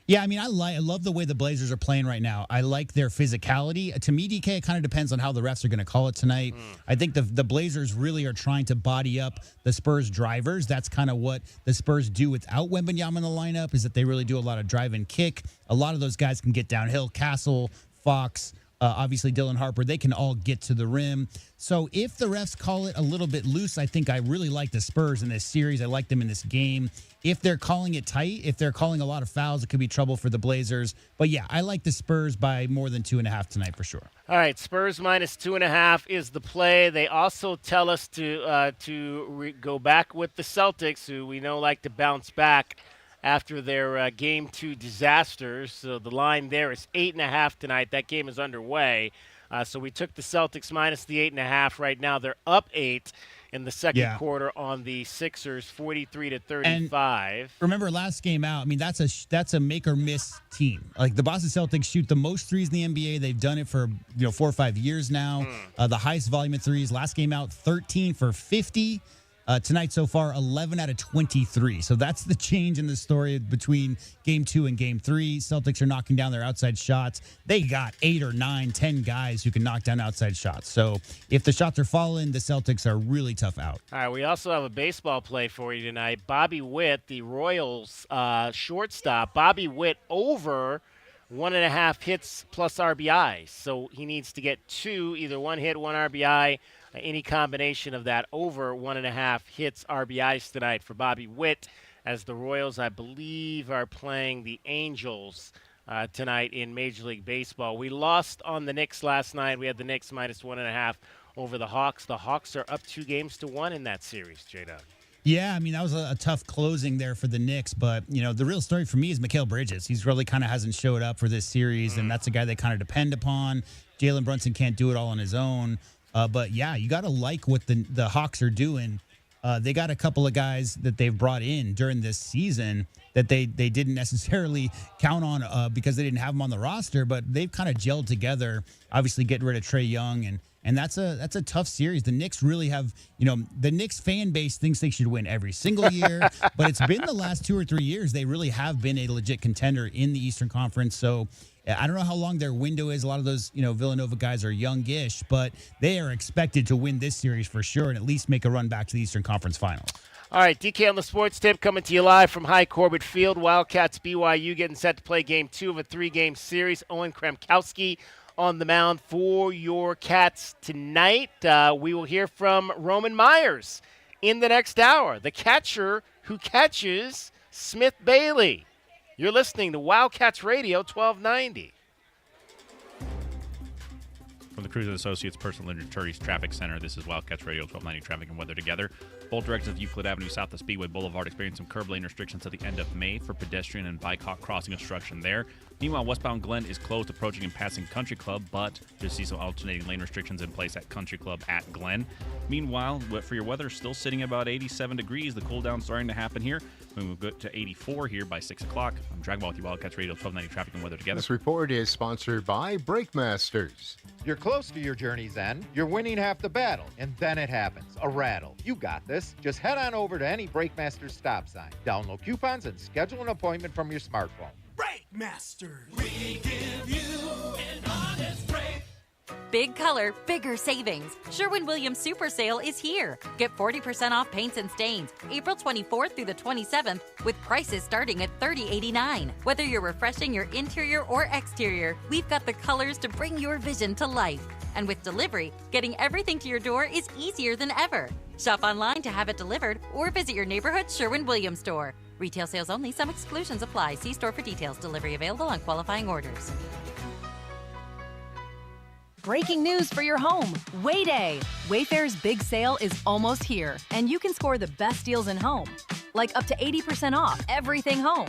Yeah, I mean, I love the way the Blazers are playing right now. I like their physicality. To me, DK, it kind of depends on how the refs are going to call it tonight. I think the Blazers really are trying to body up the Spurs drivers. That's kind of what the Spurs do without Wembanyama in the lineup, is that they really do a lot of drive and kick. A lot of those guys can get downhill. Castle, Fox, obviously Dylan Harper, they can all get to the rim. So if the refs call it a little bit loose, I think I really like the Spurs in this series. I like them in this game. If they're calling it tight, if they're calling a lot of fouls, it could be trouble for the Blazers. But yeah, I like the Spurs by more than 2.5 tonight for sure. All right, Spurs minus 2.5 is the play. They also tell us to go back with the Celtics, who we know like to bounce back after their Game 2 disasters. So the line there is 8.5 tonight. That game is underway. So we took the Celtics minus the 8.5. Right now they're up 8 in the second quarter on the Sixers, 43-35. And remember last game out, I mean, that's a make or miss team. Like the Boston Celtics shoot the most threes in the NBA. They've done it for 4 or 5 years now. The highest volume of threes. Last game out, 13 for 50. Tonight so far, 11 out of 23. So that's the change in the story between Game 2 and Game 3. Celtics are knocking down their outside shots. They got 8 or 9, 10 guys who can knock down outside shots. So if the shots are falling, the Celtics are really tough out. All right, we also have a baseball play for you tonight. Bobby Witt, the Royals shortstop. Bobby Witt over 1.5 hits plus RBI. So he needs to get 2, either 1 hit, 1 RBI, any combination of that over 1.5 hits RBIs tonight for Bobby Witt, as the Royals, I believe, are playing the Angels tonight in Major League Baseball. We lost on the Knicks last night. We had the Knicks minus 1.5 over the Hawks. The Hawks are up 2-1 in that series, J-Dub. Yeah, I mean, that was a tough closing there for the Knicks. But, the real story for me is Mikal Bridges. He's really kind of hasn't showed up for this series, and that's a guy they kind of depend upon. Jalen Brunson can't do it all on his own. But, yeah, you got to like what the Hawks are doing. They got a couple of guys that they've brought in during this season that they didn't necessarily count on because they didn't have them on the roster, but they've kind of gelled together, obviously getting rid of Trae Young, and that's a tough series. The Knicks really have, the Knicks fan base thinks they should win every single year, but it's been the last 2 or 3 years they really have been a legit contender in the Eastern Conference. So I don't know how long their window is. A lot of those, Villanova guys are youngish, but they are expected to win this series for sure and at least make a run back to the Eastern Conference Finals. All right, DK on the Sports Tip coming to you live from High Corbett Field. Wildcats BYU getting set to play Game 2 of a 3-game series. Owen Kremkowski on the mound for your Cats tonight. We will hear from Roman Myers in the next hour, the catcher who catches Smith Bailey. You're listening to Wildcats Radio 1290. From the Cruiser Associates Personal Injuries Traffic Center, this is Wildcats Radio 1290 Traffic and Weather Together. Both directions of Euclid Avenue south of Speedway Boulevard experience some curb lane restrictions at the end of May for pedestrian and bike crossing obstruction there. Meanwhile, westbound Glen is closed approaching and passing Country Club, but you'll see some alternating lane restrictions in place at Country Club at Glen. Meanwhile, for your weather, still sitting at about 87 degrees. The cool down starting to happen here. We will go to 84 here by 6 o'clock. I'm Dragon Ball with you, Wildcats Radio 1290 Traffic and Weather Together. This report is sponsored by Brake Masters. You're close to your journey's end. You're winning half the battle, and then it happens. A rattle. You got this. Just head on over to any Brake Masters stop sign. Download coupons and schedule an appointment from your smartphone. Brake Masters. We give you an honest break. Big color, bigger savings. Sherwin-Williams Super Sale is here. Get 40% off paints and stains April 24th through the 27th with prices starting at $30.89. Whether you're refreshing your interior or exterior, we've got the colors to bring your vision to life. And with delivery, getting everything to your door is easier than ever. Shop online to have it delivered or visit your neighborhood Sherwin-Williams store. Retail sales only. Some exclusions apply. See store for details. Delivery available on qualifying orders. Breaking news for your home. Way Day. Wayfair's big sale is almost here, and you can score the best deals in home. Like up to 80% off everything home.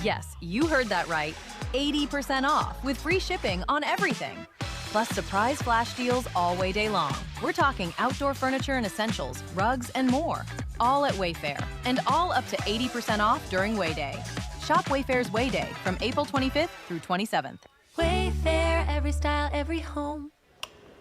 Yes, you heard that right. 80% off with free shipping on everything. Plus surprise flash deals all Way Day long. We're talking outdoor furniture and essentials, rugs, and more. All at Wayfair, and all up to 80% off during Way Day. Shop Wayfair's Way Day from April 25th through 27th. Wayfair, every style, every home.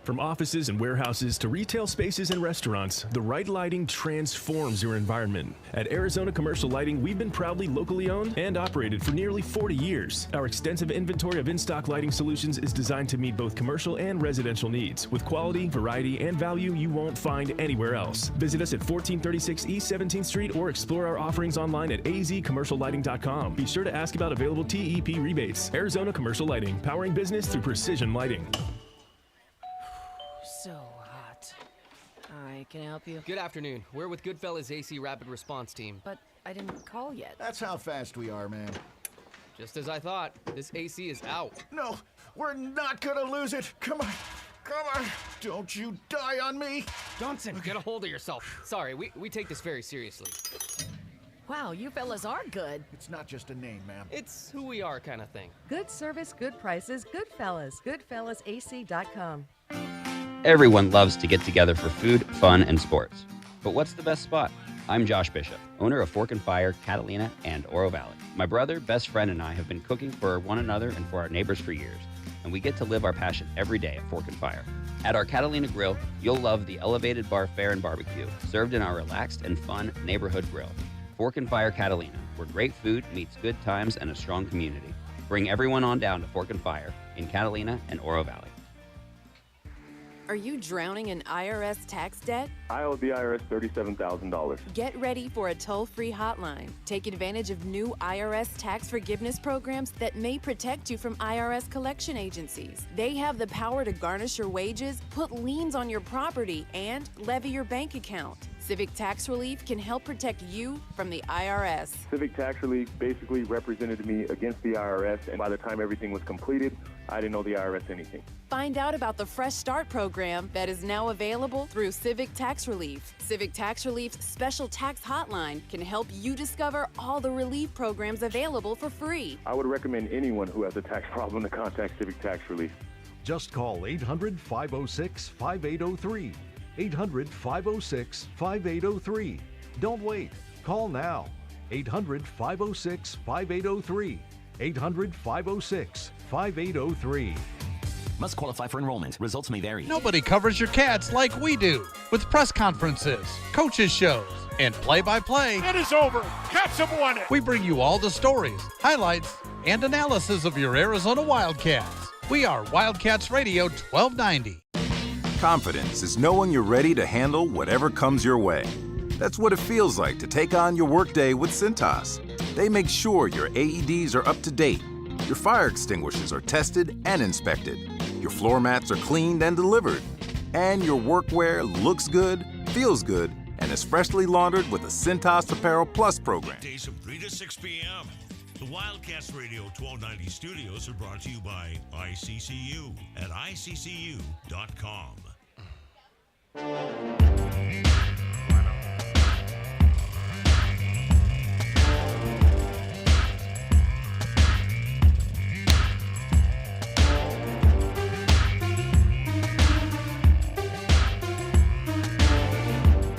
From offices and warehouses to retail spaces and restaurants, the right lighting transforms your environment. At Arizona Commercial Lighting, we've been proudly locally owned and operated for nearly 40 years. Our extensive inventory of in-stock lighting solutions is designed to meet both commercial and residential needs, with quality, variety, and value you won't find anywhere else. Visit us at 1436 East 17th Street or explore our offerings online at azcommerciallighting.com. Be sure to ask about available TEP rebates. Arizona Commercial Lighting, powering business through precision lighting. So hot. Hi, can I help you? Good afternoon. We're with Goodfellas AC Rapid Response Team. But I didn't call yet. That's how fast we are, man. Just as I thought. This AC is out. No, we're not gonna lose it. Come on. Come on. Don't you die on me. Johnson, get a hold of yourself. Sorry, we take this very seriously. Wow, you fellas are good. It's not just a name, ma'am. It's who we are kind of thing. Good service, good prices, Goodfellas. GoodfellasAC.com. Everyone loves to get together for food, fun, and sports. But what's the best spot? I'm Josh Bishop, owner of Fork and Fire, Catalina, and Oro Valley. My brother, best friend, and I have been cooking for one another and for our neighbors for years, and we get to live our passion every day at Fork and Fire. At our Catalina Grill, you'll love the elevated bar fare and barbecue, served in our relaxed and fun neighborhood grill. Fork and Fire Catalina, where great food meets good times and a strong community. Bring everyone on down to Fork and Fire in Catalina and Oro Valley. Are you drowning in IRS tax debt? I owe the IRS $37,000. Get ready for a toll-free hotline. Take advantage of new IRS tax forgiveness programs that may protect you from IRS collection agencies. They have the power to garnish your wages, put liens on your property, and levy your bank account. Civic Tax Relief can help protect you from the IRS. Civic Tax Relief basically represented me against the IRS, and by the time everything was completed, I didn't owe the IRS anything. Find out about the Fresh Start program that is now available through Civic Tax Relief. Civic Tax Relief's special tax hotline can help you discover all the relief programs available for free. I would recommend anyone who has a tax problem to contact Civic Tax Relief. Just call 800-506-5803. 800-506-5803. Don't wait. Call now. 800-506-5803. 800-506-5803. Must qualify for enrollment. Results may vary. Nobody covers your Cats like we do. With press conferences, coaches shows, and play-by-play. It is over. Cats have won it. We bring you all the stories, highlights, and analysis of your Arizona Wildcats. We are Wildcats Radio 1290. Confidence is knowing you're ready to handle whatever comes your way. That's what it feels like to take on your workday with Cintas. They make sure your AEDs are up to date, your fire extinguishers are tested and inspected, your floor mats are cleaned and delivered, and your workwear looks good, feels good, and is freshly laundered with the Cintas Apparel Plus program. Days from 3 to 6 p.m. The Wildcats Radio 1290 studios are brought to you by ICCU at iccu.com.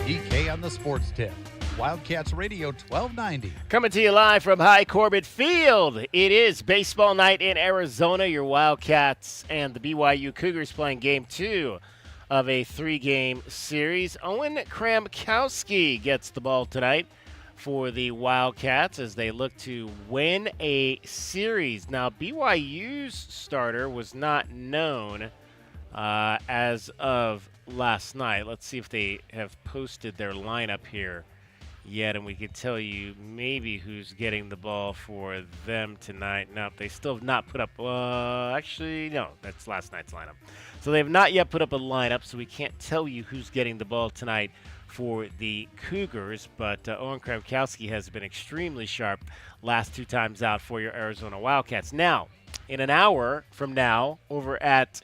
DK on the Sports Tip. Wildcats Radio 1290. Coming to you live from High Corbett Field. It is baseball night in Arizona. Your Wildcats and the BYU Cougars playing Game 2 of a 3-game series. Owen Kramkowski gets the ball tonight for the Wildcats as they look to win a series. Now, BYU's starter was not known as of last night. Let's see if they have posted their lineup here yet, and we can tell you maybe who's getting the ball for them tonight. No, they still have not put up, actually, no, that's last night's lineup. So they have not yet put up a lineup, so we can't tell you who's getting the ball tonight for the Cougars, but Owen Kramkowski has been extremely sharp last 2 times out for your Arizona Wildcats. Now, in an hour from now, over at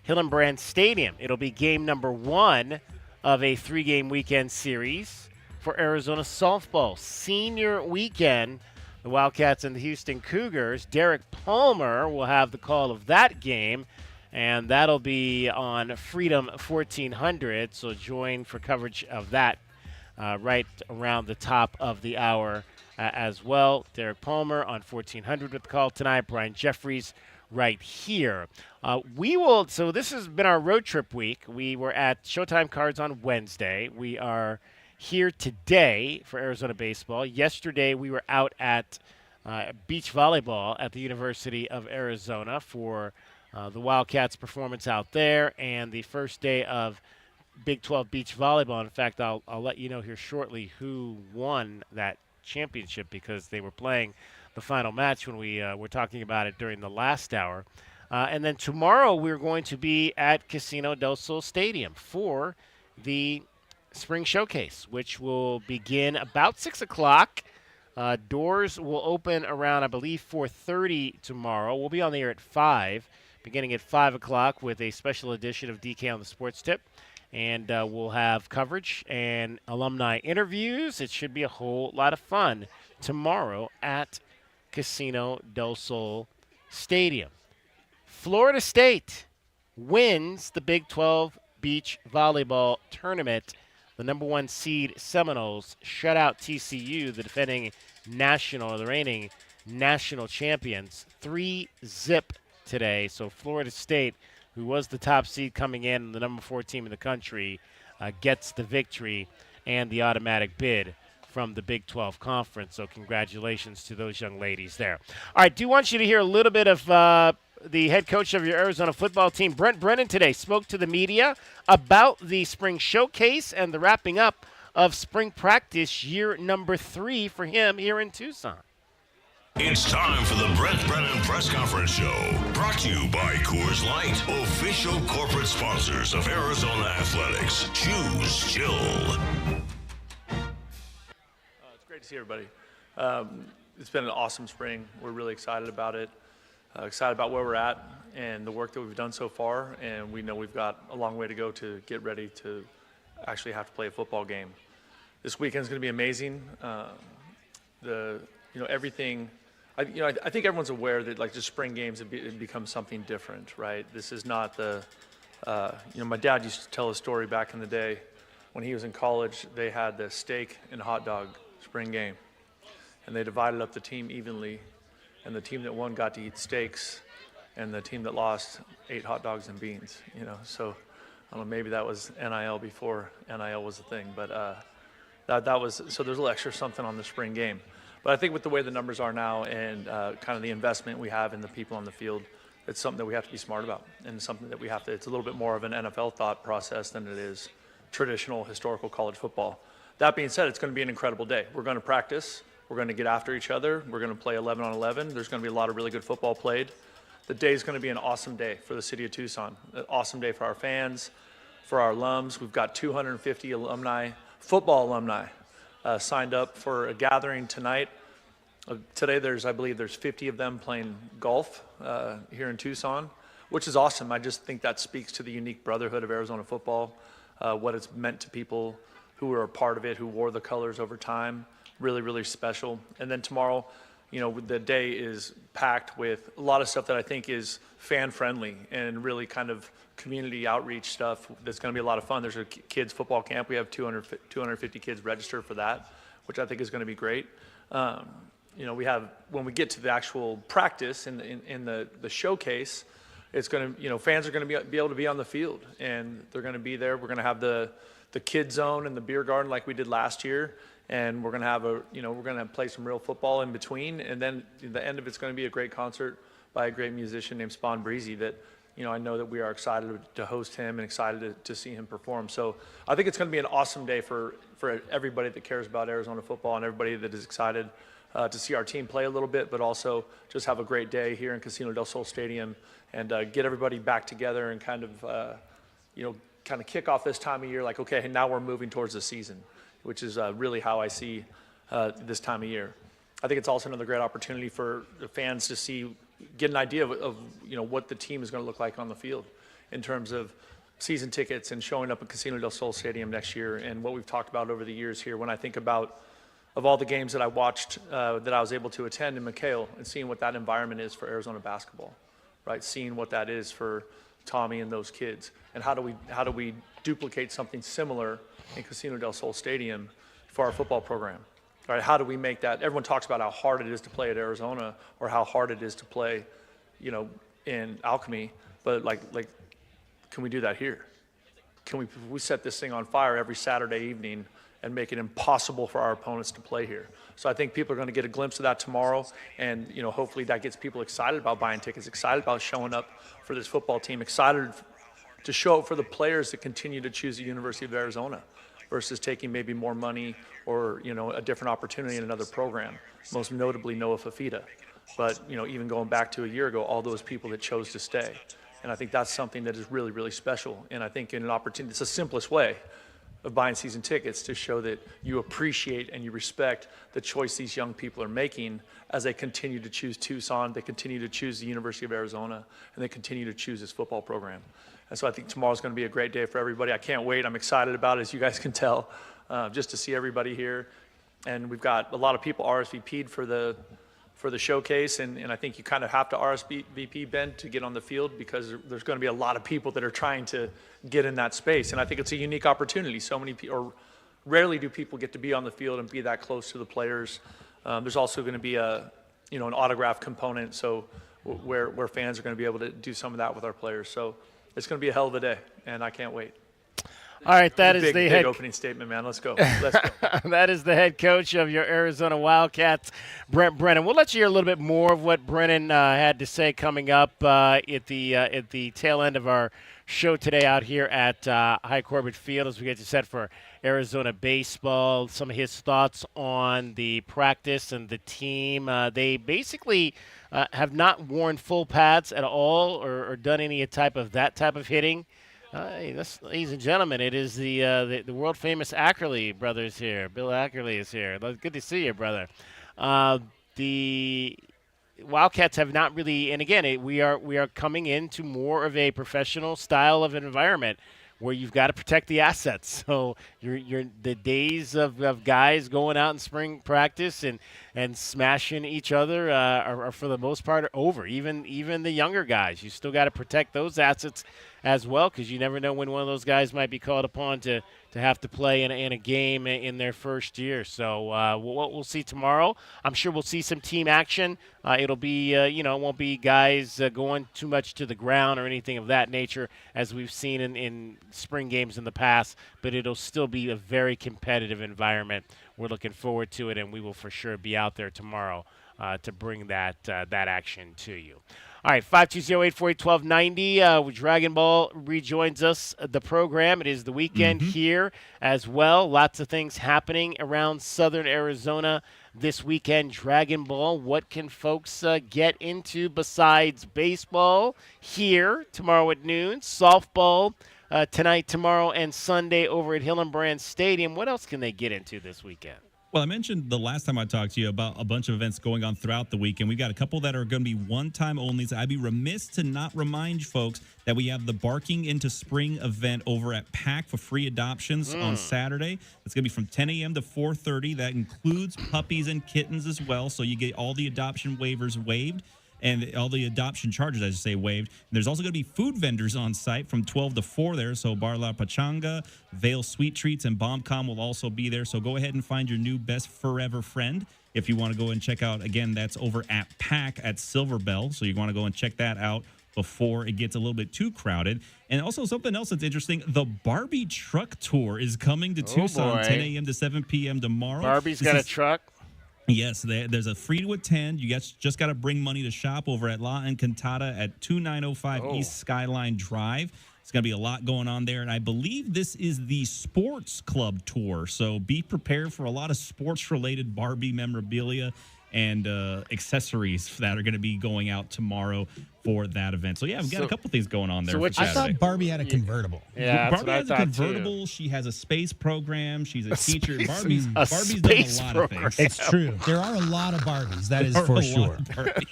Hillenbrand Stadium, it'll be game number 1 of a 3-game weekend series for Arizona softball. Senior weekend, the Wildcats and the Houston Cougars. Derek Palmer will have the call of that game, and that'll be on Freedom 1400, so join for coverage of that right around the top of the hour as well. Derek Palmer on 1400 with the call tonight. Brian Jeffries right here. So this has been our road trip week. We were at Showtime Cards on Wednesday. We are here today for Arizona baseball. Yesterday we were out at beach volleyball at the University of Arizona for the Wildcats performance out there and the first day of Big 12 beach volleyball. In fact, I'll let you know here shortly who won that championship because they were playing the final match when we were talking about it during the last hour. And then tomorrow we're going to be at Casino del Sol Stadium for the Spring Showcase, which will begin about 6 o'clock. Doors will open around, I believe, 4:30 tomorrow. We'll be on the air at 5, beginning at 5 o'clock with a special edition of DK on the Sports Tip. And we'll have coverage and alumni interviews. It should be a whole lot of fun tomorrow at Casino del Sol Stadium. Florida State wins the Big 12 beach volleyball tournament The number 1 seed Seminoles shut out TCU, the defending the reigning national champions, 3-0 today. So Florida State, who was the top seed coming in, the number 4 team in the country, gets the victory and the automatic bid from the Big 12 Conference. So congratulations to those young ladies there. All right, do want you to hear a little bit of the head coach of your Arizona football team, Brent Brennan, today spoke to the media about the spring showcase and the wrapping up of spring practice year number 3 for him here in Tucson. It's time for the Brent Brennan Press Conference Show, brought to you by Coors Light, official corporate sponsors of Arizona Athletics. Choose chill. It's great to see everybody. It's been an awesome spring. We're really excited about it, excited about where we're at and the work that we've done so far, and we know we've got a long way to go to get ready to actually have to play a football game. This weekend's going to be amazing. Everything. I think everyone's aware that like the spring games have become something different, right? This is not the, my dad used to tell a story back in the day when he was in college. They had the steak and hot dog spring game, and they divided up the team evenly, and the team that won got to eat steaks, and the team that lost ate hot dogs and beans. So I don't know, maybe that was NIL before NIL was a thing, but that was so. There's a little extra something on the spring game. But I think with the way the numbers are now and kind of the investment we have in the people on the field, it's something that we have to be smart about, and something that we have to. It's a little bit more of an NFL thought process than it is traditional historical college football. That being said, it's going to be an incredible day. We're going to practice. We're going to get after each other. We're going to play 11 on 11. There's going to be a lot of really good football played. The day is going to be an awesome day for the city of Tucson. An awesome day for our fans, for our alums. We've got 250 football alumni, signed up for a gathering tonight. Today, I believe there's 50 of them playing golf here in Tucson, which is awesome. I just think that speaks to the unique brotherhood of Arizona football, what it's meant to people who were a part of it, who wore the colors over time. Really, really special. And then tomorrow, the day is packed with a lot of stuff that I think is fan-friendly and really kind of community outreach stuff that's going to be a lot of fun. There's a kids football camp. We have 250 kids registered for that, which I think is going to be great. We have, when we get to the actual practice in the showcase, it's going to, fans are going to be able to be on the field, and they're going to be there. We're going to have the kid zone and the beer garden like we did last year, and we're going to have we're going to play some real football in between, and then the end of it's going to be a great concert by a great musician named Spawn Breezy that, I know that we are excited to host him and excited to see him perform. So I think it's going to be an awesome day for everybody that cares about Arizona football and everybody that is excited to see our team play a little bit, but also just have a great day here in Casino del Sol Stadium and get everybody back together and kind of kick off this time of year like, okay, now we're moving towards the season, which is really how I see this time of year. I think it's also another great opportunity for the fans to get an idea of what the team is going to look like on the field in terms of season tickets and showing up at Casino del Sol Stadium next year, and what we've talked about over the years here. When I think about all the games that I watched that I was able to attend in McHale and seeing what that environment is for Arizona basketball, right? Seeing what that is for Tommy and those kids, and how do we duplicate something similar in Casino del Sol Stadium for our football program? All right, how do we make that? Everyone talks about how hard it is to play at Arizona or how hard it is to play, in Alchemy, but like, can we do that here? Can we set this thing on fire every Saturday evening and make it impossible for our opponents to play here? So I think people are going to get a glimpse of that tomorrow, and hopefully that gets people excited about buying tickets, excited about showing up for this football team, excited to show up for the players that continue to choose the University of Arizona versus taking maybe more money or a different opportunity in another program, most notably Noah Fafita. But even going back to a year ago, all those people that chose to stay. And I think that's something that is really, really special. And I think in an opportunity, it's the simplest way of buying season tickets to show that you appreciate and you respect the choice these young people are making as they continue to choose Tucson, they continue to choose the University of Arizona, and they continue to choose this football program. And so I think tomorrow's going to be a great day for everybody. I can't wait. I'm excited about it, as you guys can tell, just to see everybody here. And we've got a lot of people RSVP'd for the for the showcase, and I think you kind of have to RSVP, Ben, to get on the field because there's going to be a lot of people that are trying to get in that space, and I think it's a unique opportunity. So many people, or rarely do people get to be on the field and be that close to the players. There's also going to be an autograph component, so where fans are going to be able to do some of that with our players. So it's going to be a hell of a day, and I can't wait. All right, that is the big opening statement, man. Let's go. Let's go. That is the head coach of your Arizona Wildcats, Brent Brennan. We'll let you hear a little bit more of what Brennan had to say coming up at the tail end of our show today out here at High Corbett Field as we get you set for Arizona baseball. Some of his thoughts on the practice and the team. They basically have not worn full pads at all or done any type of hitting. Ladies and gentlemen, it is the world famous Ackerley brothers here. Bill Ackerley is here. Good to see you, brother. The Wildcats have not really, and again, we are coming into more of a professional style of environment where you've got to protect the assets. So the days of guys going out in spring practice and smashing each other are for the most part over. Even the younger guys, you still got to protect those assets as well, because you never know when one of those guys might be called upon to have to play in a game in their first year. So what we'll see tomorrow, I'm sure we'll see some team action. It'll be, it won't be guys going too much to the ground or anything of that nature as we've seen in spring games in the past, but it'll still be a very competitive environment. We're looking forward to it, and we will for sure be out there tomorrow to bring that action to you. All right, 520-848-1290. Dragon Ball rejoins us, the program. It is the weekend here as well. Lots of things happening around southern Arizona this weekend. Dragon Ball, what can folks get into besides baseball here tomorrow at noon? Softball tonight, tomorrow, and Sunday over at Hillenbrand Stadium. What else can they get into this weekend? Well, I mentioned the last time I talked to you about a bunch of events going on throughout the weekend. We've got a couple that are going to be one-time only. So I'd be remiss to not remind folks that we have the Barking into Spring event over at PAC for free adoptions on Saturday. It's going to be from 10 a.m. to 4:30. That includes puppies and kittens as well. So you get all the adoption waivers waived. And all the adoption charges, I should say, waived. And there's also going to be food vendors on site from 12 to 4 there. So Bar La Pachanga, Vale Sweet Treats, and Bombcom will also be there. So go ahead and find your new best forever friend if you want to go and check out. Again, that's over at PAC at Silver Bell. So you want to go and check that out before it gets a little bit too crowded. And also something else that's interesting, the Barbie Truck Tour is coming to Tucson, 10 a.m. to 7 p.m. tomorrow. Barbie's got a truck? Yes, there's a free to attend. You guys just got to bring money to shop over at La Encantada at 2905 East Skyline Drive. It's going to be a lot going on there. And I believe this is the Sports Club Tour. So be prepared for a lot of sports-related Barbie memorabilia and accessories that are going to be going out tomorrow for that event. So, yeah, we've got a couple things going on there. I thought Barbie had a convertible. Yeah, Barbie has a convertible. Too. She has a space program. She's a teacher. Barbie's done a lot of things. It's true. There are a lot of Barbies. That is for sure.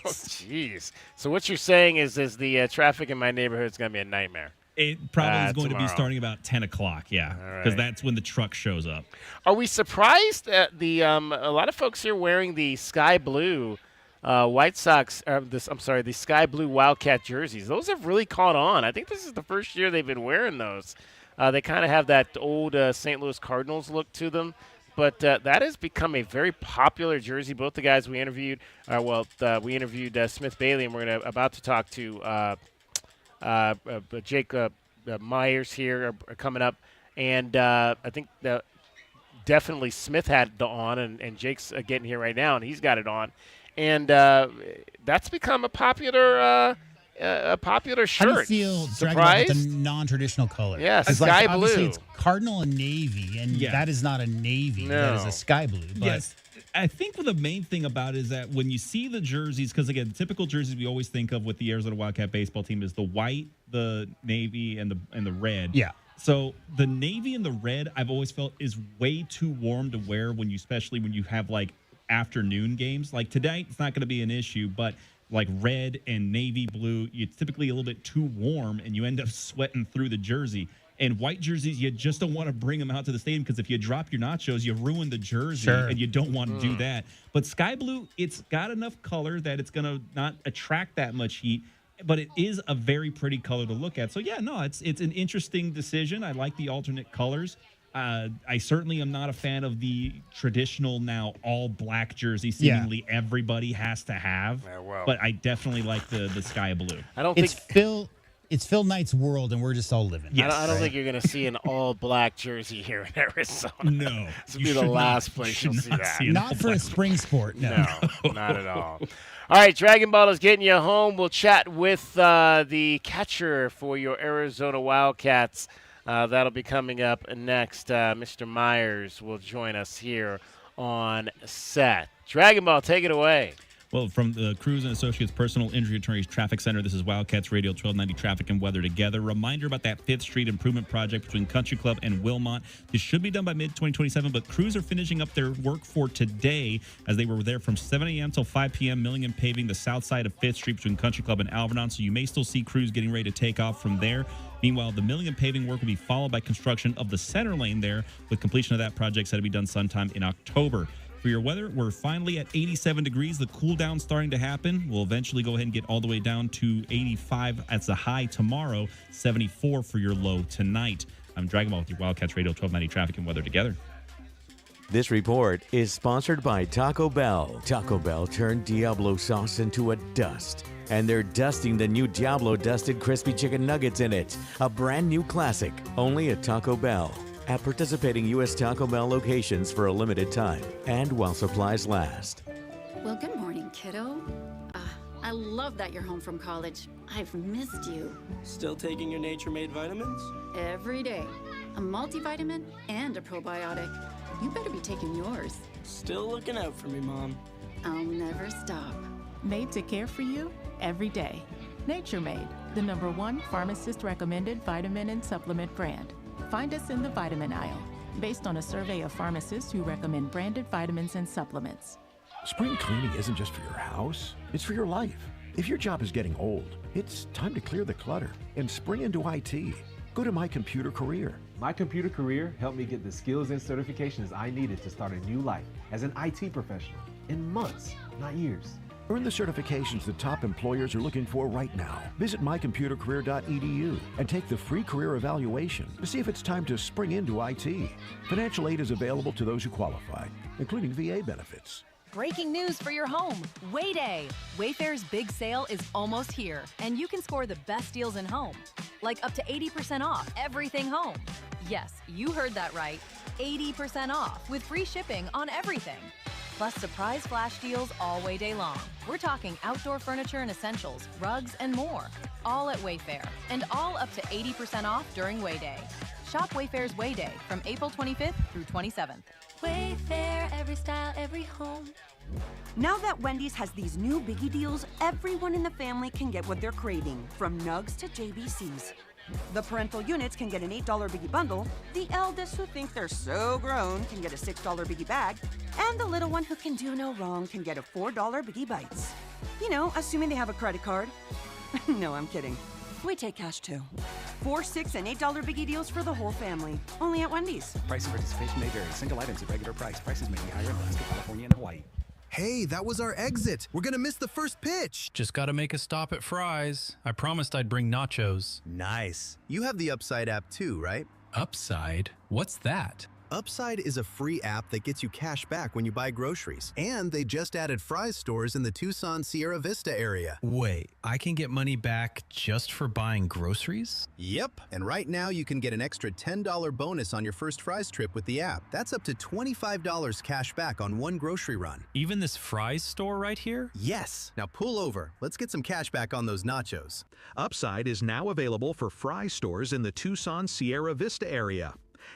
Jeez. So what you're saying is the traffic in my neighborhood is going to be a nightmare. It probably is going to be starting about 10 o'clock, because that's when the truck shows up. Are we surprised that a lot of folks here wearing the sky blue White Sox, the sky blue Wildcat jerseys? Those have really caught on. I think this is the first year they've been wearing those. They kind of have that old St. Louis Cardinals look to them. But that has become a very popular jersey. Both the guys we interviewed, we interviewed Smith Bailey, and we're about to talk to Jake Myers here are coming up, and I think definitely Smith had the on, and Jake's getting here right now, and he's got it on, and that's become a popular shirt. How do you feel Surprised? With the non-traditional color? Yeah, sky blue. Obviously, it's cardinal and navy, and that is not a navy. No. That is a sky blue. But yes. I think the main thing about it is that when you see the jerseys, because, again, the typical jerseys we always think of with the Arizona Wildcat baseball team is the white, the navy, and the red. Yeah. So the navy and the red, I've always felt is way too warm to wear especially when you have, like, afternoon games. Like, today, it's not going to be an issue, but, like, red and navy blue, it's typically a little bit too warm, and you end up sweating through the jersey. And white jerseys, you just don't want to bring them out to the stadium because if you drop your nachos, you ruin the jersey, and you don't want to do that. But sky blue, it's got enough color that it's going to not attract that much heat, but it is a very pretty color to look at. So, yeah, no, it's an interesting decision. I like the alternate colors. I certainly am not a fan of the traditional now all-black jersey seemingly everybody has to have, but I definitely like the sky blue. I don't think It's Phil Knight's world, and we're just all living. Yes. I don't think you're going to see an all-black jersey here in Arizona. No. This will be the last place you'll see that. Not for a spring sport, no. No, not at all. All right, Dragon Ball is getting you home. We'll chat with the catcher for your Arizona Wildcats. That'll be coming up next. Mr. Myers will join us here on set. Dragon Ball, take it away. Well, from the Cruz and Associates Personal Injury Attorneys Traffic Center, this is Wildcats Radio 1290 Traffic and Weather Together. Reminder about that 5th Street Improvement Project between Country Club and Wilmot. This should be done by mid-2027, but crews are finishing up their work for today as they were there from 7 a.m. till 5 p.m. milling and paving the south side of 5th Street between Country Club and Alvernon, so you may still see crews getting ready to take off from there. Meanwhile, the milling and paving work will be followed by construction of the center lane there, with completion of that project set to be done sometime in October. For your weather, we're finally at 87 degrees. The cool down starting to happen. We'll eventually go ahead and get all the way down to 85 as the high tomorrow, 74 for your low tonight. I'm Dragon Ball with your Wildcats Radio 1290 Traffic and Weather Together. This report is sponsored by Taco Bell. Taco Bell turned Diablo sauce into a dust, and they're dusting the new Diablo dusted crispy chicken nuggets in it. A brand new classic, only at Taco Bell. At participating U.S. Taco Bell locations for a limited time and while supplies last. Well, good morning, kiddo. I love that you're home from college. I've missed you. Still taking your Nature-Made vitamins? Every day. A multivitamin and a probiotic. You better be taking yours. Still looking out for me, Mom. I'll never stop. Made to care for you every day. Nature-Made, the #1 pharmacist-recommended vitamin and supplement brand. Find us in the vitamin aisle, based on a survey of pharmacists who recommend branded vitamins and supplements. Spring cleaning isn't just for your house, it's for your life. If your job is getting old, it's time to clear the clutter and spring into IT. Go to My Computer Career. My Computer Career helped me get the skills and certifications I needed to start a new life as an IT professional in months, not years. Earn the certifications that top employers are looking for right now. Visit mycomputercareer.edu and take the free career evaluation to see if it's time to spring into IT. Financial aid is available to those who qualify, including VA benefits. Breaking news for your home. Wayday. Wayfair's big sale is almost here, and you can score the best deals in home. Like up to 80% off everything home. Yes, you heard that right. 80% off with free shipping on everything. Plus surprise flash deals all Wayday long. We're talking outdoor furniture and essentials, rugs, and more. All at Wayfair, and all up to 80% off during Wayday. Shop Wayfair's Wayday from April 25th through 27th. Wayfair, every style, every home. Now that Wendy's has these new biggie deals, everyone in the family can get what they're craving, from nugs to JBCs. The parental units can get an $8 biggie bundle, the eldest who think they're so grown can get a $6 biggie bag, and the little one who can do no wrong can get a $4 biggie bites. You know, assuming they have a credit card. No, I'm kidding. We take cash too. 4, 6, and $8 biggie deals for the whole family. Only at Wendy's. Price and participation may vary. Single items at regular price. Prices may be higher in Alaska, California, and Hawaii. Hey, that was our exit. We're gonna miss the first pitch. Just gotta make a stop at Fry's. I promised I'd bring nachos. Nice. You have the Upside app too, right? Upside? What's that? Upside is a free app that gets you cash back when you buy groceries. And they just added Fry's stores in the Tucson Sierra Vista area. Wait, I can get money back just for buying groceries? Yep. And right now you can get an extra $10 bonus on your first Fry's trip with the app. That's up to $25 cash back on one grocery run. Even this Fry's store right here? Yes. Now pull over. Let's get some cash back on those nachos. Upside is now available for Fry's stores in the Tucson Sierra Vista area.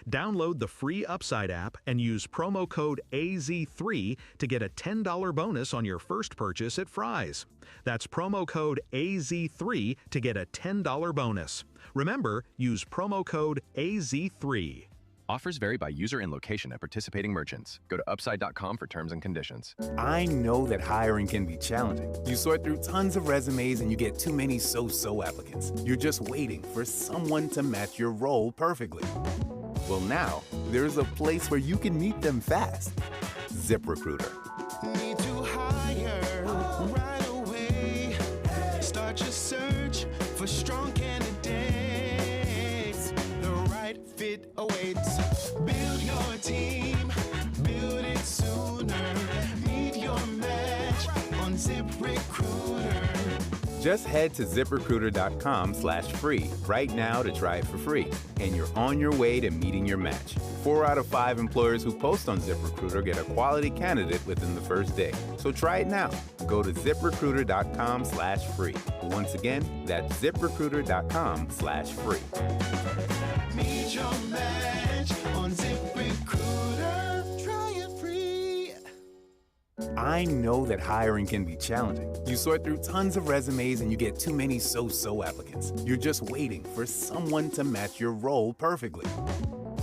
Download the free Upside app and use promo code AZ3 to get a $10 bonus on your first purchase at Fry's. That's promo code AZ3 to get a $10 bonus. Remember, use promo code AZ3. Offers vary by user and location at participating merchants. Go to upside.com for terms and conditions. I know that hiring can be challenging. You sort through tons of resumes and you get too many so-so applicants. You're just waiting for someone to match your role perfectly. Well, now, there's a place where you can meet them fast. ZipRecruiter. Need to hire right away. Start your search for strong candidates. The right fit awaits. Build your team, build it sooner. Meet your match on ZipRecruiter. Just head to ZipRecruiter.com/free right now to try it for free, and you're on your way to meeting your match. 4 out of 5 employers who post on ZipRecruiter get a quality candidate within the first day. So try it now. Go to ZipRecruiter.com/free. Once again, that's ZipRecruiter.com/free. Meet your match on ZipRecruiter. Try it free. I know that hiring can be challenging. You sort through tons of resumes and you get too many so-so applicants. You're just waiting for someone to match your role perfectly.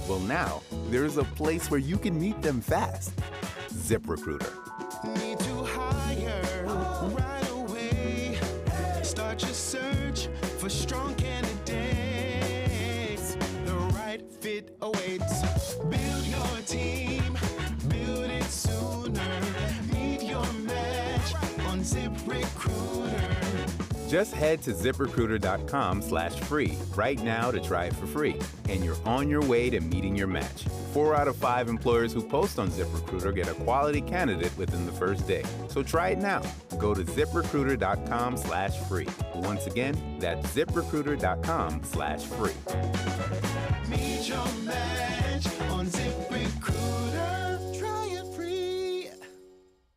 Well, now, there's a place where you can meet them fast. ZipRecruiter. Need to hire right away. Start your search for strong candidates. The right fit awaits. Build your team, build it sooner. Meet your match on ZipRecruiter. Just head to ZipRecruiter.com/free right now to try it for free, and you're on your way to meeting your match. 4 out of 5 employers who post on ZipRecruiter get a quality candidate within the first day. So try it now. Go to ZipRecruiter.com/free. Once again, that's ZipRecruiter.com/free. Meet your match on ZipRecruiter. Try it free.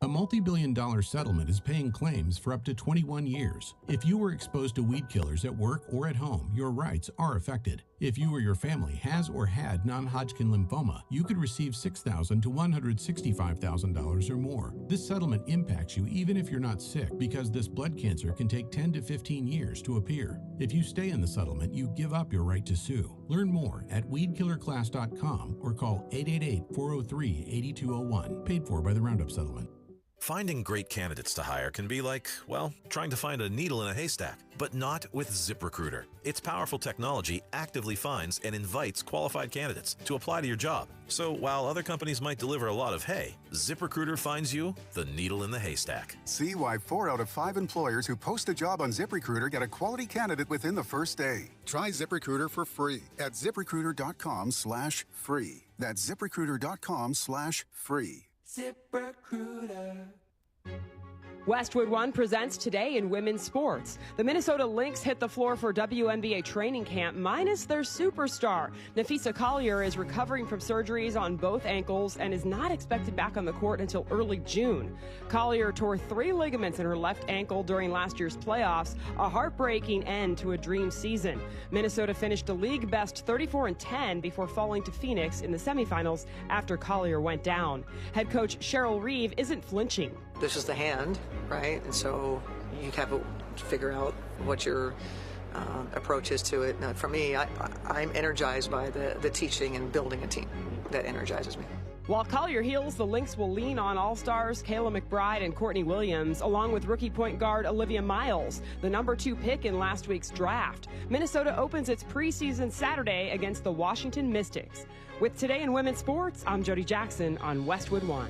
A multi-billion-dollar settlement is paying claims for up to 21 years. If you were exposed to weed killers at work or at home, your rights are affected. If you or your family has or had non-Hodgkin lymphoma, you could receive $6,000 to $165,000 or more. This settlement impacts you even if you're not sick, because this blood cancer can take 10 to 15 years to appear. If you stay in the settlement, you give up your right to sue. Learn more at weedkillerclass.com or call 888-403-8201. Paid for by the Roundup Settlement. Finding great candidates to hire can be like, well, trying to find a needle in a haystack, but not with ZipRecruiter. Its powerful technology actively finds and invites qualified candidates to apply to your job. So while other companies might deliver a lot of hay, ZipRecruiter finds you the needle in the haystack. See why 4 out of 5 employers who post a job on ZipRecruiter get a quality candidate within the first day. Try ZipRecruiter for free at ZipRecruiter.com/free. That's ZipRecruiter.com/free. ZipRecruiter. Westwood One presents Today in Women's Sports. The Minnesota Lynx hit the floor for WNBA training camp minus their superstar. Nafisa Collier is recovering from surgeries on both ankles and is not expected back on the court until early June. Collier tore 3 ligaments in her left ankle during last year's playoffs, a heartbreaking end to a dream season. Minnesota finished a league best 34-10 before falling to Phoenix in the semifinals after Collier went down. Head coach Cheryl Reeve isn't flinching. This is the hand, right? And so you have to figure out what your approach is to it. Now, for me, I'm energized by the teaching and building a team. That energizes me. While Collier heals, the Lynx will lean on All-Stars Kayla McBride and Courtney Williams, along with rookie point guard Olivia Miles, the number 2 pick in last week's draft. Minnesota opens its preseason Saturday against the Washington Mystics. With Today in Women's Sports, I'm Jody Jackson on Westwood One.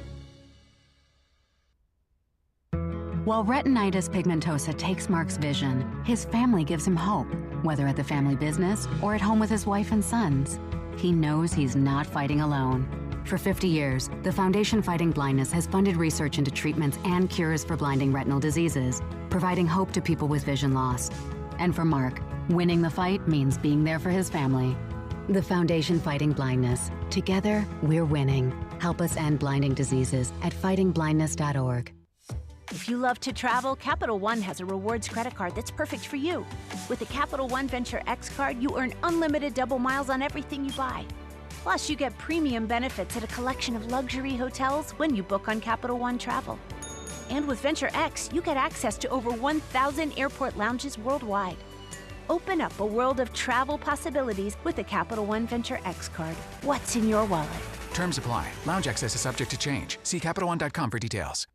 While retinitis pigmentosa takes Mark's vision, his family gives him hope, whether at the family business or at home with his wife and sons. He knows he's not fighting alone. For 50 years, the Foundation Fighting Blindness has funded research into treatments and cures for blinding retinal diseases, providing hope to people with vision loss. And for Mark, winning the fight means being there for his family. The Foundation Fighting Blindness. Together, we're winning. Help us end blinding diseases at fightingblindness.org. If you love to travel, Capital One has a rewards credit card that's perfect for you. With the Capital One Venture X card, you earn unlimited double miles on everything you buy. Plus, you get premium benefits at a collection of luxury hotels when you book on Capital One Travel. And with Venture X, you get access to over 1,000 airport lounges worldwide. Open up a world of travel possibilities with the Capital One Venture X card. What's in your wallet? Terms apply. Lounge access is subject to change. See CapitalOne.com for details.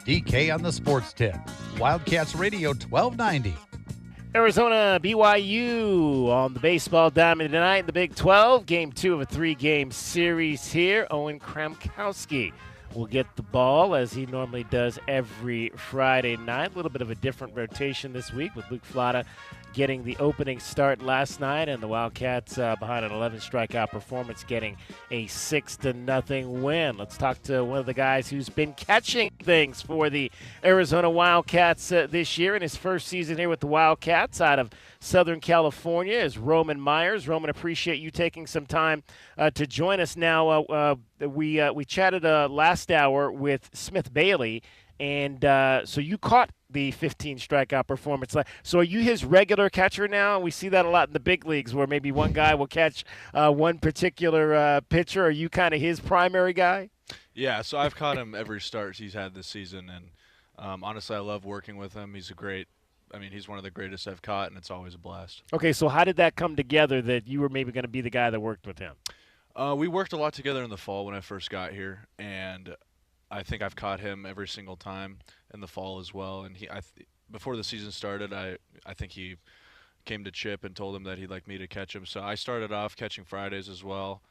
DK on the Sports Tip. Wildcats Radio 1290. Arizona BYU on the baseball diamond tonight in the Big 12. Game 2 of a 3-game series here. Owen Kramkowski will get the ball as he normally does every Friday night. A little bit of a different rotation this week with Luke Flata getting the opening start last night, and the Wildcats behind an 11 strikeout performance getting a 6-0 win. Let's talk to one of the guys who's been catching things for the Arizona Wildcats this year in his first season here with the Wildcats out of Southern California is Roman Myers. Roman, appreciate you taking some time to join us now. We chatted last hour with Smith Bailey, and so you caught the 15 strikeout performance. So are you his regular catcher now? We see that a lot in the big leagues where maybe one guy will catch one particular pitcher. Are you kind of his primary guy? Yeah, so I've caught him every start he's had this season, and honestly, I love working with him. He's he's one of the greatest I've caught, and it's always a blast. Okay, so how did that come together that you were maybe going to be the guy that worked with him? We worked a lot together in the fall when I first got here, and I think I've caught him every single time in the fall as well. And before the season started, I think he came to Chip and told him that he'd like me to catch him. So I started off catching Fridays as well,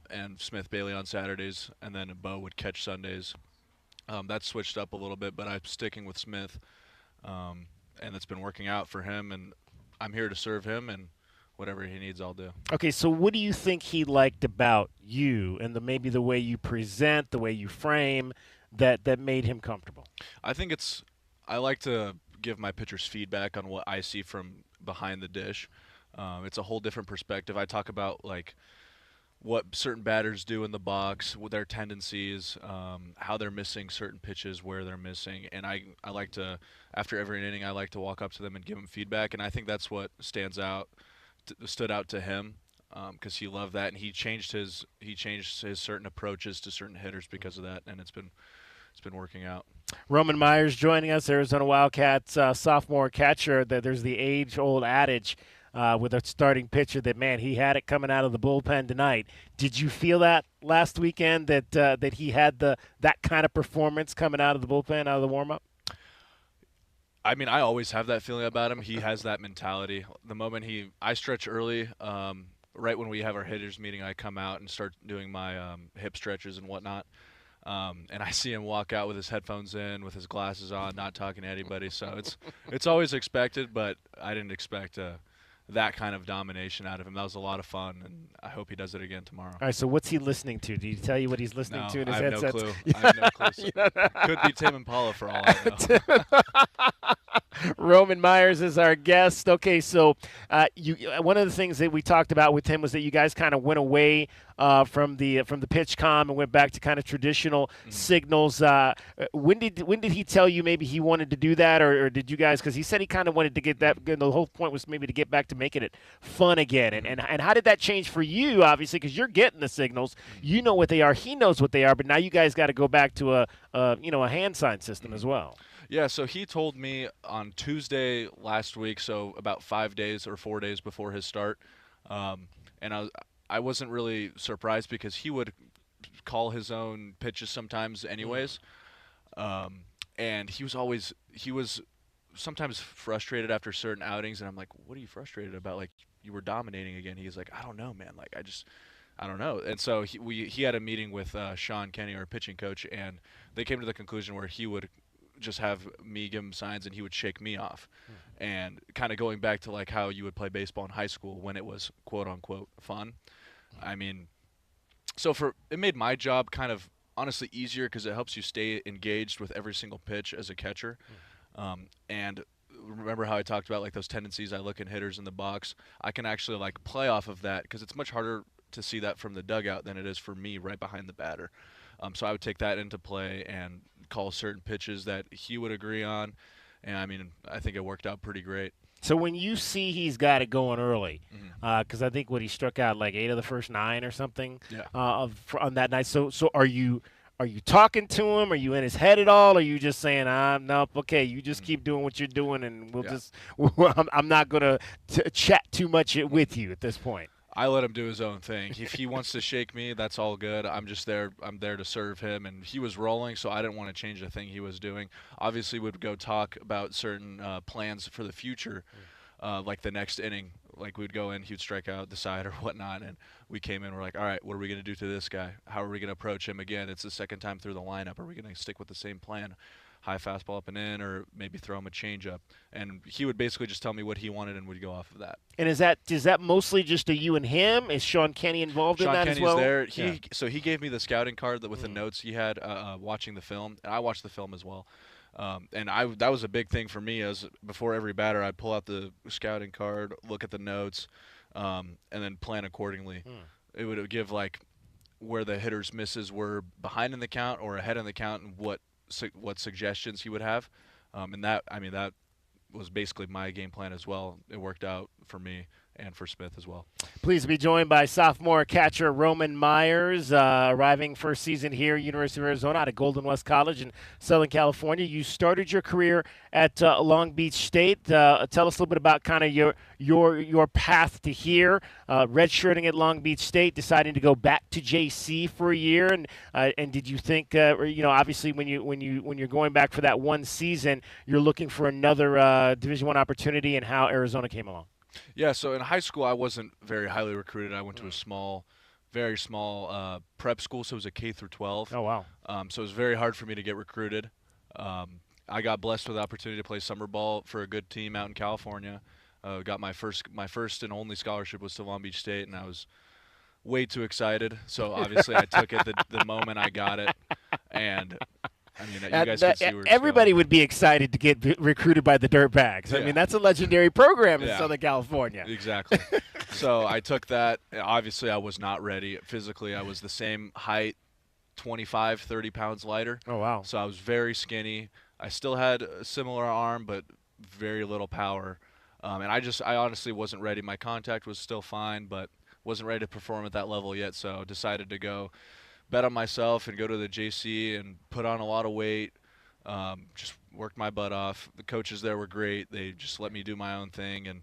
and Smith Bailey on Saturdays, and then Bo would catch Sundays. That switched up a little bit, but I'm sticking with Smith, and it's been working out for him, and I'm here to serve him, and whatever he needs, I'll do. Okay, so what do you think he liked about you and maybe the way you present, the way you frame, that made him comfortable? I think I like to give my pitchers feedback on what I see from behind the dish. It's a whole different perspective. I talk about like what certain batters do in the box, what their tendencies, how they're missing certain pitches, where they're missing, and I like to, after every inning, I like to walk up to them and give them feedback, and I think that's what stood out to him, because he loved that, and he changed his certain approaches to certain hitters because of that, and it's been working out. Roman Myers joining us, Arizona Wildcats sophomore catcher. There's the age-old adage with a starting pitcher that, man, he had it coming out of the bullpen tonight. Did you feel that last weekend that he had that kind of performance coming out of the bullpen, out of the warm-up? I mean, I always have that feeling about him. He has that mentality. The moment I stretch early, right when we have our hitters meeting, I come out and start doing my hip stretches and whatnot. And I see him walk out with his headphones in, with his glasses on, not talking to anybody. So it's always expected, but I didn't expect that kind of domination out of him. That was a lot of fun, and I hope he does it again tomorrow. All right, so what's he listening to? Did he tell you what he's listening to in his headsets? I have no clue. I have no clue. Could be Tim Impala for all I know. Roman Myers is our guest. Okay, so one of the things that we talked about with him was that you guys kind of went away from the pitch comm and went back to kind of traditional signals. When did he tell you maybe he wanted to do that, or did you guys? Because he said he kind of wanted to get that. The whole point was maybe to get back to making it fun again. And how did that change for you? Obviously, because you're getting the signals, you know what they are, he knows what they are, but now you guys got to go back to a hand sign system as well. Yeah, so he told me on Tuesday last week, so about 5 days or 4 days before his start, and I wasn't really surprised because he would call his own pitches sometimes anyways, and he was sometimes frustrated after certain outings, and I'm like, what are you frustrated about? Like, you were dominating again. He's like, I don't know, man. Like, I don't know. And so he had a meeting with Sean Kenny, our pitching coach, and they came to the conclusion where he would just have me give him signs and he would shake me off. And kind of going back to like how you would play baseball in high school when it was quote unquote fun. I mean, so it made my job kind of honestly easier because it helps you stay engaged with every single pitch as a catcher. And remember how I talked about like those tendencies I look at hitters in the box? I can actually like play off of that because it's much harder to see that from the dugout than it is for me right behind the batter. So I would take that into play and call certain pitches that he would agree on. And I mean, I think it worked out pretty great. So when you see he's got it going early, because I think he struck out like 8 of the first 9 or something on that night. So are you talking to him? Are you in his head at all? Or are you just saying, nope, okay, you just keep doing what you're doing, and I'm not going to chat too much with you at this point? I let him do his own thing. If he wants to shake me, that's all good. I'm just there. I'm there to serve him. And he was rolling, so I didn't want to change the thing he was doing. Obviously, we'd go talk about certain plans for the future, like the next inning. Like we'd go in, he'd strike out the side or whatnot, and we came in. We're like, all right, what are we going to do to this guy? How are we going to approach him again? It's the second time through the lineup. Are we going to stick with the same plan? High fastball up and in, or maybe throw him a changeup, and he would basically just tell me what he wanted, and we'd go off of that. And is that mostly just a you and him? Is Sean Kenny involved in that as well? Sean Kenny's there. So he gave me the scouting card with the notes he had watching the film, and I watched the film as well. And that was a big thing for me. As before every batter, I'd pull out the scouting card, look at the notes, and then plan accordingly. It would give like where the hitter's misses were behind in the count or ahead in the count, and what suggestions he would have, and that was basically my game plan as well. It worked out for me and for Smith as well. Pleased to be joined by sophomore catcher Roman Myers, arriving first season here, University of Arizona, out of Golden West College in Southern California. You started your career at Long Beach State. Tell us a little bit about kind of your path to here, redshirting at Long Beach State, deciding to go back to JC for a year, and did you think, obviously when you're going back for that one season, you're looking for another Division I opportunity, and how Arizona came along? Yeah, so in high school I wasn't very highly recruited. I went to a very small prep school, so it was a K through 12. Oh, wow. So it was very hard for me to get recruited. I got blessed with the opportunity to play summer ball for a good team out in California. Got my first and only scholarship was to Long Beach State, and I was way too excited. So obviously I took it the moment I got it, and I mean, you guys can see where everybody would be excited to get recruited by the Dirtbags. I mean, that's a legendary program in Southern California. Exactly. So I took that. Obviously, I was not ready. Physically, I was the same height, 25, 30 pounds lighter. Oh, wow. So I was very skinny. I still had a similar arm, but very little power. And I honestly wasn't ready. My contact was still fine, but wasn't ready to perform at that level yet, so decided to go bet on myself and go to the JC and put on a lot of weight, just worked my butt off. The coaches there were great. They just let me do my own thing, and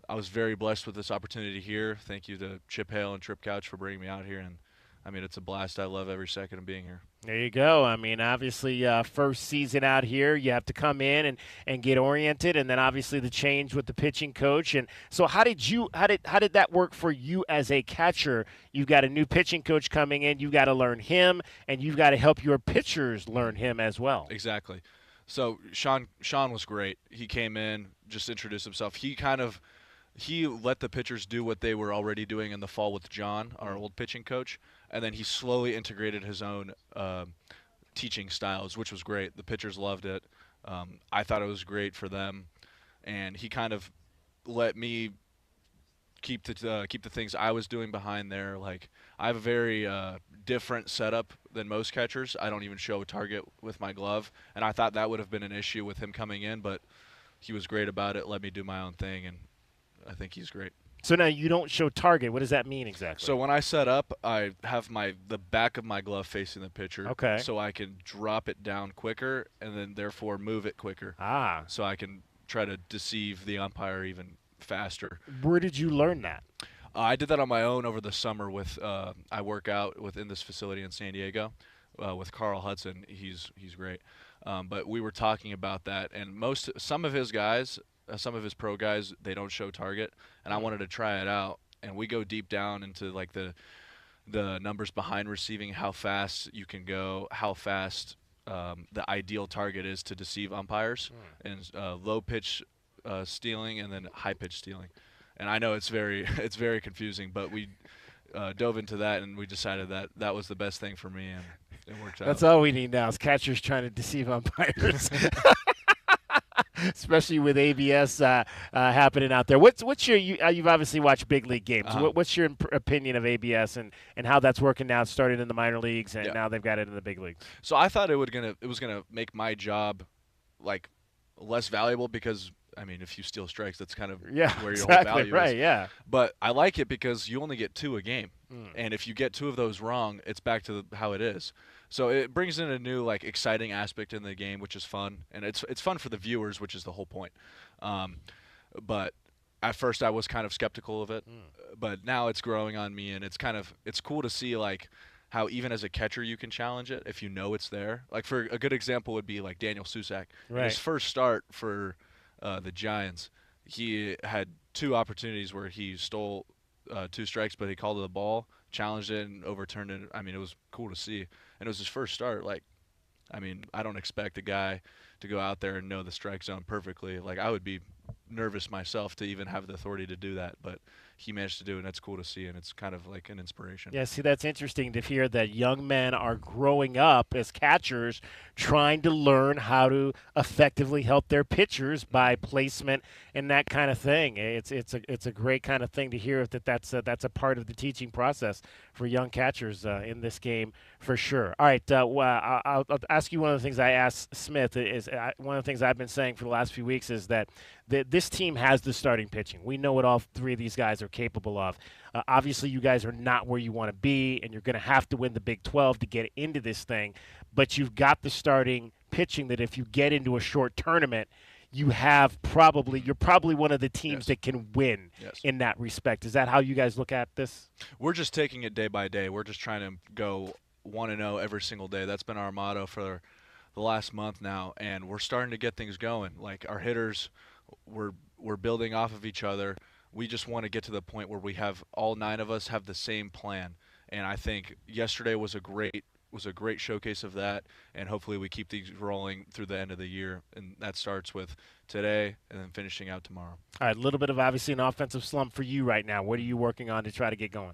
I was very blessed with this opportunity here. Thank you to Chip Hale and Trip Couch for bringing me out here, and I mean, it's a blast. I love every second of being here. There you go. I mean, obviously, first season out here, you have to come in and get oriented, and then obviously the change with the pitching coach. And so, how did that work for you as a catcher? You've got a new pitching coach coming in. You've got to learn him, and you've got to help your pitchers learn him as well. Exactly. So Sean was great. He came in, just introduced himself. He let the pitchers do what they were already doing in the fall with John, our old pitching coach, and then he slowly integrated his own teaching styles, which was great. The pitchers loved it. I thought it was great for them, and he kind of let me keep the things I was doing behind there. Like, I have a very different setup than most catchers. I don't even show a target with my glove, and I thought that would have been an issue with him coming in, but he was great about it, let me do my own thing, and I think he's great. So now you don't show target. What does that mean exactly? So when I set up, I have the back of my glove facing the pitcher. Okay. So I can drop it down quicker and then therefore move it quicker. Ah. So I can try to deceive the umpire even faster. Where did you learn that? I did that on my own over the summer with I work out within this facility in San Diego with Carl Hudson. He's great. But we were talking about that, and some of his pro guys, they don't show target, and I wanted to try it out. And we go deep down into like the numbers behind receiving, how fast you can go, how fast the ideal target is to deceive umpires, and low pitch stealing and then high pitch stealing. And I know it's very confusing, but we dove into that, and we decided that was the best thing for me, and it worked out. That's all we need now is catchers trying to deceive umpires. Especially with ABS happening out there. What's your you've obviously watched big league games. What's your opinion of ABS and how that's working now? It started in the minor leagues and now they've got it in the big leagues. So I thought it was gonna make my job like less valuable because I mean, if you steal strikes, that's kind of Yeah, where your exactly, whole value right, is. yeah. But I like it because you only get 2 a game. Mm. And if you get 2 of those wrong, it's back to how it is. So it brings in a new, like, exciting aspect in the game, which is fun. And it's fun for the viewers, which is the whole point. But at first I was kind of skeptical of it. But now it's growing on me, and it's cool to see, like, how even as a catcher you can challenge it if you know it's there. Like, for a good example would be like Daniel Susak. In his first start for the Giants, he had 2 opportunities where he stole 2 strikes, but he called it a ball, challenged it, and overturned it. I mean, it was cool to see. And it was his first start. Like, I mean, I don't expect a guy to go out there and know the strike zone perfectly. Like, I would be nervous myself to even have the authority to do that, but he managed to do it, and that's cool to see, and it's kind of like an inspiration. Yeah, see, that's interesting to hear that young men are growing up as catchers trying to learn how to effectively help their pitchers by placement and that kind of thing. It's a great kind of thing to hear that's a part of the teaching process for young catchers in this game for sure. All right, I'll ask you one of the things I asked Smith. One of the things I've been saying for the last few weeks is that this team has the starting pitching. We know what all 3 of these guys are capable of. Obviously, you guys are not where you want to be, and you're going to have to win the Big 12 to get into this thing. But you've got the starting pitching that if you get into a short tournament, you're probably one of the teams that can win in that respect. Is that how you guys look at this? We're just taking it day by day. We're just trying to go 1-0 every single day. That's been our motto for the last month now, and we're starting to get things going. Like, our hitters, we're building off of each other. We just want to get to the point where we have all 9 of us have the same plan. And I think yesterday was a great showcase of that, and hopefully we keep these rolling through the end of the year, and that starts with today and then finishing out tomorrow. All right, a little bit of obviously an offensive slump for you right now. What are you working on to try to get going?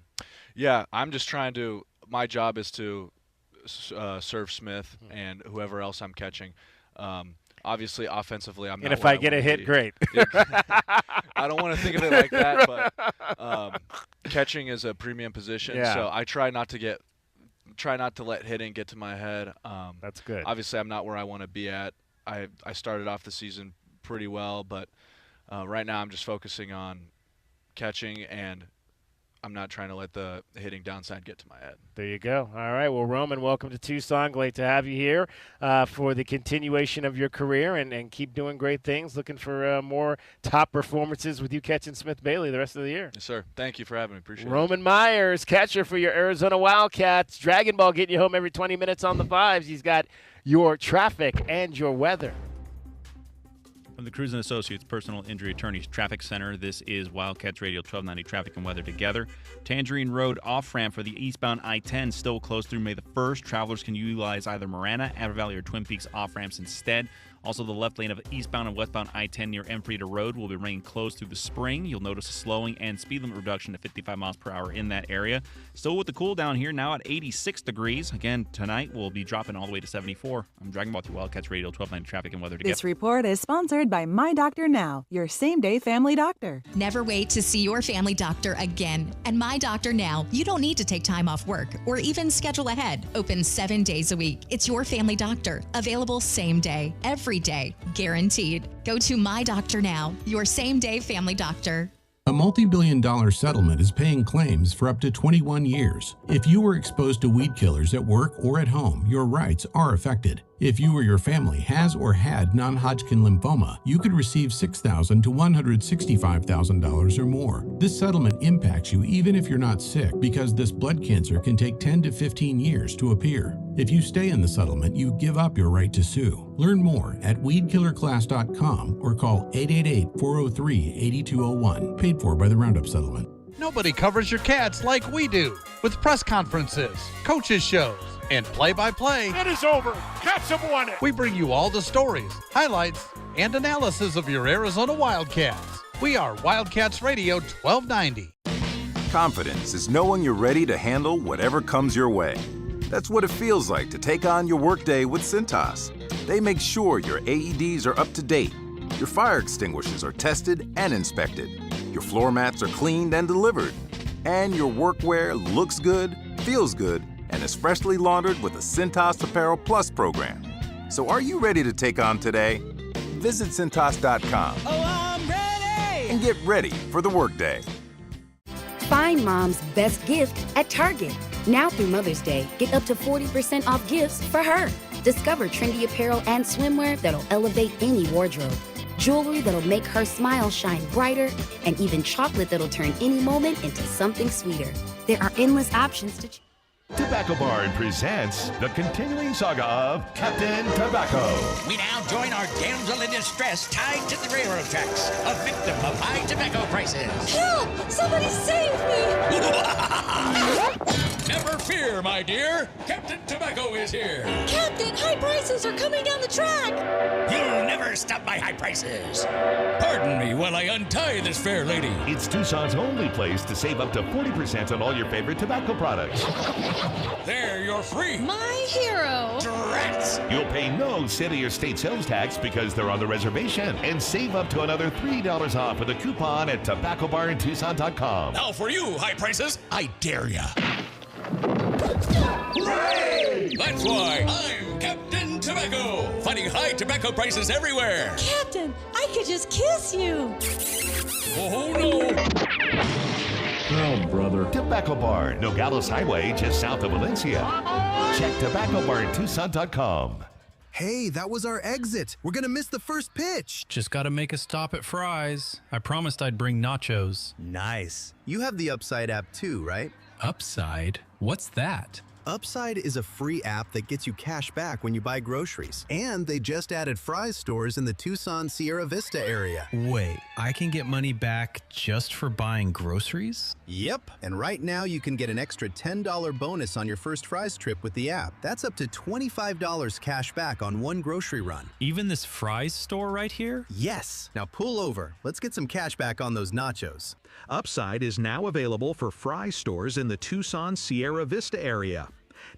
Yeah, I'm just trying to – my job is to serve Smith and whoever else I'm catching. Obviously, offensively, I'm not. And if I get a hit, great. I don't want to think of it like that, but catching is a premium position, so I try not to let hitting get to my head. That's good. Obviously, I'm not where I want to be at. I started off the season pretty well, but right now I'm just focusing on catching, and I'm not trying to let the hitting downside get to my head. There you go. All right. Well, Roman, welcome to Tucson. Great to have you here for the continuation of your career and keep doing great things. Looking for more top performances with you catching Smith Bailey the rest of the year. Yes, sir. Thank you for having me. Appreciate it. Roman Myers, catcher for your Arizona Wildcats. Dragon Ball getting you home every 20 minutes on the 5s. He's got your traffic and your weather. From the Cruz & Associates Personal Injury Attorneys Traffic Center, this is Wildcats Radio 1290 Traffic and Weather Together. Tangerine Road off-ramp for the eastbound I-10 still closed through May the 1st. Travelers can utilize either Marana, Apple Valley, or Twin Peaks off-ramps instead. Also, the left lane of eastbound and westbound I-10 near Enfreda Road will be remaining closed through the spring. You'll notice a slowing and speed limit reduction to 55 miles per hour in that area. Still with the cool down here, now at 86 degrees. Again, tonight we'll be dropping all the way to 74. I'm Dragon Ball through Wildcats Radio 1290 Traffic and Weather Together. This report is sponsored by My Doctor Now, your same-day family doctor. Never wait to see your family doctor again. At My Doctor Now, you don't need to take time off work or even schedule ahead. Open 7 days a week. It's your family doctor. Available same day, every day, guaranteed. Go to My Doctor Now, your same-day family doctor. A multi-billion-dollar settlement is paying claims for up to 21 years. If you were exposed to weed killers at work or at home, your rights are affected. If you or your family has or had non-Hodgkin lymphoma, you could receive $6,000 to $165,000 or more. This settlement impacts you even if you're not sick, because this blood cancer can take 10 to 15 years to appear. If you stay in the settlement, you give up your right to sue. Learn more at weedkillerclass.com or call 888-403-8201. Paid for by the Roundup Settlement. Nobody covers your cats like we do, with press conferences, coaches shows, and play-by-play. It is over. Cats have won it. We bring you all the stories, highlights, and analysis of your Arizona Wildcats. We are Wildcats Radio 1290. Confidence is knowing you're ready to handle whatever comes your way. That's what it feels like to take on your workday with Cintas. They make sure your AEDs are up to date, your fire extinguishers are tested and inspected, your floor mats are cleaned and delivered, and your workwear looks good, feels good, and is freshly laundered with the Cintas Apparel Plus program. So are you ready to take on today? Visit Cintas.com. and get ready for the workday. Find mom's best gift at Target. Now through Mother's Day, get up to 40% off gifts for her. Discover trendy apparel and swimwear that'll elevate any wardrobe. Jewelry that'll make her smile shine brighter, and even chocolate that'll turn any moment into something sweeter. There are endless options to choose. Tobacco Barn presents the continuing saga of Captain Tobacco. We now join our damsel in distress tied to the railroad tracks, a victim of high tobacco prices. Help! Somebody save me! Never fear, my dear. Captain Tobacco is here. Captain, high prices are coming down the track. You'll never stop my high prices. Pardon me while I untie this fair lady. It's Tucson's only place to save up to 40% on all your favorite tobacco products. There, you're free. My hero. Drats. You'll pay no city or state sales tax because they're on the reservation, and save up to another $3 off with a coupon at tobaccobarntucson.com. Now for you, high prices, I dare ya. Hooray! That's why I'm Captain Tobacco, fighting high tobacco prices everywhere. Captain, I could just kiss you. Oh, no. Oh, brother. Tobacco Barn, Nogales Highway, just south of Valencia. Check tobaccobarntucson.com. Hey, that was our exit. We're gonna miss the first pitch. Just gotta make a stop at Fry's. I promised I'd bring nachos. Nice. You have the Upside app too, right? Upside? What's that? Upside is a free app that gets you cash back when you buy groceries. And they just added Fry's stores in the Tucson Sierra Vista area. Wait, I can get money back just for buying groceries? Yep. And right now you can get an extra $10 bonus on your first Fry's trip with the app. That's up to $25 cash back on one grocery run. Even this Fry's store right here? Yes. Now pull over. Let's get some cash back on those nachos. Upside is now available for Fry stores in the Tucson Sierra Vista area.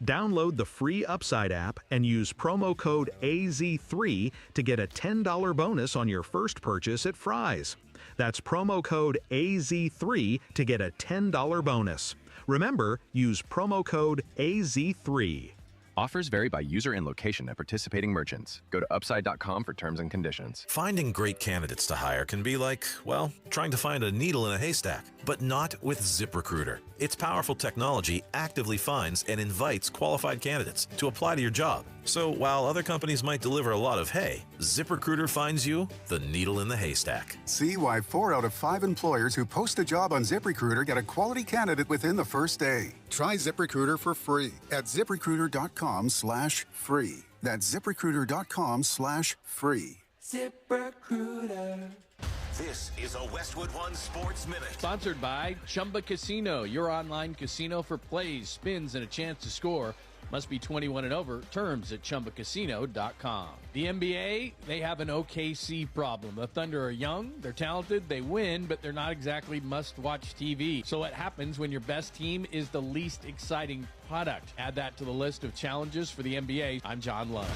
Download the free Upside app and use promo code AZ3 to get a $10 bonus on your first purchase at Fry's. That's promo code AZ3 to get a $10 bonus. Remember, use promo code AZ3. Offers vary by user and location at participating merchants. Go to upside.com for terms and conditions. Finding great candidates to hire can be like, well, trying to find a needle in a haystack, but not with ZipRecruiter. Its powerful technology actively finds and invites qualified candidates to apply to your job. So while other companies might deliver a lot of hay, ZipRecruiter finds you the needle in the haystack. See why 4 out of 5 employers who post a job on ZipRecruiter get a quality candidate within the first day. Try ZipRecruiter for free at ZipRecruiter.com/free. That's ZipRecruiter.com/free. ZipRecruiter. This is a Westwood One Sports Minute. Sponsored by Chumba Casino, your online casino for plays, spins, and a chance to score. Must be 21 and over. Terms at ChumbaCasino.com. The NBA, they have an OKC problem. The Thunder are young, they're talented, they win, but they're not exactly must-watch TV. So what happens when your best team is the least exciting product? Add that to the list of challenges for the NBA. I'm John Love.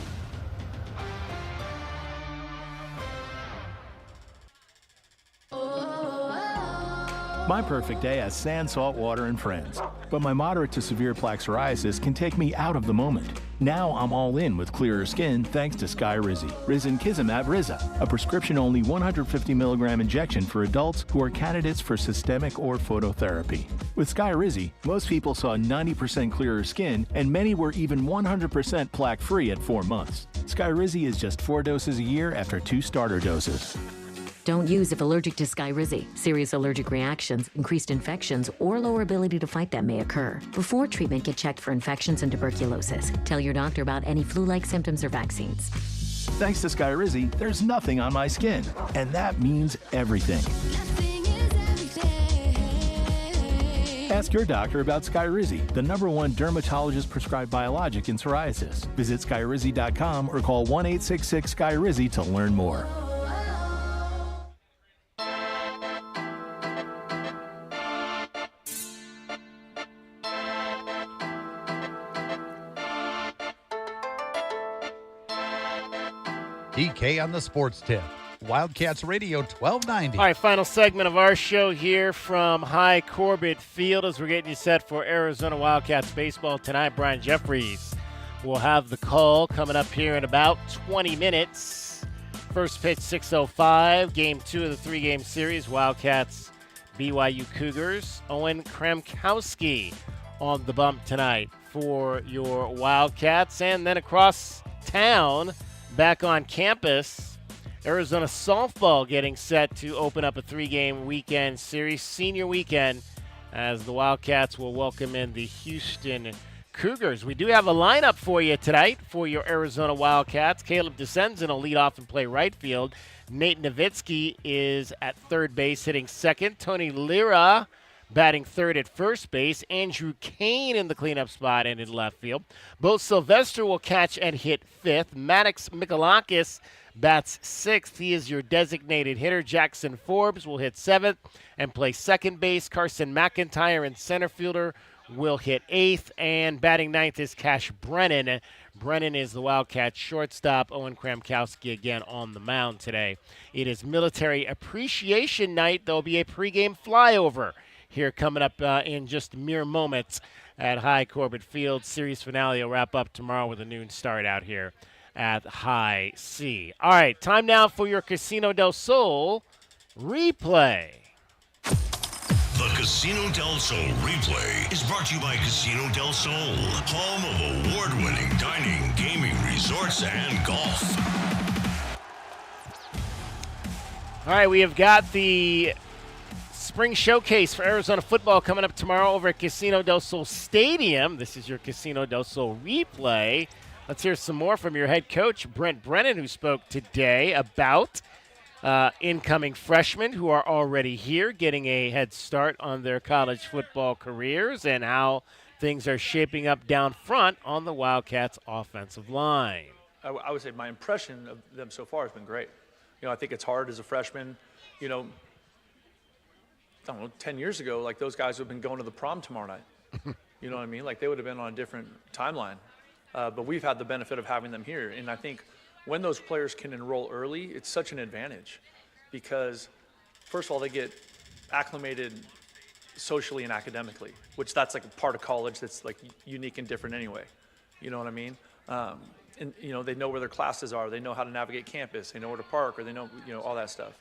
My perfect day has sand, salt water, and friends. But my moderate to severe plaque psoriasis can take me out of the moment. Now I'm all in with clearer skin thanks to Skyrizi. Risankizumab Riza, a prescription-only 150 milligram injection for adults who are candidates for systemic or phototherapy. With Skyrizi, most people saw 90% clearer skin, and many were even 100% plaque-free at 4 months. Skyrizi is just 4 doses a year after 2 starter doses. Don't use if allergic to Skyrizi. Serious allergic reactions, increased infections, or lower ability to fight them may occur. Before treatment, get checked for infections and tuberculosis. Tell your doctor about any flu-like symptoms or vaccines. Thanks to Skyrizi, there's nothing on my skin, and that means everything. Ask your doctor about Skyrizi, the #1 dermatologist-prescribed biologic in psoriasis. Visit Skyrizi.com or call 1-866-SKYRIZI to learn more. DK on the sports tip. Wildcats Radio 1290. All right, final segment of our show here from High Corbett Field as we're getting you set for Arizona Wildcats baseball tonight. Brian Jeffries will have the call coming up here in about 20 minutes First pitch, 6:05. Game 2 of the 3-game series. Wildcats, BYU Cougars. Owen Kramkowski on the bump tonight for your Wildcats. And then across town, back on campus, Arizona Softball getting set to open up a 3-game weekend series, senior weekend, as the Wildcats will welcome in the Houston Cougars. We do have a lineup for you tonight for your Arizona Wildcats. Caleb Descendson will lead off and play right field. Nate Nowitzki is at third base hitting second. Tony Lira batting third at first base. Andrew Kane in the cleanup spot and in left field. Bo Sylvester will catch and hit fifth. Maddox Mikalakis bats sixth. He is your designated hitter. Jackson Forbes will hit seventh and play second base. Carson McIntyre in center fielder will hit eighth, and batting ninth is Cash Brennan. Brennan is the Wildcat shortstop. Owen Kramkowski again on the mound today. It is Military Appreciation Night. There will be a pregame flyover here coming up in just mere moments at High Corbett Field. Series finale will wrap up tomorrow with a noon start out here at High C. All right, time now for your Casino del Sol replay. The Casino del Sol replay is brought to you by Casino del Sol, home of award-winning dining, gaming, resorts, and golf. All right, we have got the spring showcase for Arizona football coming up tomorrow over at Casino del Sol Stadium. This is your Casino del Sol replay. Let's hear some more from your head coach, Brent Brennan, who spoke today about incoming freshmen who are already here, getting a head start on their college football careers, and how things are shaping up down front on the Wildcats' offensive line. I would say my impression of them so far has been great. You know, I think it's hard as a freshman. You know, I don't know, 10 years ago, like those guys would have been going to the prom tomorrow night. You know what I mean? Like they would have been on a different timeline. But we've had the benefit of having them here, and I think when those players can enroll early, it's such an advantage because, first of all, they get acclimated socially and academically, which that's like a part of college that's like unique and different anyway. You know what I mean? And, you know, they know where their classes are. They know how to navigate campus. They know where to park, or they know, you know, all that stuff.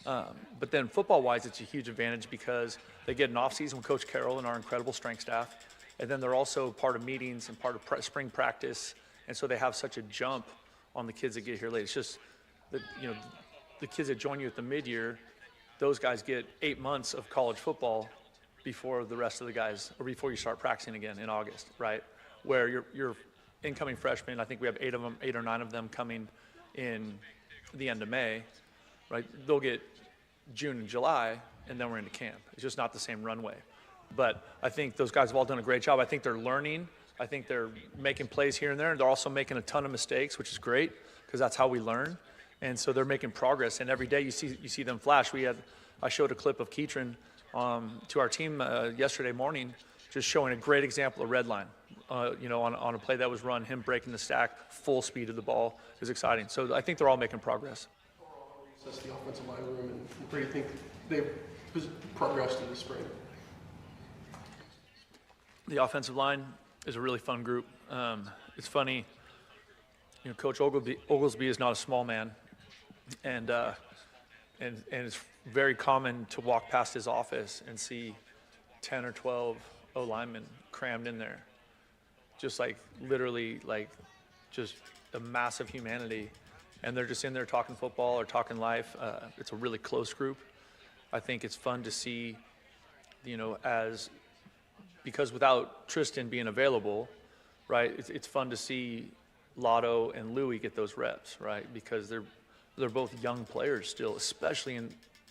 But then football-wise, it's a huge advantage because they get an off-season with Coach Carroll and our incredible strength staff. And then they're also part of meetings and part of spring practice. And so they have such a jump on the kids that get here late. It's just that, you know, the kids that join you at the mid-year, those guys get 8 months of college football before the rest of the guys, or before you start practicing again in August, right? Where your incoming freshmen, I think we have 8 or 9 of them coming in the end of May, right? They'll get June and July, and then we're into camp. It's just not the same runway. But I think those guys have all done a great job. I think they're learning. I think they're making plays here and there. They're also making a ton of mistakes, which is great because that's how we learn. And so they're making progress. And every day you see them flash. I showed a clip of Keatron to our team yesterday morning, just showing a great example of red line. You know, on a play that was run, him breaking the stack, full speed of the ball is exciting. So I think they're all making progress. That's the offensive line room, and where do you think they've progressed in the spring? The offensive line is a really fun group. It's funny, you know, Coach Oglesby is not a small man, and it's very common to walk past his office and see 10 or 12 O-linemen crammed in there, just like literally like just a massive humanity, and they're just in there talking football or talking life. It's a really close group. I think it's fun to see, you know, because without Tristan being available, right, it's fun to see Lotto and Louie get those reps, right, because they're both young players still, especially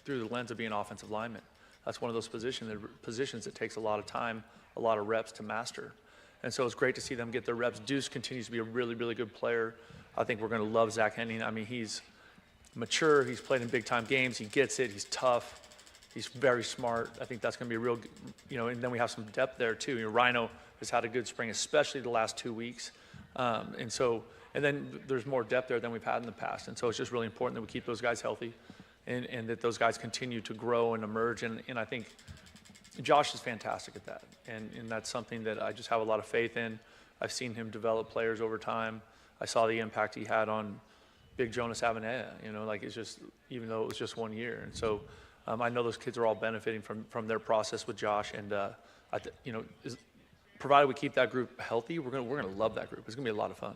through the lens of being offensive linemen. That's one of those positions that takes a lot of time, a lot of reps to master. And so it's great to see them get their reps. Deuce continues to be a really, really good player. I think we're going to love Zach Henning. I mean, he's mature. He's played in big-time games. He gets it. He's tough. He's very smart. I think that's going to be a real, you know, and then we have some depth there too. You know, Rhino has had a good spring, especially the last 2 weeks. And then there's more depth there than we've had in the past. And so it's just really important that we keep those guys healthy and that those guys continue to grow and emerge. And I think Josh is fantastic at that. And that's something that I just have a lot of faith in. I've seen him develop players over time. I saw the impact he had on Big Jonas Avenea, like it's just, even though it was just 1 year. And so I know those kids are all benefiting from their process with Josh. And, provided we keep that group healthy, we're gonna love that group. It's gonna be a lot of fun.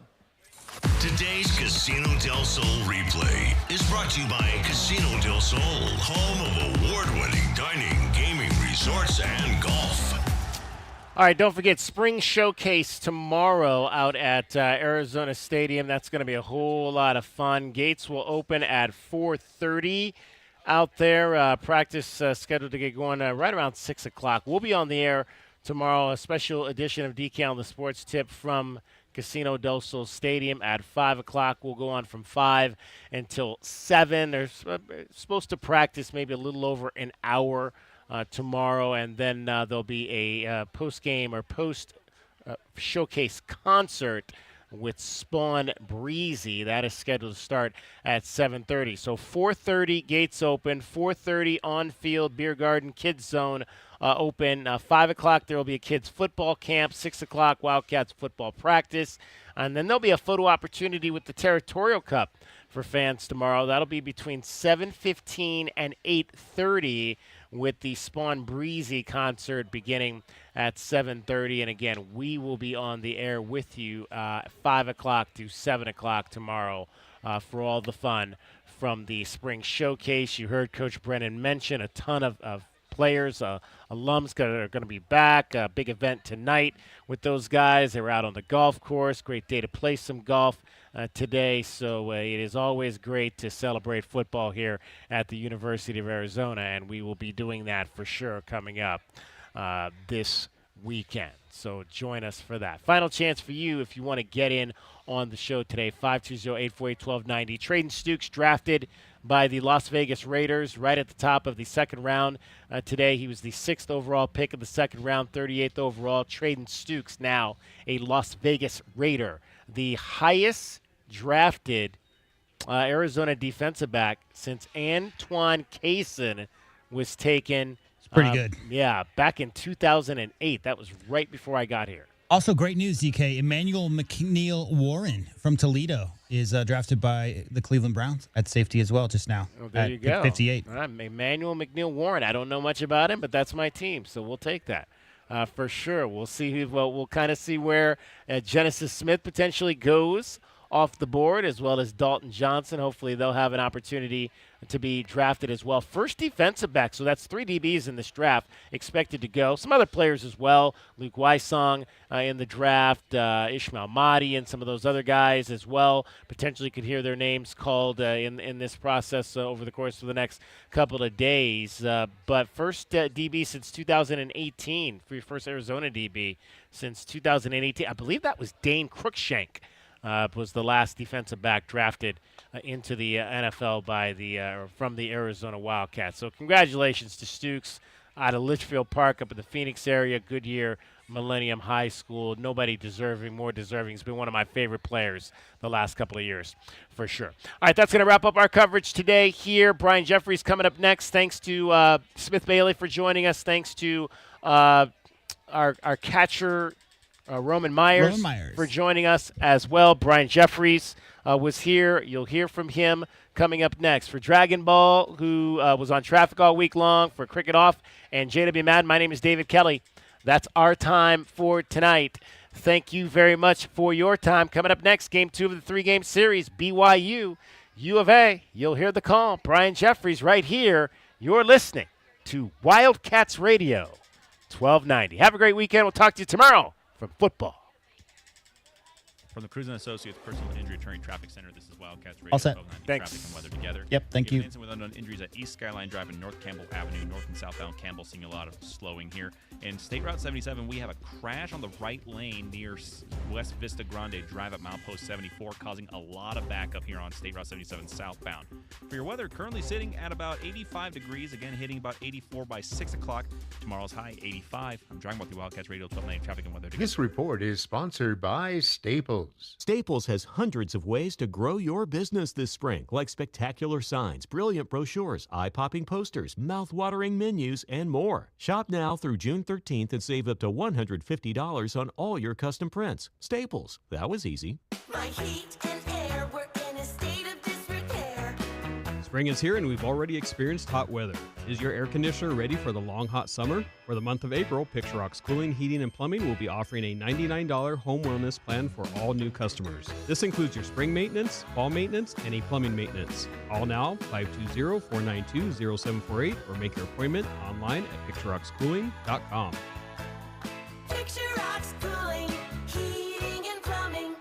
Today's Casino del Sol replay is brought to you by Casino del Sol, home of award-winning dining, gaming, resorts, and golf. All right, don't forget Spring Showcase tomorrow out at Arizona Stadium. That's going to be a whole lot of fun. Gates will open at 4:30 out there. Practice scheduled to get going right around 6 o'clock. We'll be on the air tomorrow, a special edition of DK on the Sports Tip from Casino del Sol Stadium at 5 o'clock. We'll go on from 5 until 7. They're supposed to practice maybe a little over an hour tomorrow, and then there'll be a post-game or post-showcase concert with Spawn Breezy. That is scheduled to start at 7:30. So 4:30, gates open. 4:30 on-field, beer garden, kids zone open. 5 o'clock, there will be a kids football camp. 6 o'clock, Wildcats football practice. And then there'll be a photo opportunity with the Territorial Cup for fans tomorrow. That'll be between 7:15 and 8:30 with the Spawn Breezy concert beginning at 7:30. And again, we will be on the air with you 5 o'clock to 7 o'clock tomorrow for all the fun from the Spring Showcase. You heard Coach Brennan mention a ton of players, alums are going to be back. A big event tonight with those guys. They were out on the golf course. Great day to play some golf today. So it is always great to celebrate football here at the University of Arizona, and we will be doing that for sure coming up this weekend. So join us for that. Final chance for you if you want to get in on the show today, 520-848-1290. Traden Stukes drafted by the Las Vegas Raiders right at the top of the second round. Today he was the 6th overall pick of the second round, 38th overall. Traden Stukes now a Las Vegas Raider, the highest drafted Arizona defensive back since Antoine Cason was taken. It's pretty good. Yeah, back in 2008. That was right before I got here. Also, great news, DK. Emmanuel McNeil Warren from Toledo is drafted by the Cleveland Browns at safety as well just now. Oh, there you go. 58. All right, Emmanuel McNeil Warren. I don't know much about him, but that's my team, so we'll take that for sure. We'll see. We'll kind of see where Genesis Smith potentially goes off the board, as well as Dalton Johnson. Hopefully they'll have an opportunity to be drafted as well. First defensive back, so that's 3 DBs in this draft expected to go. Some other players as well. Luke Wysong in the draft, Ishmael Mahdi and some of those other guys as well. Potentially could hear their names called in this process over the course of the next couple of days. But first DB since 2018, for your first Arizona DB since 2018. I believe that was Dane Cruikshank. Was the last defensive back drafted into the NFL by from the Arizona Wildcats. So congratulations to Stukes out of Litchfield Park up in the Phoenix area, Goodyear Millennium High School. Nobody more deserving. He's been one of my favorite players the last couple of years, for sure. All right, that's going to wrap up our coverage today here. Brian Jeffries coming up next. Thanks to Smith Bailey for joining us. Thanks to our catcher, Roman Myers for joining us as well. Brian Jeffries was here. You'll hear from him coming up next. For Dragon Ball, who was on traffic all week long, for Cricket Off and JW Madden, my name is David Kelly. That's our time for tonight. Thank you very much for your time. Coming up next, Game 2 of the 3-game series, BYU, U of A. You'll hear the call. Brian Jeffries right here. You're listening to Wildcats Radio, 1290. Have a great weekend. We'll talk to you tomorrow from football. From the Cruz & Associates Personal Injury Attorney Traffic Center, this is Wildcats Radio. All set. Thanks. Traffic and weather together. Yep, thank you. With unknown injuries at East Skyline Drive and North Campbell Avenue, north and southbound Campbell, seeing a lot of slowing here. In State Route 77, we have a crash on the right lane near West Vista Grande Drive at Milepost 74, causing a lot of backup here on State Route 77 southbound. For your weather, currently sitting at about 85 degrees, again hitting about 84 by 6 o'clock. Tomorrow's high, 85. I'm driving with the Wildcats Radio 1290 Traffic and Weather together. This report is sponsored by Staples. Staples has hundreds of ways to grow your business this spring, like spectacular signs, brilliant brochures, eye-popping posters, mouth-watering menus, and more. Shop now through June 13th and save up to $150 on all your custom prints. Staples. That was easy. My heat and air were in a state of Spring is here and we've already experienced hot weather. Is your air conditioner ready for the long hot summer? For the month of April, Picture Rock's Cooling, Heating, and Plumbing will be offering a $99 home wellness plan for all new customers. This includes your spring maintenance, fall maintenance, and a plumbing maintenance. Call now 520-492-0748 or make your appointment online at picturerockscooling.com. Picture Rocks Cooling, Heating, and Plumbing.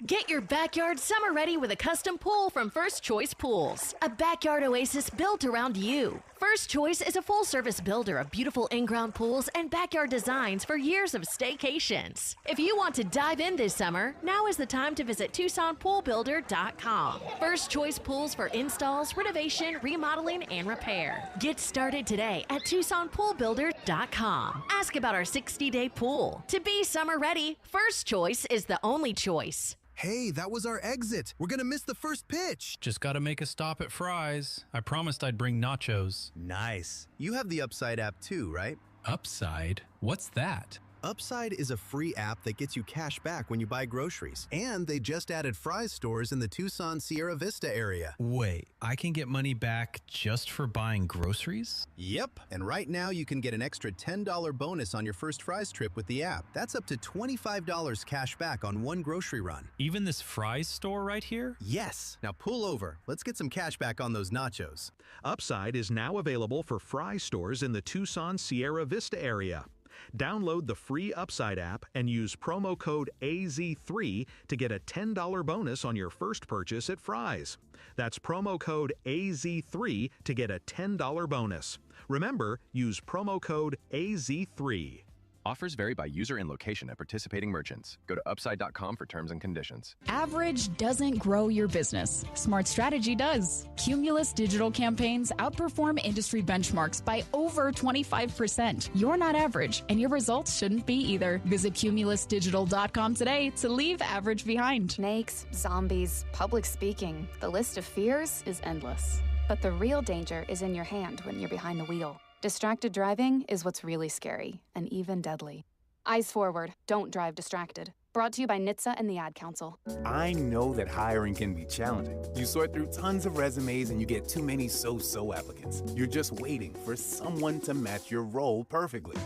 Get your backyard summer ready with a custom pool from First Choice Pools. A backyard oasis built around you. First Choice is a full-service builder of beautiful in-ground pools and backyard designs for years of staycations. If you want to dive in this summer, now is the time to visit TucsonPoolBuilder.com. First Choice Pools for installs, renovation, remodeling, and repair. Get started today at TucsonPoolBuilder.com. Ask about our 60-day pool. To be summer ready, First Choice is the only choice. Hey, that was our exit. We're gonna miss the first pitch. Just gotta make a stop at Fry's. I promised I'd bring nachos. Nice. You have the Upside app too, right? Upside? What's that? Upside is a free app that gets you cash back when you buy groceries. And they just added Fry's stores in the Tucson Sierra Vista area. Wait, I can get money back just for buying groceries? Yep. And right now you can get an extra $10 bonus on your first Fry's trip with the app. That's up to $25 cash back on one grocery run. Even this Fry's store right here? Yes. Now pull over. Let's get some cash back on those nachos. Upside is now available for Fry stores in the Tucson Sierra Vista area. Download the free Upside app and use promo code AZ3 to get a $10 bonus on your first purchase at Fry's. That's promo code AZ3 to get a $10 bonus. Remember, use promo code AZ3. Offers vary by user and location at participating merchants. Go to upside.com for terms and conditions. Average doesn't grow your business. Smart Strategy does. Cumulus digital campaigns outperform industry benchmarks by over 25%. You're not average, and your results shouldn't be either. Visit cumulusdigital.com today to leave average behind. Snakes, zombies, public speaking. The list of fears is endless. But the real danger is in your hand when you're behind the wheel. Distracted driving is what's really scary and even deadly. Eyes forward, don't drive distracted. Brought to you by NHTSA and the Ad Council. I know that hiring can be challenging. You sort through tons of resumes and you get too many so-so applicants. You're just waiting for someone to match your role perfectly.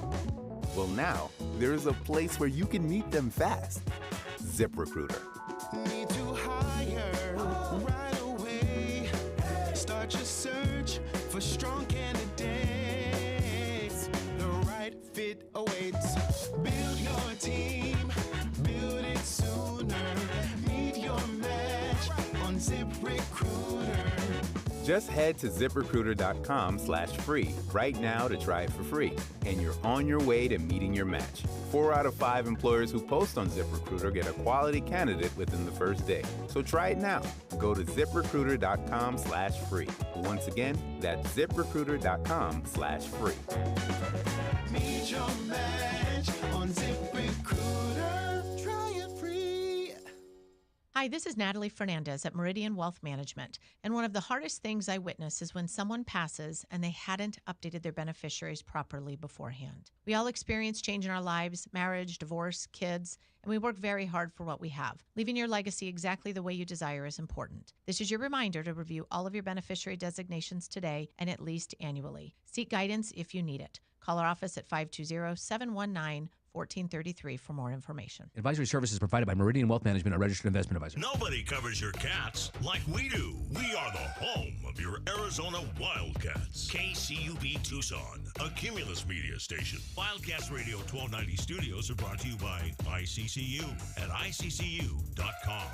Well, now, there's a place where you can meet them fast. ZipRecruiter. Need to hire right away. Start your search for strong candidates. The right fit awaits. Build your team. Build it sooner. Meet your match on ZipRecruiter. Just head to ZipRecruiter.com/free right now to try it for free. And you're on your way to meeting your match. 4 out of 5 employers who post on ZipRecruiter get a quality candidate within the first day. So try it now. Go to ZipRecruiter.com/free. Once again, that's ZipRecruiter.com/free. Meet your match on ZipRecruiter. Try it free. Hi, this is Natalie Fernandez at Meridian Wealth Management. And one of the hardest things I witness is when someone passes and they hadn't updated their beneficiaries properly beforehand. We all experience change in our lives, marriage, divorce, kids, and we work very hard for what we have. Leaving your legacy exactly the way you desire is important. This is your reminder to review all of your beneficiary designations today and at least annually. Seek guidance if you need it. Call our office at 520-719-1433 for more information. Advisory services provided by Meridian Wealth Management, a registered investment advisor. Nobody covers your cats like we do. We are the home of your Arizona Wildcats. KCUB Tucson, a Cumulus media station. Wildcats Radio 1290 studios are brought to you by ICCU at ICCU.com.